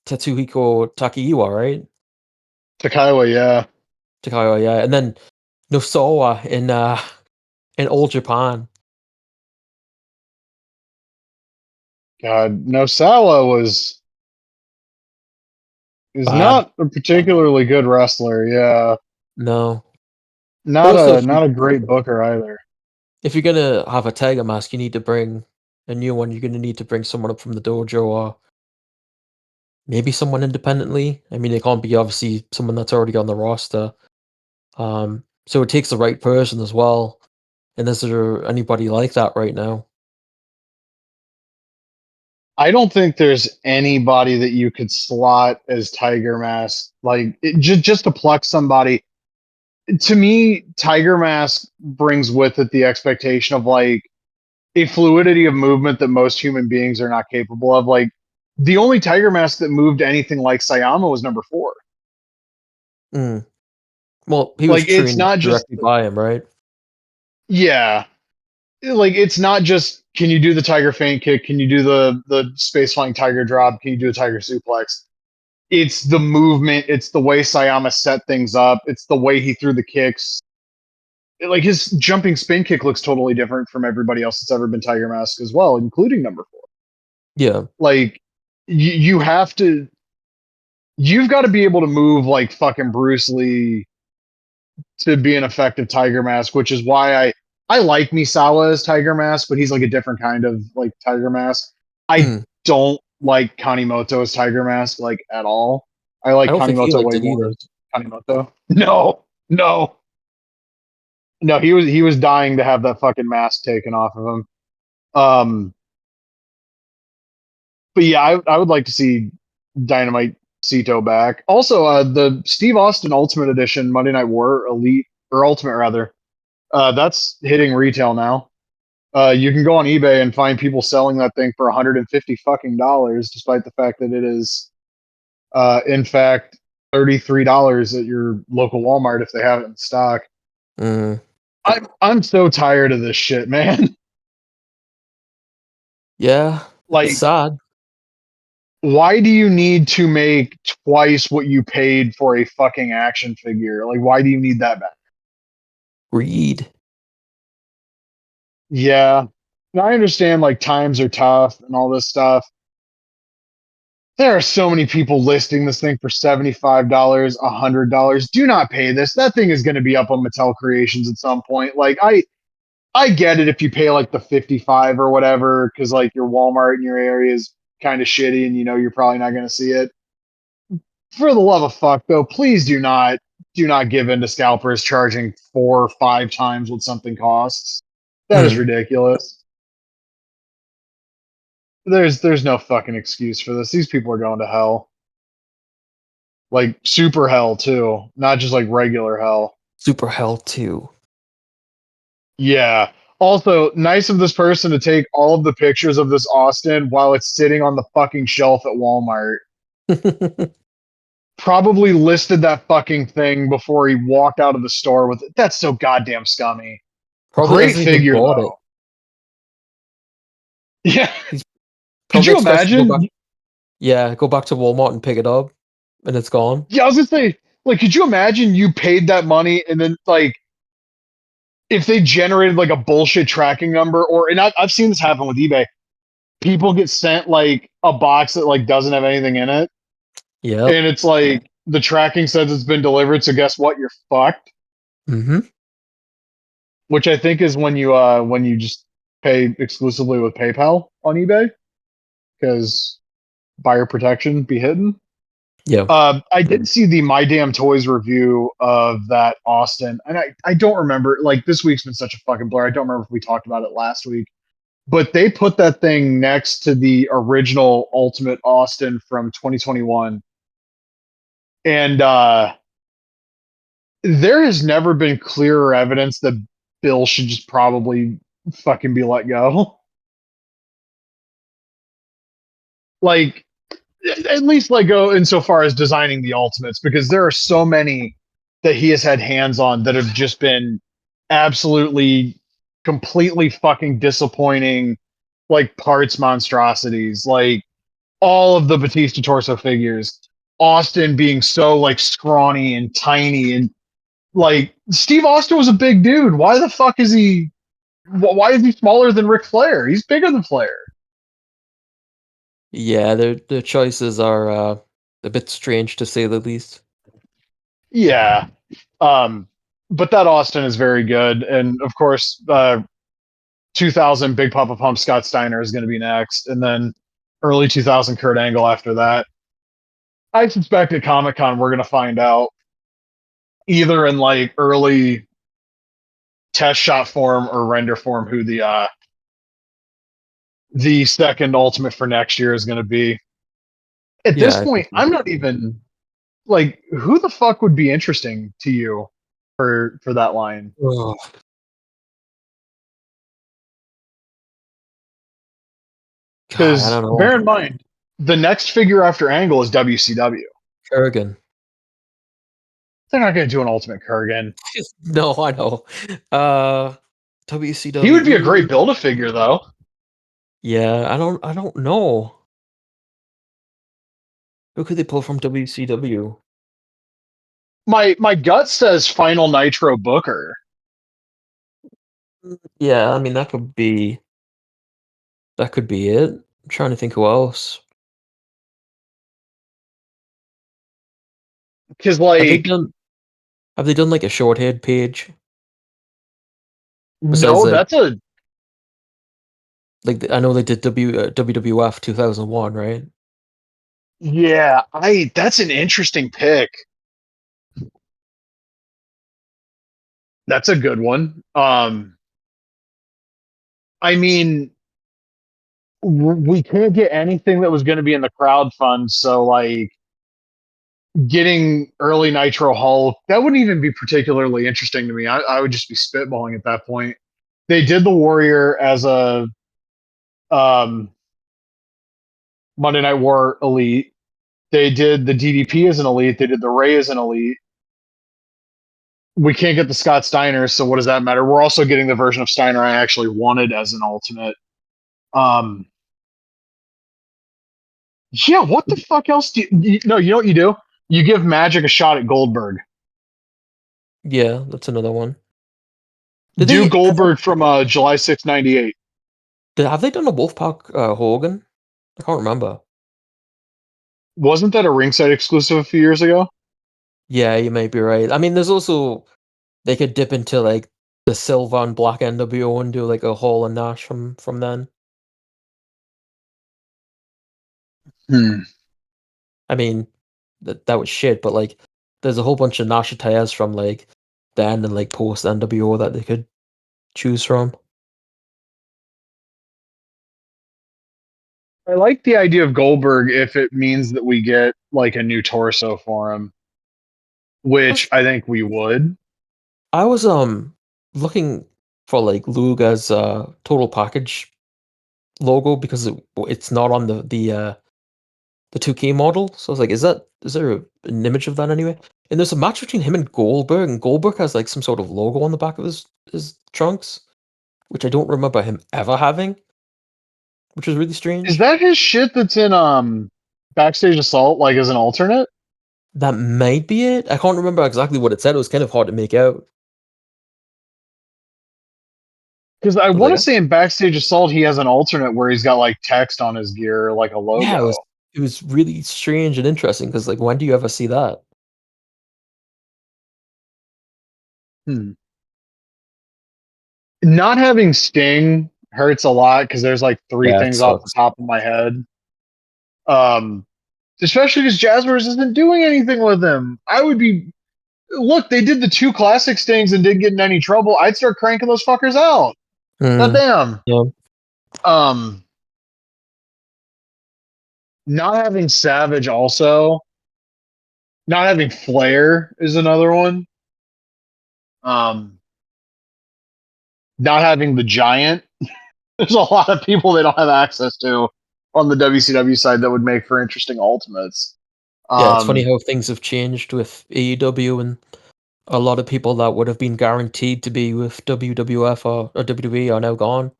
Tetsuhiko Takiiwa, right? Takaiwa, yeah. Takaiwa, yeah, and then Nosawa in Old Japan. God, Nosawa is Bad. not a particularly good wrestler. Yeah, No. But not also, a great booker either. if you're gonna have a Tiger Mask, you need to bring a new one. You're gonna need to bring someone up from the dojo, or maybe someone independently. I mean, it can't be obviously someone that's already on the roster. So it takes the right person as well. And is there anybody like that right now? I don't think there's anybody that you could slot as Tiger Mask, like just to pluck somebody. To me, Tiger Mask brings with it the expectation of like a fluidity of movement that most human beings are not capable of. Like the only Tiger Mask that moved anything like Sayama was number four. Mm. Well, he was Like it's trained not just, directly by him, right? yeah. like it's not just can you do the tiger feint kick, can you do the space flying tiger drop, can you do a tiger suplex? It's the movement, it's the way Sayama set things up, it's the way he threw the kicks. Like his jumping spin kick looks totally different from everybody else that's ever been Tiger Mask as well, including number 4. Yeah. Like you have to, you've got to be able to move like fucking Bruce Lee to be an effective Tiger Mask, which is why I like Misawa as Tiger Mask, but he's like a different kind of like Tiger Mask. I don't like Kanimoto as Tiger Mask like at all. I like I don't think he Kanimoto liked way it more either. as Kanimoto. No, he was dying to have that fucking mask taken off of him. But yeah, I would like to see Dynamite Cito back. Also, the Steve Austin Ultimate Edition Monday Night War Elite or Ultimate rather, that's hitting retail now. You can go on eBay and find people selling that thing for $150 fucking dollars, despite the fact that it is, in fact, $33 at your local Walmart if they have it in stock. I'm so tired of this shit, man. Yeah, Like, it's sad. why do you need to make twice what you paid for a fucking action figure? Like, why do you need that back? Greed. Yeah. And I understand, like, times are tough and all this stuff. There are so many people listing this thing for $75, $100. Do not pay this. That thing is going to be up on Mattel Creations at some point. Like, I get it if you pay like the 55 or whatever, because like your Walmart in your area is kind of shitty and you know you're probably not going to see it. For the love of fuck, though, please do not give in to scalpers charging 4 or 5 times what something costs. That is ridiculous. There's no fucking excuse for this. These people are going to hell. Like super hell too, not just like regular hell. Super Hell 2. Yeah. Also, nice of this person to take all of the pictures of this Austin while it's sitting on the fucking shelf at Walmart. Probably listed that fucking thing before he walked out of the store with it. That's so goddamn scummy. Probably Great hasn't even figure bought though. it. Yeah. Could Probably you expects to go back. imagine? Yeah, go back to Walmart and pick it up, and it's gone. Yeah, I was gonna say, like, could you imagine you paid that money and then like if they generated like a bullshit tracking number or and I've seen this happen with eBay. People get sent like a box that like doesn't have anything in it. Yeah. And it's like the tracking says it's been delivered, so guess what? You're fucked. Which I think is when you just pay exclusively with PayPal on eBay because buyer protection be hidden. Yeah. I did see the My Damn Toys review of that Austin, and I don't remember. Like this week's been such a fucking blur. I don't remember if we talked about it last week, but they put that thing next to the original Ultimate Austin from 2021, and there has never been clearer evidence that Bill should just probably fucking be let go. Like, at least like go insofar as designing the Ultimates, because there are so many that he has had hands on that have just been absolutely, completely fucking disappointing, like parts monstrosities. Like all of the Batista torso figures, Austin being so like scrawny and tiny and like Steve Austin was a big dude. Why the fuck is he? Why is he smaller than Ric Flair? He's bigger than Flair. Yeah, their choices are a bit strange to say the least. Yeah, but that Austin is very good, and of course, 2000 Big Papa Pump Scott Steiner is going to be next, and then early 2000 Kurt Angle after that. I suspect at Comic Con we're going to find out either in like early test shot form or render form who the second Ultimate for next year is going to be. At this point, I'm not even like who the fuck would be interesting to you for that line. Because bear in mind, the next figure after Angle is WCW. Kurgan. They're not going to do an Ultimate Kurgan. No, I know. He would be a great WCW. Build-A-Figure, though. Yeah, I don't know. Who could they pull from WCW? My gut says Final Nitro Booker. Yeah, I mean that could be it. I'm trying to think who else. Because, Have they like, done have they done like a short haired page? Besides no, that's a like I know they did WWF 2001, right? yeah. I That's an interesting pick. That's a good one. I mean, we can't get anything that was going to be in the crowd fund, so like getting early Nitro Hulk, that wouldn't even be particularly interesting to me. I would just be spitballing at that point. They did the Warrior as a um, Monday Night War Elite. They did the DDP as an Elite. They did the Ray as an Elite. We can't get the Scott Steiner, so what does that matter? We're also getting the version of Steiner I actually wanted as an alternate. Um, yeah, what the fuck else no, you know what you do? You give Magic a shot at Goldberg. Yeah, that's another one. Did Do they Goldberg from July 98. have they done a Wolfpack Hogan? I can't remember. Wasn't that a ringside exclusive a few years ago? Yeah, you may be right. I mean, there's also they could dip into like the Silver and Black NWO and do like a Hall and Nash from then. Hmm. I mean, that was shit, but like there's a whole bunch of Nash attires from like then and like post NWO that they could choose from. I like the idea of Goldberg if it means that we get like a new torso for him, which I think we would. I was looking for like Luga's total package logo because it's not on the 2K model. So I was like, is there an image of that anyway? And there's a match between him and Goldberg has like some sort of logo on the back of his trunks, which I don't remember him ever having, which is really Is strange. that his shit that's in Backstage Assault, like as an alternate? That might be it. I can't remember exactly what it said. It was kind of hard to make out. Because I I was want to like, say in Backstage Assault he has an alternate where he's got like text on his gear, like a yeah, logo. it was really strange and interesting because like when do you ever see that? Hmm. Not having Sting hurts a lot because there's like three Yeah, it things off the sucks. top of my head. Um, Especially because Jazzwares isn't doing anything with him. I would be look. They did the two classic Stings and didn't get in any trouble. I'd start cranking those fuckers out. God Mm, damn. yeah. Um, Not having Savage also. Not having Flair is another one. Um, not having the Giant. There's a lot of people they don't have access to on the WCW side that would make for interesting ultimates. Yeah, it's funny Um, how things have changed with AEW and a lot of people that would have been guaranteed to be with WWF or WWE are now gone.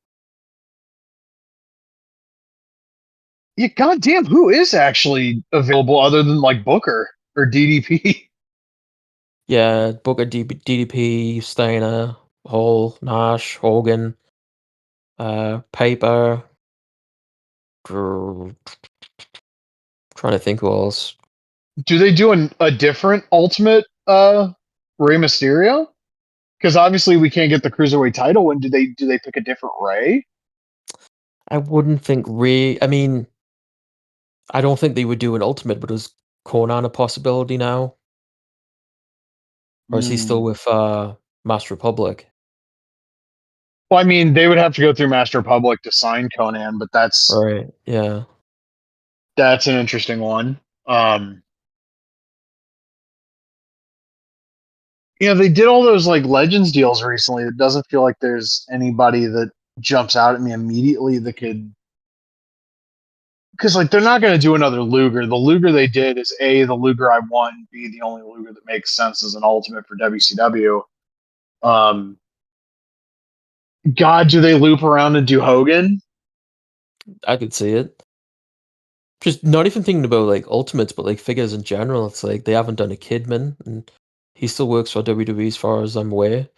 yeah, goddamn, who is actually available other than like Booker or DDP? Yeah, Booker, DDP, Steiner, Hall, Nash, Hogan, Piper. Trying to think who else. Do they do a different ultimate Rey Mysterio? Because obviously we can't get the cruiserweight title. And do they pick a different Ray? I wouldn't think Ray. I mean, I don't think they would do an Ultimate, but is Conan a possibility now, or is he still Hmm. with Master Republic? Well, I mean, they would have to go through Master Public to sign Conan, but Right. Yeah. that's an interesting one. Um, they did all those like Legends deals recently. It doesn't feel like there's anybody that jumps out at me immediately that could, because like they're not going to do another Luger. The Luger they did is A, the Luger I want, and B, the only Luger that makes sense as an ultimate for WCW. Um, God, do they loop around and do Hogan? I could see it. Just not even thinking about like Ultimates, but like figures in general. It's like they haven't done a Kidman, and he still works for WWE as far as I'm aware.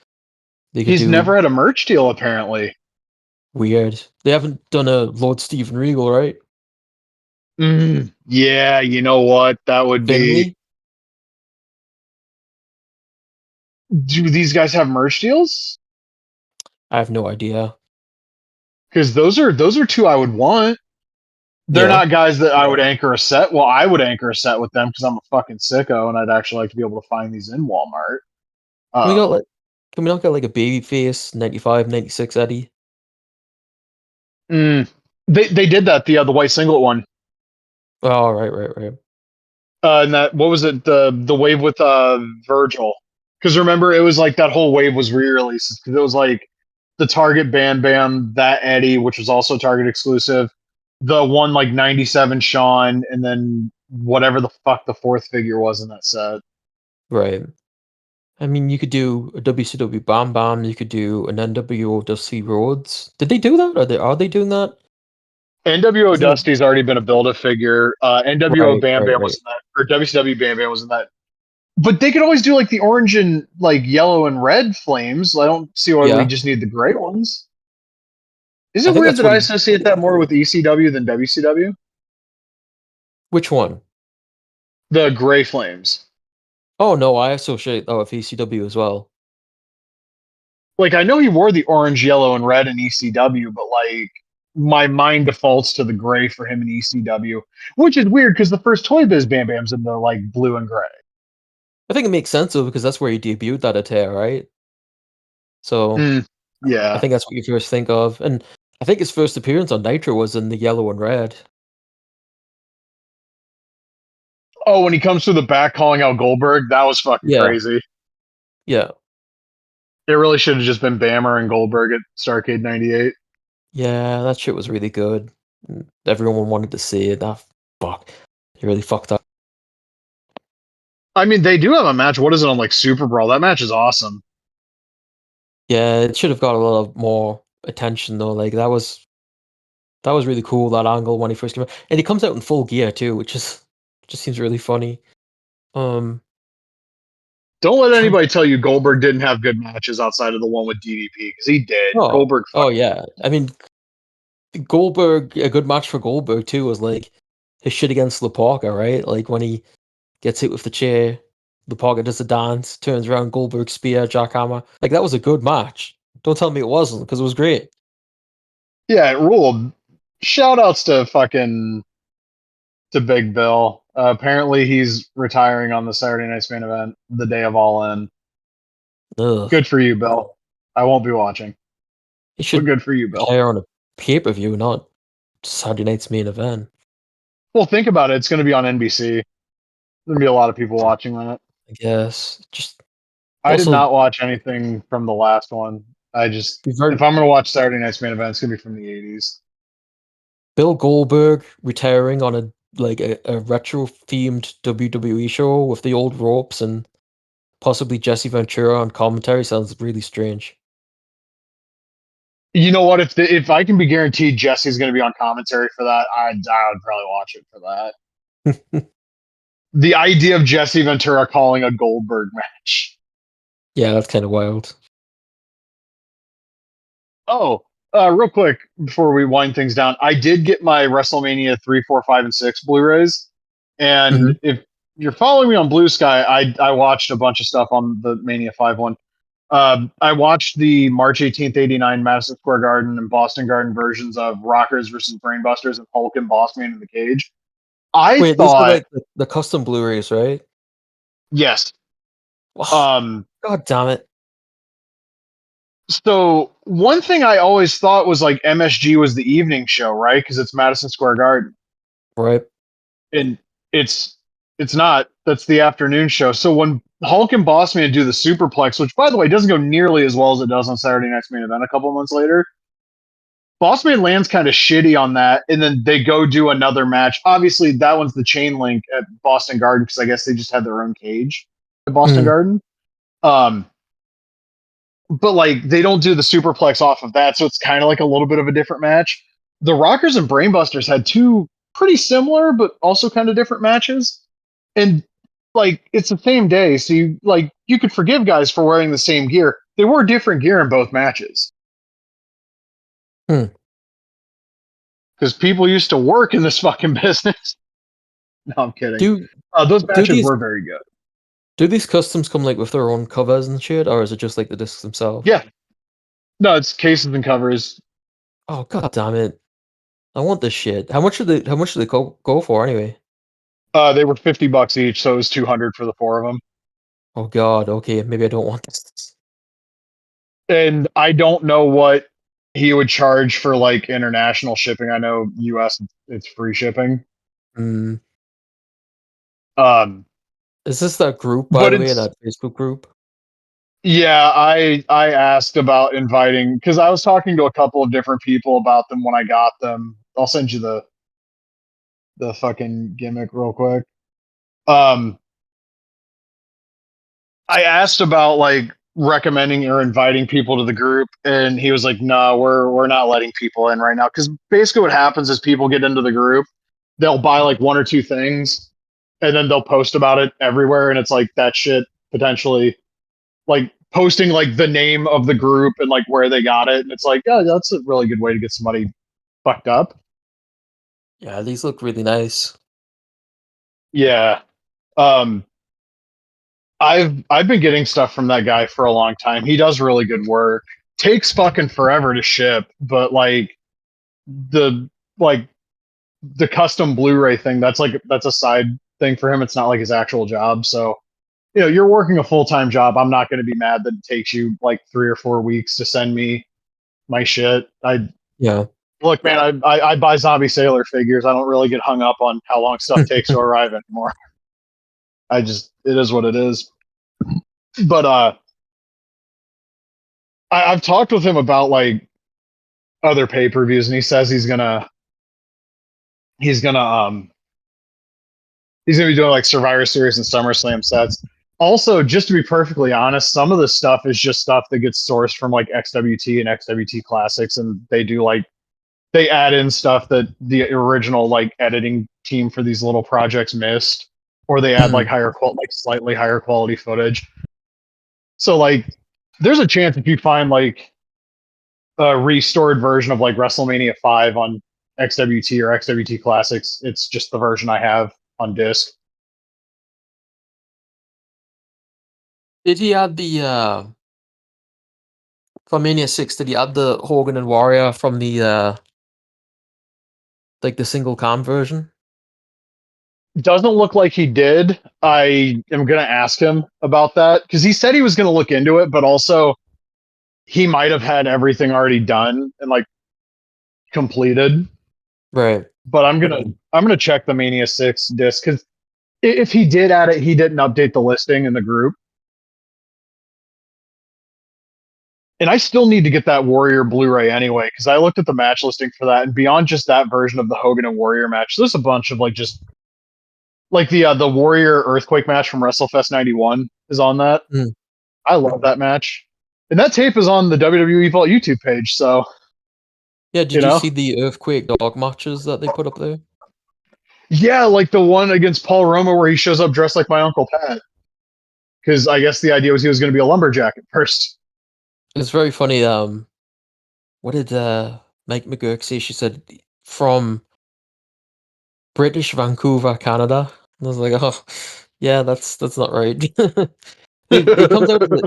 They could He's do never had a merch deal, apparently. weird. They haven't done a Lord Steven Regal, right? Yeah, you know what? That would be. Finley? Do these guys have merch deals? I have no idea. Because those are two I would want. They're Yeah. not guys that I would anchor a set. Well, I would anchor a set with them because I'm a fucking sicko, and I'd actually like to be able to find these in Walmart. Can we got Um, like can we not get like a babyface 95, 96 Eddie? mm, they did that the white singlet one. Oh, right. And that what was it the wave with Virgil? Because remember it was like that whole wave was re-releases because it was like the Target Bam Bam, that Eddie, which was also Target exclusive, the one like 97 Sean, and then whatever the fuck the fourth figure was in that set. Right. I mean, you could do a WCW Bam Bam. You could do an NWO Dusty Rhodes. Did they do that? Are they doing that? NWO Isn't it? Dusty's already been a build a figure. NWO Right, Bam right, Bam right. was in that, or WCW Bam Bam was in that. But they could always do like the orange and like yellow and red flames. I don't see why we Yeah, just need the gray ones. Is I it think weird that's that what I he. associate that more with ECW than WCW? Which one? The gray flames. Oh no, I associate that with ECW as well. Like I know he wore the orange, yellow, and red in ECW, but like my mind defaults to the gray for him in ECW, which is weird because the first Toy Biz Bam Bam's in the like blue and gray. I think it makes sense though because that's where he debuted that attire, right? So Mm, I yeah. think that's what you first think of, and I think his first appearance on Nitro was in the yellow and red. Oh, when he comes through the back calling out Goldberg, that was fucking Yeah, crazy. yeah, It really should have just been Bammer and Goldberg at Starcade '98. yeah. That shit was really good. Everyone wanted to see it. That fuck, he really fucked up. I mean, they do have a match. What is it on like Super Brawl? That match is awesome. Yeah, it should have got a lot more attention though. Like that was really cool, that angle when he first came out. And he comes out in full gear too, which is just seems really funny. Um Don't let trying anybody tell you Goldberg didn't have good matches outside of the one with DDP because he did. oh, Goldberg oh fucking. yeah. I mean Goldberg, a good match for Goldberg too was like his shit against Parker, right? Like when he gets hit with the chair, Parker does a dance, turns around, Goldberg spear, jackhammer. Like that was a good match. Don't tell me it wasn't, because it was great. Yeah, it ruled. Shout outs to fucking to Big Bill. Apparently, he's retiring on the Saturday Night's Main Event, the day of All In. Ugh. Good for you, Bill. I won't be watching, He but should good for you, Bill. retire on a pay-per-view, not Saturday night's main event. Well, think about it. It's going to be on NBC. There's going to be a lot of people watching that. I guess. Just I did also not watch anything from the last one. I just, be very if I'm going to watch Saturday Night's Main Event, it's going to be from the '80s. Bill Goldberg retiring on a retro themed WWE show with the old ropes and possibly Jesse Ventura on commentary sounds really strange. You know what? If I can be guaranteed Jesse's going to be on commentary for that, I would probably watch it for that. The idea of Jesse Ventura calling a Goldberg match. Yeah, that's kind of wild. Oh, real quick before we wind things down, I did get my WrestleMania 3, 4, 5, and 6 Blu-rays, and Hmm. if you're following me on Blue Sky, I watched a bunch of stuff on the Mania 5 one. I watched the March 18th, 89 Madison Square Garden and Boston Garden versions of Rockers versus Brainbusters and Hulk and Bossman in the Cage. I Wait, these are thought, like the custom Blu-rays, right? yes. Oh, Um, God damn it. so one thing I always thought was like MSG was the evening show, right? Because it's Madison Square Garden, Right. and it's it's not. That's the afternoon show. So when Hulk and Bossman do the Superplex, which by the way doesn't go nearly as well as it does on Saturday Night's Main Event a couple months later, Bossman lands kind of shitty on that, and then they go do another match. Obviously, that one's the chain link at Boston Garden because I guess they just had their own cage at Boston Mm. Garden. Um, but like they don't do the superplex off of that, so it's kind of like a little bit of a different match. The Rockers and Brainbusters had two pretty similar but also kind of different matches, and like it's the same day, so you could forgive guys for wearing the same gear. They wore different gear in both matches. Because people used to work in this fucking business. No, I'm kidding. Those matches were very good. Do these customs come like with their own covers and shit, or is it just like the discs themselves? Yeah. No, it's cases and covers. Oh god damn it! I want this shit. How much did they go for anyway? They were $50 each, so it was $200 for the four of them. Oh god, okay, maybe I don't want this. And I don't know what he would charge for like international shipping. I know US it's free shipping. Is this that group, by the way, that Facebook group? Yeah, I asked about inviting because I was talking to a couple of different people about them when I got them. I'll send you the fucking gimmick real quick. I asked about like recommending or inviting people to the group, and he was like, "No, we're not letting people in right now." Because basically, what happens is people get into the group, they'll buy like one or two things, and then they'll post about it everywhere, and it's like that shit potentially like posting like the name of the group and like where they got it, and it's like, yeah, that's a really good way to get somebody fucked up. Yeah, these look really nice. Yeah. I've been getting stuff from that guy for a long time. He does really good work. Takes fucking forever to ship, but like the custom Blu-ray thing, that's a side thing for him. It's not like his actual job. So, you know, you're working a full-time job. I'm not going to be mad that it takes you like 3 or 4 weeks to send me my shit. Look, man, I buy Zombie Sailor figures. I don't really get hung up on how long stuff takes to arrive anymore. It is what it is. But I've talked with him about like other pay-per-views, and he says he's gonna be doing like Survivor Series and SummerSlam sets. Also, just to be perfectly honest, some of the stuff is just stuff that gets sourced from like XWT and XWT Classics, and they add in stuff that the original like editing team for these little projects missed, or they add like slightly higher quality footage. So like, there's a chance if you find like a restored version of like WrestleMania 5 on XWT or XWT Classics, it's just the version I have on disc. Did he add the for Mania 6, did he add the Hogan and Warrior from the like the single cam version? Doesn't look like he did. I am going to ask him about that because he said he was going to look into it, but also he might have had everything already done and like completed. Right. But I'm gonna check the Mania 6 disc because if he did add it, he didn't update the listing in the group. And I still need to get that Warrior Blu-ray anyway, because I looked at the match listing for that, and beyond just that version of the Hogan and Warrior match, there's a bunch of like just like the Warrior Earthquake match from WrestleFest 91 is on that. I love that match. And that tape is on the WWE Vault YouTube page, so yeah, did you see the Earthquake dog matches that they put up there? Yeah, like the one against Paul Roma where he shows up dressed like my Uncle Pat. Because I guess the idea was he was going to be a lumberjack at first. It's very funny. What did Mike McGurk say? She said from British Vancouver, Canada. I was like, oh, yeah, that's not right. he comes out with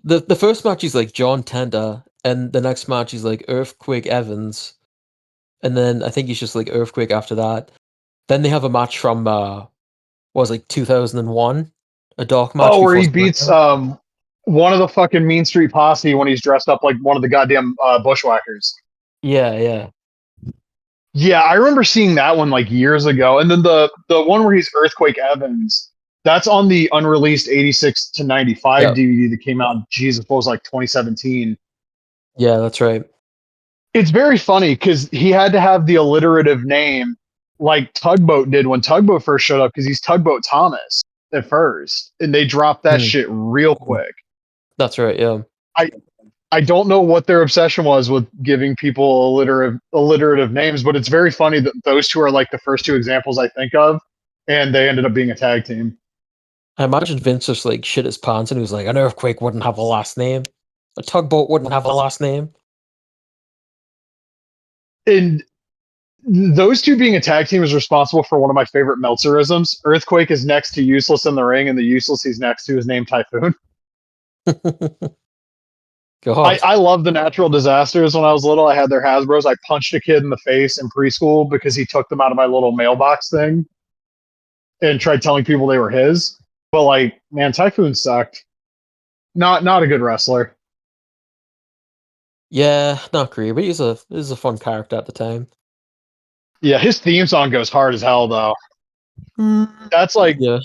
the first match. He's like John Tenta, and the next match he's like Earthquake Evans, and then I think he's just like Earthquake after that. Then they have a match from was like 2001, a dark match. Oh, where he beats one of the fucking Mean Street Posse when he's dressed up like one of the goddamn bushwhackers. Yeah. Yeah, I remember seeing that one like years ago. And then the one where he's Earthquake Evans, that's on the unreleased 86 to 95 DVD that came out, Jesus, what was like 2017. Yeah, that's right. It's very funny because he had to have the alliterative name like Tugboat did when Tugboat first showed up because he's Tugboat Thomas at first. And they dropped that shit real quick. That's right, yeah. I don't know what their obsession was with giving people alliterative names, but it's very funny that those two are like the first two examples I think of, and they ended up being a tag team. I imagine Vince just like shit his pants and he was like, an earthquake wouldn't have a last name. A tugboat wouldn't have a last name. And those two being a tag team is responsible for one of my favorite Meltzerisms. Earthquake is next to Useless in the ring, and the Useless he's next to is named Typhoon. I love the natural disasters. When I was little, I had their Hasbros. I punched a kid in the face in preschool because he took them out of my little mailbox thing and tried telling people they were his. But like, man, Typhoon sucked. Not a good wrestler. Yeah, not great, but he's a fun character at the time. Yeah, his theme song goes hard as hell though. That's like, yeah,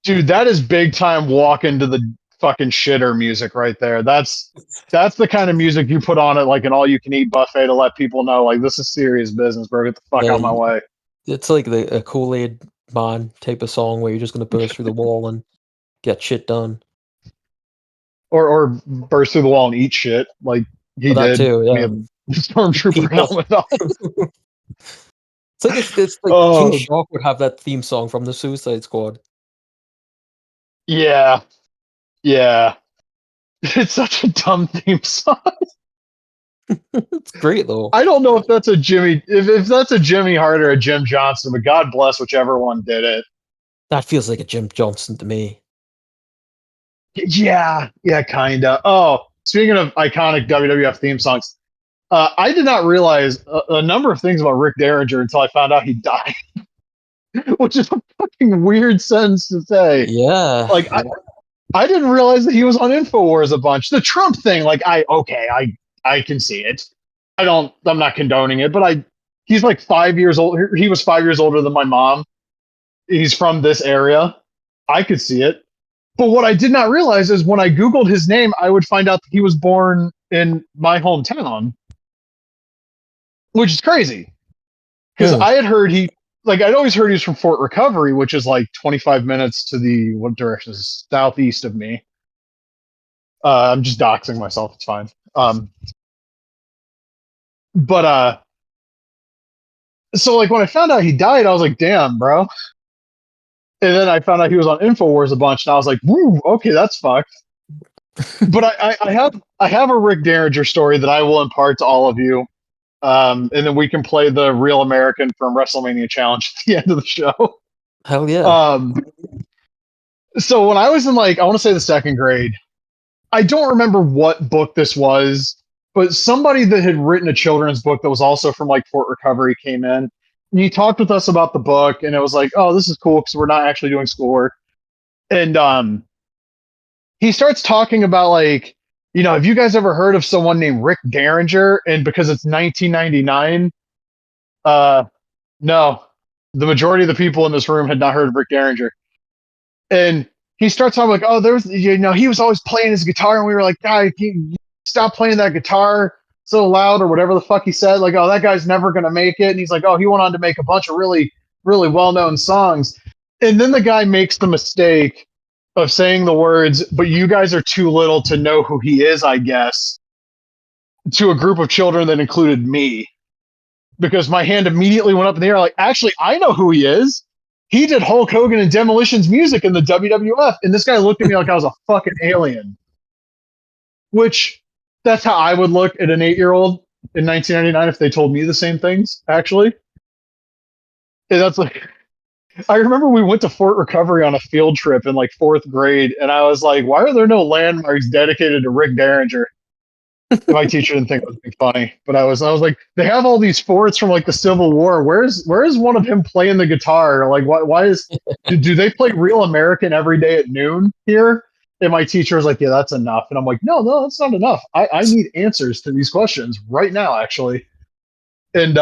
dude, that is big time walk into the fucking shitter music right there. That's the kind of music you put on at like an all you can eat buffet to let people know like this is serious business, bro. Get the fuck out of my way. It's like a Kool-Aid man type of song where you're just gonna burst through the wall and get shit done. Or burst through the wall and eat shit like he did. Too, yeah. Stormtrooper helmet on. It's like King Shark would have that theme song from the Suicide Squad. Yeah. It's such a dumb theme song. It's great though. I don't know if that's a if that's a Jimmy Hart or a Jim Johnson, but God bless whichever one did it. That feels like a Jim Johnson to me. Yeah, kinda. Oh, speaking of iconic WWF theme songs, I did not realize a number of things about Rick Derringer until I found out he died, which is a fucking weird sentence to say. Yeah, like I didn't realize that he was on InfoWars a bunch. The Trump thing, like I can see it. I'm not condoning it, but he's like 5 years old. He was 5 years older than my mom. He's from this area. I could see it. But what I did not realize is when I Googled his name, I would find out that he was born in my hometown, which is crazy. Because I had heard I'd always heard he was from Fort Recovery, which is like 25 minutes to what direction is southeast of me. I'm just doxing myself. It's fine. So like when I found out he died, I was like, damn, bro. And then I found out he was on InfoWars a bunch, and I was like, woo, okay, that's fucked. But I have a Rick Derringer story that I will impart to all of you. And then we can play the Real American from WrestleMania Challenge at the end of the show. Hell yeah. So when I was in I want to say the second grade, I don't remember what book this was, but somebody that had written a children's book that was also from Fort Recovery came in. And he talked with us about the book, and it was like, oh, this is cool because we're not actually doing schoolwork. And he starts talking about have you guys ever heard of someone named Rick Derringer? And because it's 1999, no, the majority of the people in this room had not heard of Rick Derringer. And he starts talking oh, he was always playing his guitar, and we were like, God, stop playing that guitar so loud, or whatever the fuck he said. Oh, that guy's never gonna make it. And he's like, oh, he went on to make a bunch of really, really well-known songs. And then the guy makes the mistake of saying the words, but you guys are too little to know who he is, I guess, to a group of children that included me. Because my hand immediately went up in the air actually, I know who he is. He did Hulk Hogan and Demolition's music in the WWF. And this guy looked at me like I was a fucking alien. Which, that's how I would look at an 8-year-old in 1999 if they told me the same things, actually. And that's I remember we went to Fort Recovery on a field trip in 4th grade, and I was like, why are there no landmarks dedicated to Rick Derringer? My teacher didn't think it was funny, but I was like, they have all these forts from the Civil War. Where's one of him playing the guitar? Why is do they play Real American every day at noon here? And my teacher was like, yeah, that's enough. And I'm like, no, that's not enough. I need answers to these questions right now, actually. And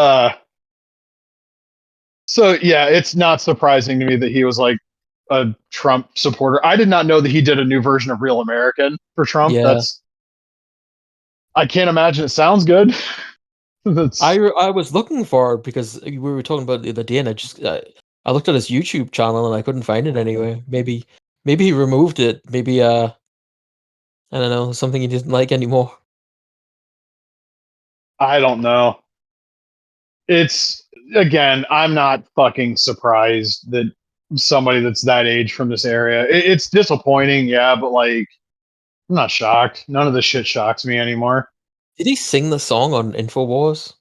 so yeah, it's not surprising to me that he was a Trump supporter. I did not know that he did a new version of Real American for Trump. Yeah. I can't imagine it sounds good. I was looking for it because we were talking about it the other day, and I looked at his YouTube channel and I couldn't find it anywhere. Maybe he removed it. Maybe I don't know, something you didn't like anymore. I don't know. It's again, I'm not fucking surprised that somebody that's that age from this area. It's disappointing, yeah, but like, I'm not shocked. None of this shit shocks me anymore. Did he sing the song on Infowars?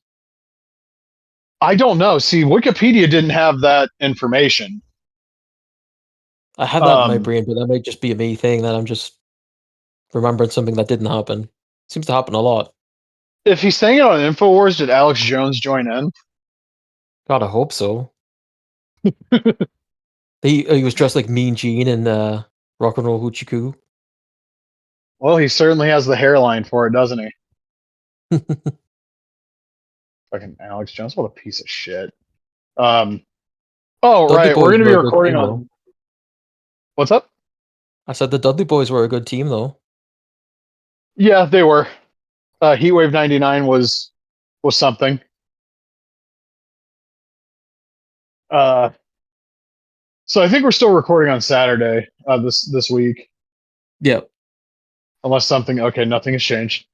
I don't know. See, Wikipedia didn't have that information. I had that in my brain, but that might just be a me thing that I'm just remembering something that didn't happen. Seems to happen a lot. If he sang it on Infowars, did Alex Jones join in? God, I hope so. He was dressed like Mean Gene in Rock and Roll Hoochie Koo. Well, he certainly has the hairline for it, doesn't he? Fucking Alex Jones, what a piece of shit. Oh, Dudley right. We're Boys going to were be a good recording team, on. though. What's up? I said the Dudley Boys were a good team, though. Yeah, they were. Heatwave '99 was something. Uh, so I think we're still recording on Saturday this week, Yeah. unless something. Okay, nothing has changed.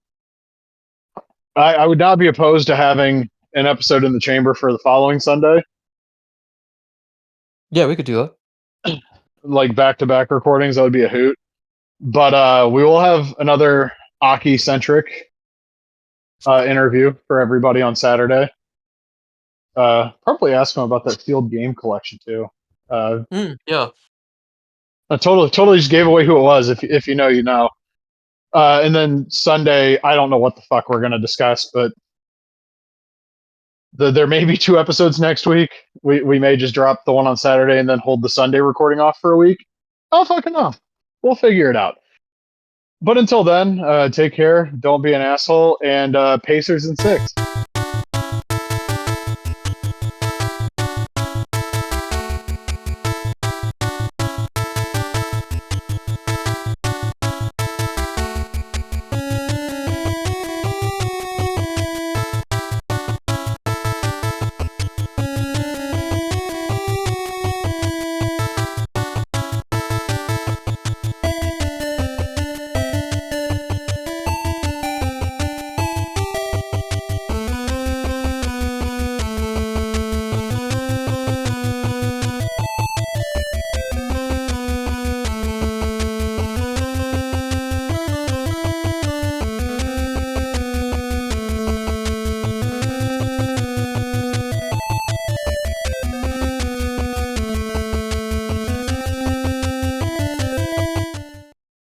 I would not be opposed to having an episode in the chamber for the following Sunday, Yeah, we could do that. like back-to-back recordings. That would be a hoot. But we will have another Aki centric interview for everybody on Saturday. Probably ask him about that sealed game collection too. Yeah. I totally just gave away who it was. If you know, you know. And then Sunday, I don't know what the fuck we're gonna discuss, but there may be 2 episodes next week. We may just drop the one on Saturday and then hold the Sunday recording off for a week. I don't fucking know. We'll figure it out. But until then, take care. Don't be an asshole. And Pacers in 6.